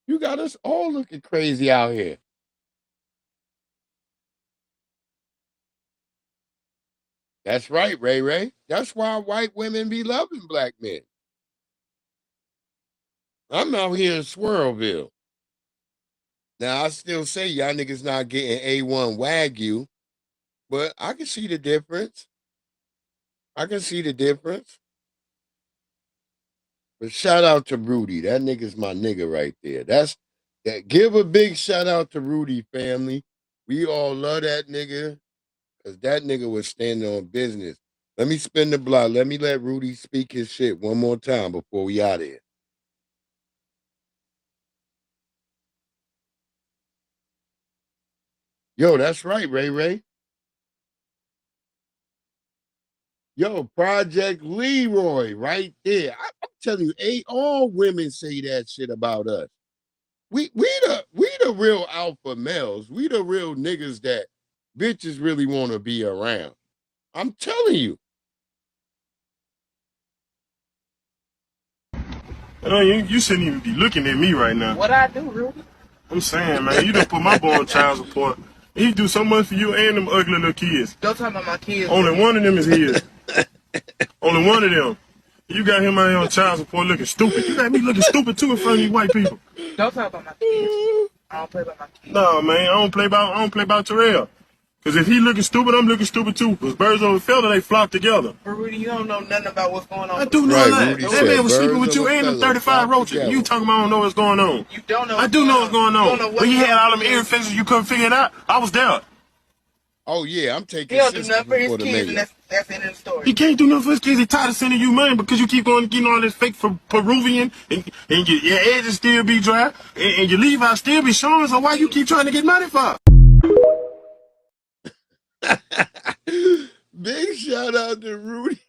you got us all looking crazy out here. That's right, Ray Ray. That's why white women be loving black men. I'm out here in Swirlville. Now, I still say y'all niggas not getting A1 Wagyu, but I can see the difference. I can see the difference. But shout out to Rudy. That nigga's my nigga right there. That. Give a big shout out to Rudy, family. We all love that nigga because that nigga was standing on business. Let me spin the block. Let me let Rudy speak his shit one more time before we out of here. Yo, that's right, Ray Ray. Yo, Project Leroy, right there. I'm telling you, all women say that shit about us. We the real alpha males. We the real niggas that bitches really want to be around. I'm telling you. You shouldn't even be looking at me right now. What I do, Rudy? I'm saying, man, you done put my boy on child support. He do so much for you and them ugly little kids. Don't talk about my kids. Only one of them is his. Only one of them. You got him out here on child support looking stupid. You got me looking stupid too in front of these white people. Don't talk about my kids. I don't play about my kids. No, man, I don't play about Terrell. Cause if he looking stupid, I'm looking stupid too. Cause birds of a feather, they flock together. But Rudy, you don't know nothing about what's going on. I do know that. That man was sleeping with you and them 35 roaches. And you talking about I don't know what's going on. You don't know. I do know what's going on. When you had all them ear infections, you couldn't figure it out. I was there. Oh yeah, I'm taking. He don't do nothing for his kids, and that's the end of the story. He can't do nothing for his kids. He tired of sending you money because you keep going getting all this fake for Peruvian, and your edges still be dry, and your Levi's still be showing. So why you keep trying to get money for? Big shout out to Rudy.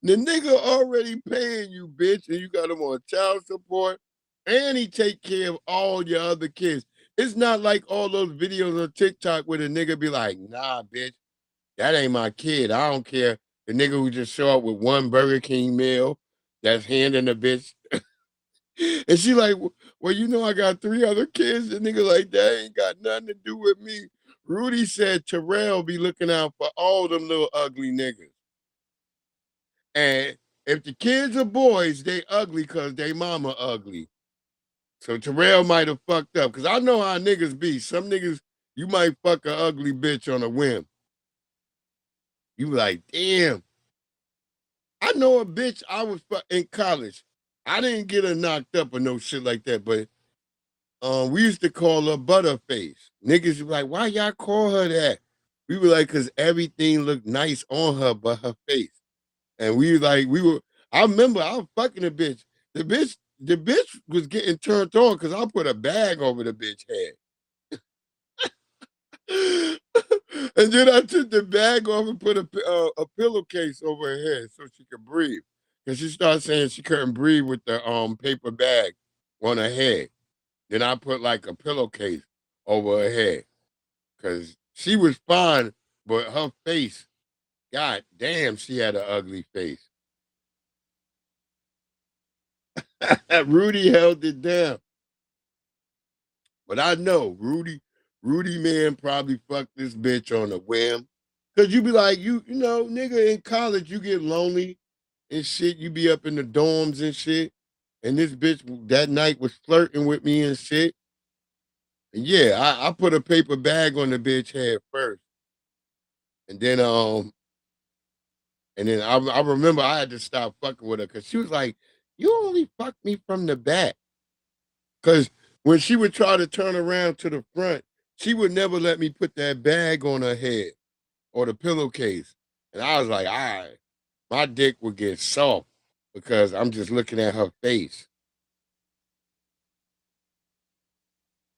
The nigga already paying you, bitch, and you got him on child support, and he take care of all your other kids. It's not like all those videos on TikTok where the nigga be like, nah, bitch, that ain't my kid. I don't care. The nigga who just show up with one Burger King meal that's handing the bitch. And she like, well, you know, I got 3 other kids. The nigga like, that ain't got nothing to do with me. Rudy said Terrell be looking out for all them little ugly niggas. And if the kids are boys, they ugly because they mama ugly. So Terrell might have fucked up. Because I know how niggas be. Some niggas, you might fuck an ugly bitch on a whim. You like, damn. I know a bitch I was in college. I didn't get her knocked up or no shit like that, but we used to call her Butterface. Niggas were like, why y'all call her that? We were like, because everything looked nice on her but her face. And I remember I was fucking a bitch. The bitch was getting turned on because I put a bag over the bitch head. And then I took the bag off and put a pillowcase over her head so she could breathe. And she started saying she couldn't breathe with the paper bag on her head. Then I put like a pillowcase over her head. Because she was fine, but her face, god damn, she had an ugly face. Rudy held it down. But I know Rudy man probably fucked this bitch on a whim. Cause you be like, you know, nigga, in college, you get lonely and shit. You be up in the dorms and shit. And this bitch that night was flirting with me and shit. And yeah, I put a paper bag on the bitch head first. And then I remember I had to stop fucking with her because she was like, you only fuck me from the back. Cause when she would try to turn around to the front, she would never let me put that bag on her head or the pillowcase. And I was like, all right, my dick would get soft because I'm just looking at her face.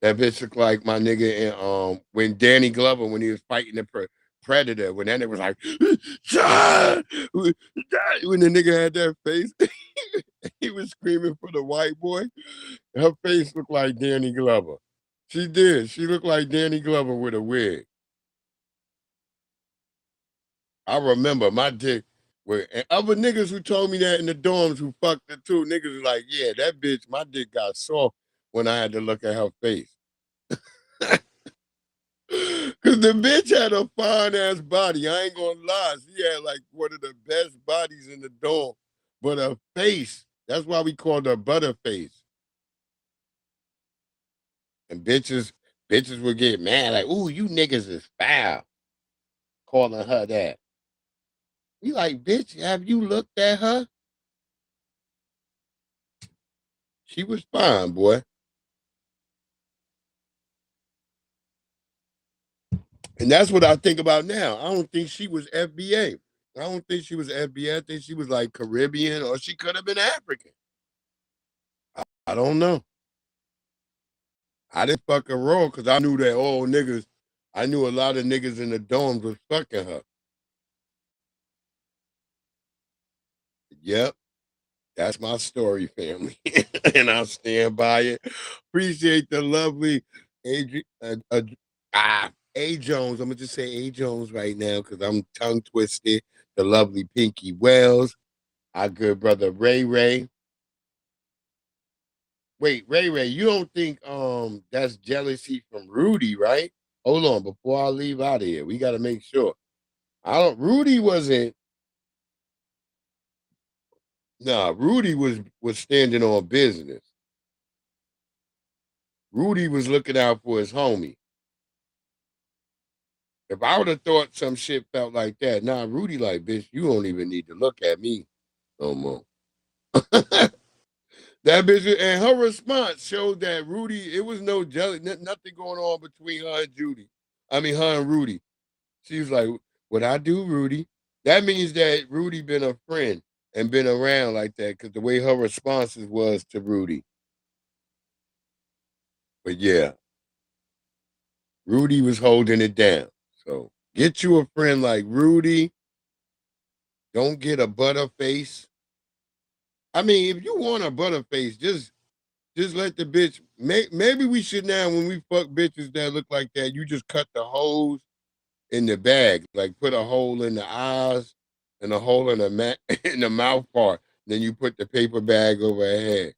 That bitch looked like my nigga in when Danny Glover, when he was fighting the Predator, when that nigga was like, when the nigga had that face, he was screaming for the white boy. Her face looked like Danny Glover. She did. She looked like Danny Glover with a wig. I remember my dick. And other niggas who told me that in the dorms who fucked it too, niggas was like, yeah, that bitch, my dick got soft when I had to look at her face. Cause the bitch had a fine ass body. I ain't gonna lie. She had like one of the best bodies in the dorm. But her face, that's why we called her Butterface. And bitches would get mad, like, ooh, you niggas is foul. Calling her that. You like, bitch, have you looked at her? She was fine, boy. And that's what I think about now. I don't think she was FBA. I don't think she was FBA. I think she was like Caribbean or she could have been African. I don't know. I didn't fuck her raw because I knew that all niggas, I knew a lot of niggas in the dorms was fucking her. Yep. That's my story, family. And I'll stand by it. Appreciate the lovely A. Jones. I'm going to just say A. Jones right now because I'm tongue twisted. The lovely Pinky Wells. Our good brother Ray Ray. Wait, Ray, you don't think that's jealousy from Rudy, right? Hold on, before I leave out of here, we got to make sure. Rudy wasn't. Nah, Rudy was standing on business. Rudy was looking out for his homie. If I would have thought some shit felt like that, nah, Rudy like, bitch, you don't even need to look at me no more. That bitch, and her response showed that Rudy, it was no jealousy, nothing going on between her and Judy. I mean, her and Rudy. She was like, what I do, Rudy? That means that Rudy been a friend and been around like that because the way her responses was to Rudy. But yeah, Rudy was holding it down. So get you a friend like Rudy. Don't get a butterface. I mean, if you want a butterface, just let the bitch. Maybe we should now, when we fuck bitches that look like that, you just cut the holes in the bag, like put a hole in the eyes and a hole in the in the mouth part. Then you put the paper bag over her head.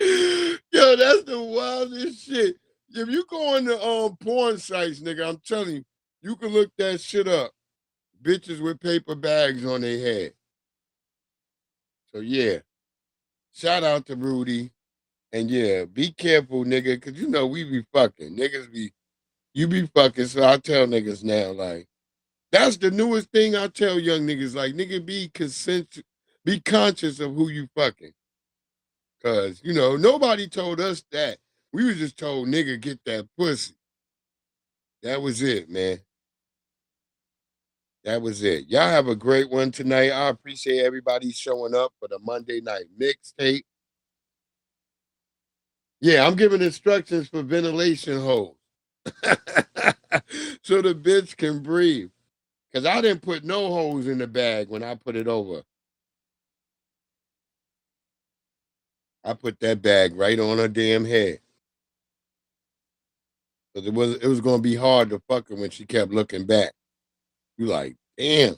Yo, that's the wildest shit. If you go on the porn sites, nigga, I'm telling you, you can look that shit up. Bitches with paper bags on their head. So yeah, shout out to Rudy. And yeah, be careful, nigga, because you know we be fucking. You be fucking. So I tell niggas now, like, that's the newest thing I tell young niggas, like, nigga, be conscious of who you fucking. Cause, you know, nobody told us that. We was just told, nigga, get that pussy. That was it, man. That was it. Y'all have a great one tonight. I appreciate everybody showing up for the Monday night mixtape. Yeah, I'm giving instructions for ventilation holes. So the bitch can breathe. Because I didn't put no holes in the bag when I put it over. I put that bag right on her damn head. Because it was gonna be hard to fuck her when she kept looking back. You like, damn.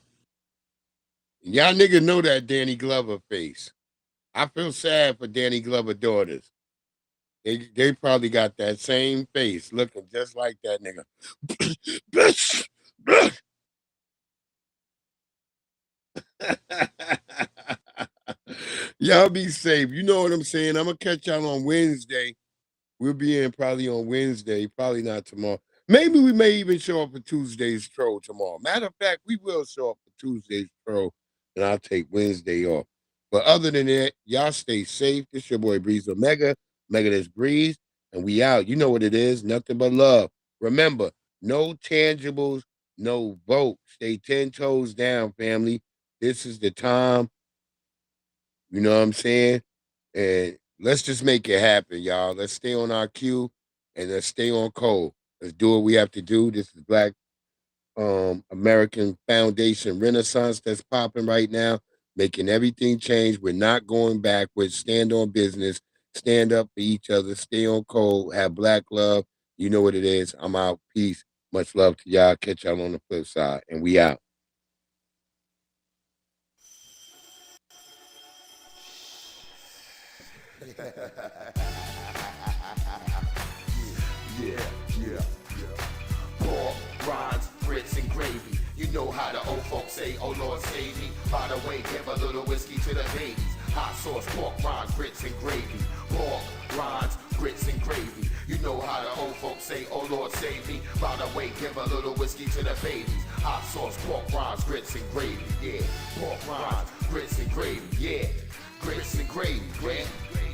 Y'all niggas know that Danny Glover face. I feel sad for Danny Glover daughters. They probably got that same face, looking just like that nigga. Y'all be safe. You know what I'm saying? I'm gonna catch y'all on Wednesday. We'll be in probably on Wednesday, probably not tomorrow. Maybe we may even show up for Tuesday's troll tomorrow. Matter of fact, we will show up for Tuesday's troll, and I'll take Wednesday off. But other than that, y'all stay safe. This your boy Breeze Omega. Omega this Breeze. And we out. You know what it is. Nothing but love. Remember, no tangibles, no vote. Stay 10 toes down, family. This is the time. You know what I'm saying? And let's just make it happen, y'all. Let's stay on our cue and let's stay on code. Let's do what we have to do. This is Black American Foundation Renaissance that's popping right now, making everything change. We're not going backwards. Stand on business. Stand up for each other. Stay on code. Have Black love. You know what it is. I'm out. Peace. Much love to y'all. Catch y'all on the flip side. And we out. Pork, rinds, grits, and gravy. You know how the old folks say, oh Lord save me. By the way, give a little whiskey to the babies. Hot sauce, pork, rinds, grits, and gravy. Pork, rinds, grits, and gravy. You know how the old folks say, oh Lord save me. By the way, give a little whiskey to the babies. Hot sauce, pork, rinds, grits, and gravy. Yeah, pork, rinds, grits, and gravy. Yeah, grits and gravy, man.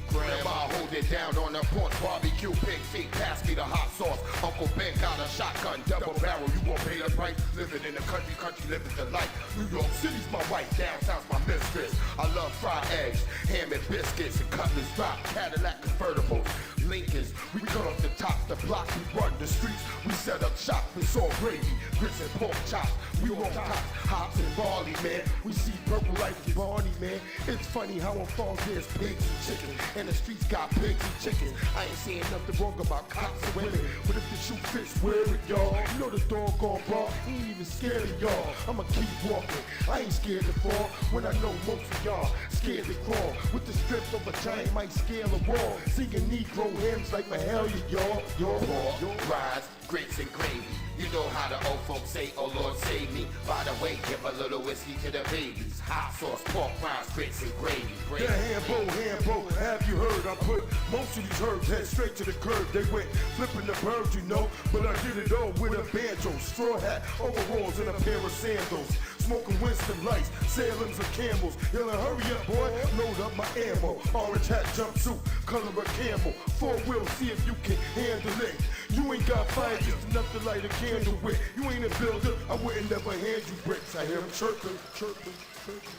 Grandma hold it down on the porch, barbecue, pig feet, pass me the hot sauce. Uncle Ben got a shotgun, double barrel, you won't pay the price. Living in the country, living the life. New York City's my wife, downtown's my mistress. I love fried eggs, ham and biscuits, and cutlets drop, Cadillac convertibles, Lincolns. We cut off the top, the block, we run the streets. We set up shop, it's all gravy, grits and pork chops. We roll tops, hops and barley, man. We see purple like Barney, man. It's funny how on farms there's pigs and chickens, and the streets got pigs and chickens. I ain't saying nothing wrong about cops and women, but if the shoe fits, wear it, y'all. You know the doggone bar, he ain't even scared of y'all. I'ma keep walking, I ain't scared to fall, when I know most of y'all scared to crawl. With the strength of a giant might scale a wall, singing Negro hymns like Mahalia, y'all. Pork, rinds, grits, and gravy. You know how the old folks say, oh Lord save me. By the way, give a little whiskey to the babies. Hot sauce, pork rinds, grits, and gravy. The Hambo, have you heard? I put most of these herbs head straight to the curb. They went flipping the birds, you know, but I did it all with a banjo, straw hat, overalls, and a pair of sandals. Smoking Winston Lights, Salem's and Camels. Yelling, hurry up, boy, load up my ammo. Orange hat, jumpsuit, color of camel. 4-wheel, see if you can handle it. You ain't got fire, just enough to light a candle with. You ain't a builder, I wouldn't never hand you bricks. I hear them chirping, chirping, chirping.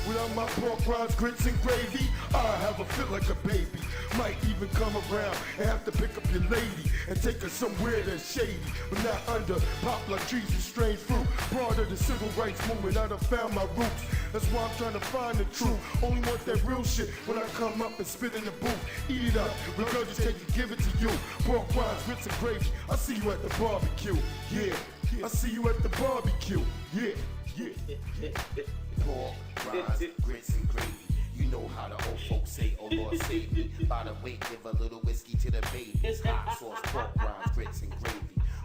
Without my pork rinds, grits, and gravy, I have a fit like a baby. Might even come around and have to pick up your lady and take her somewhere that's shady, but not under poplar trees and strange fruit. Part of the civil rights movement, I done found my roots. That's why I'm trying to find the truth. Only want that real shit when I come up and spit in the booth. Eat it up, regurgitate it, give it to you. Pork rinds, grits, and gravy. I see you at the barbecue. Yeah, I see you at the barbecue. Yeah, yeah. Pork, rinds, grits, and gravy. You know how the old folks say, oh Lord save me. By the way, give a little whiskey to the babies. Hot sauce, pork rinds, grits, and gravy.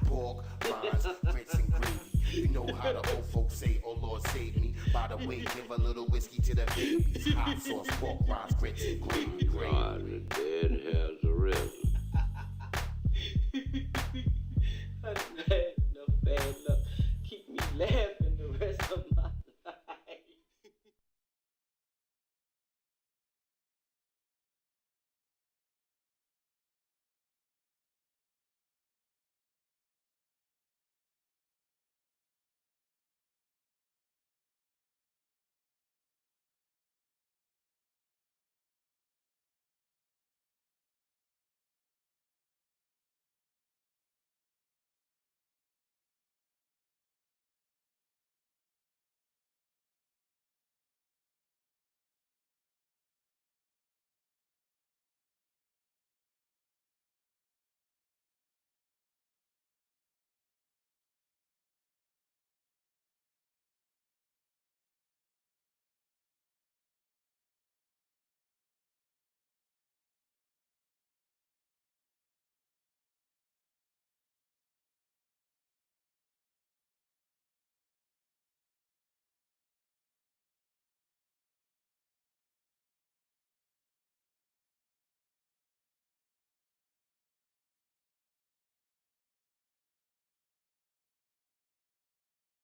Pork, rinds, grits, and gravy. You know how the old folks say, oh Lord save me. By the way, give a little whiskey to the babies. Hot sauce, pork rinds, grits, and gravy. God, the dead has arisen.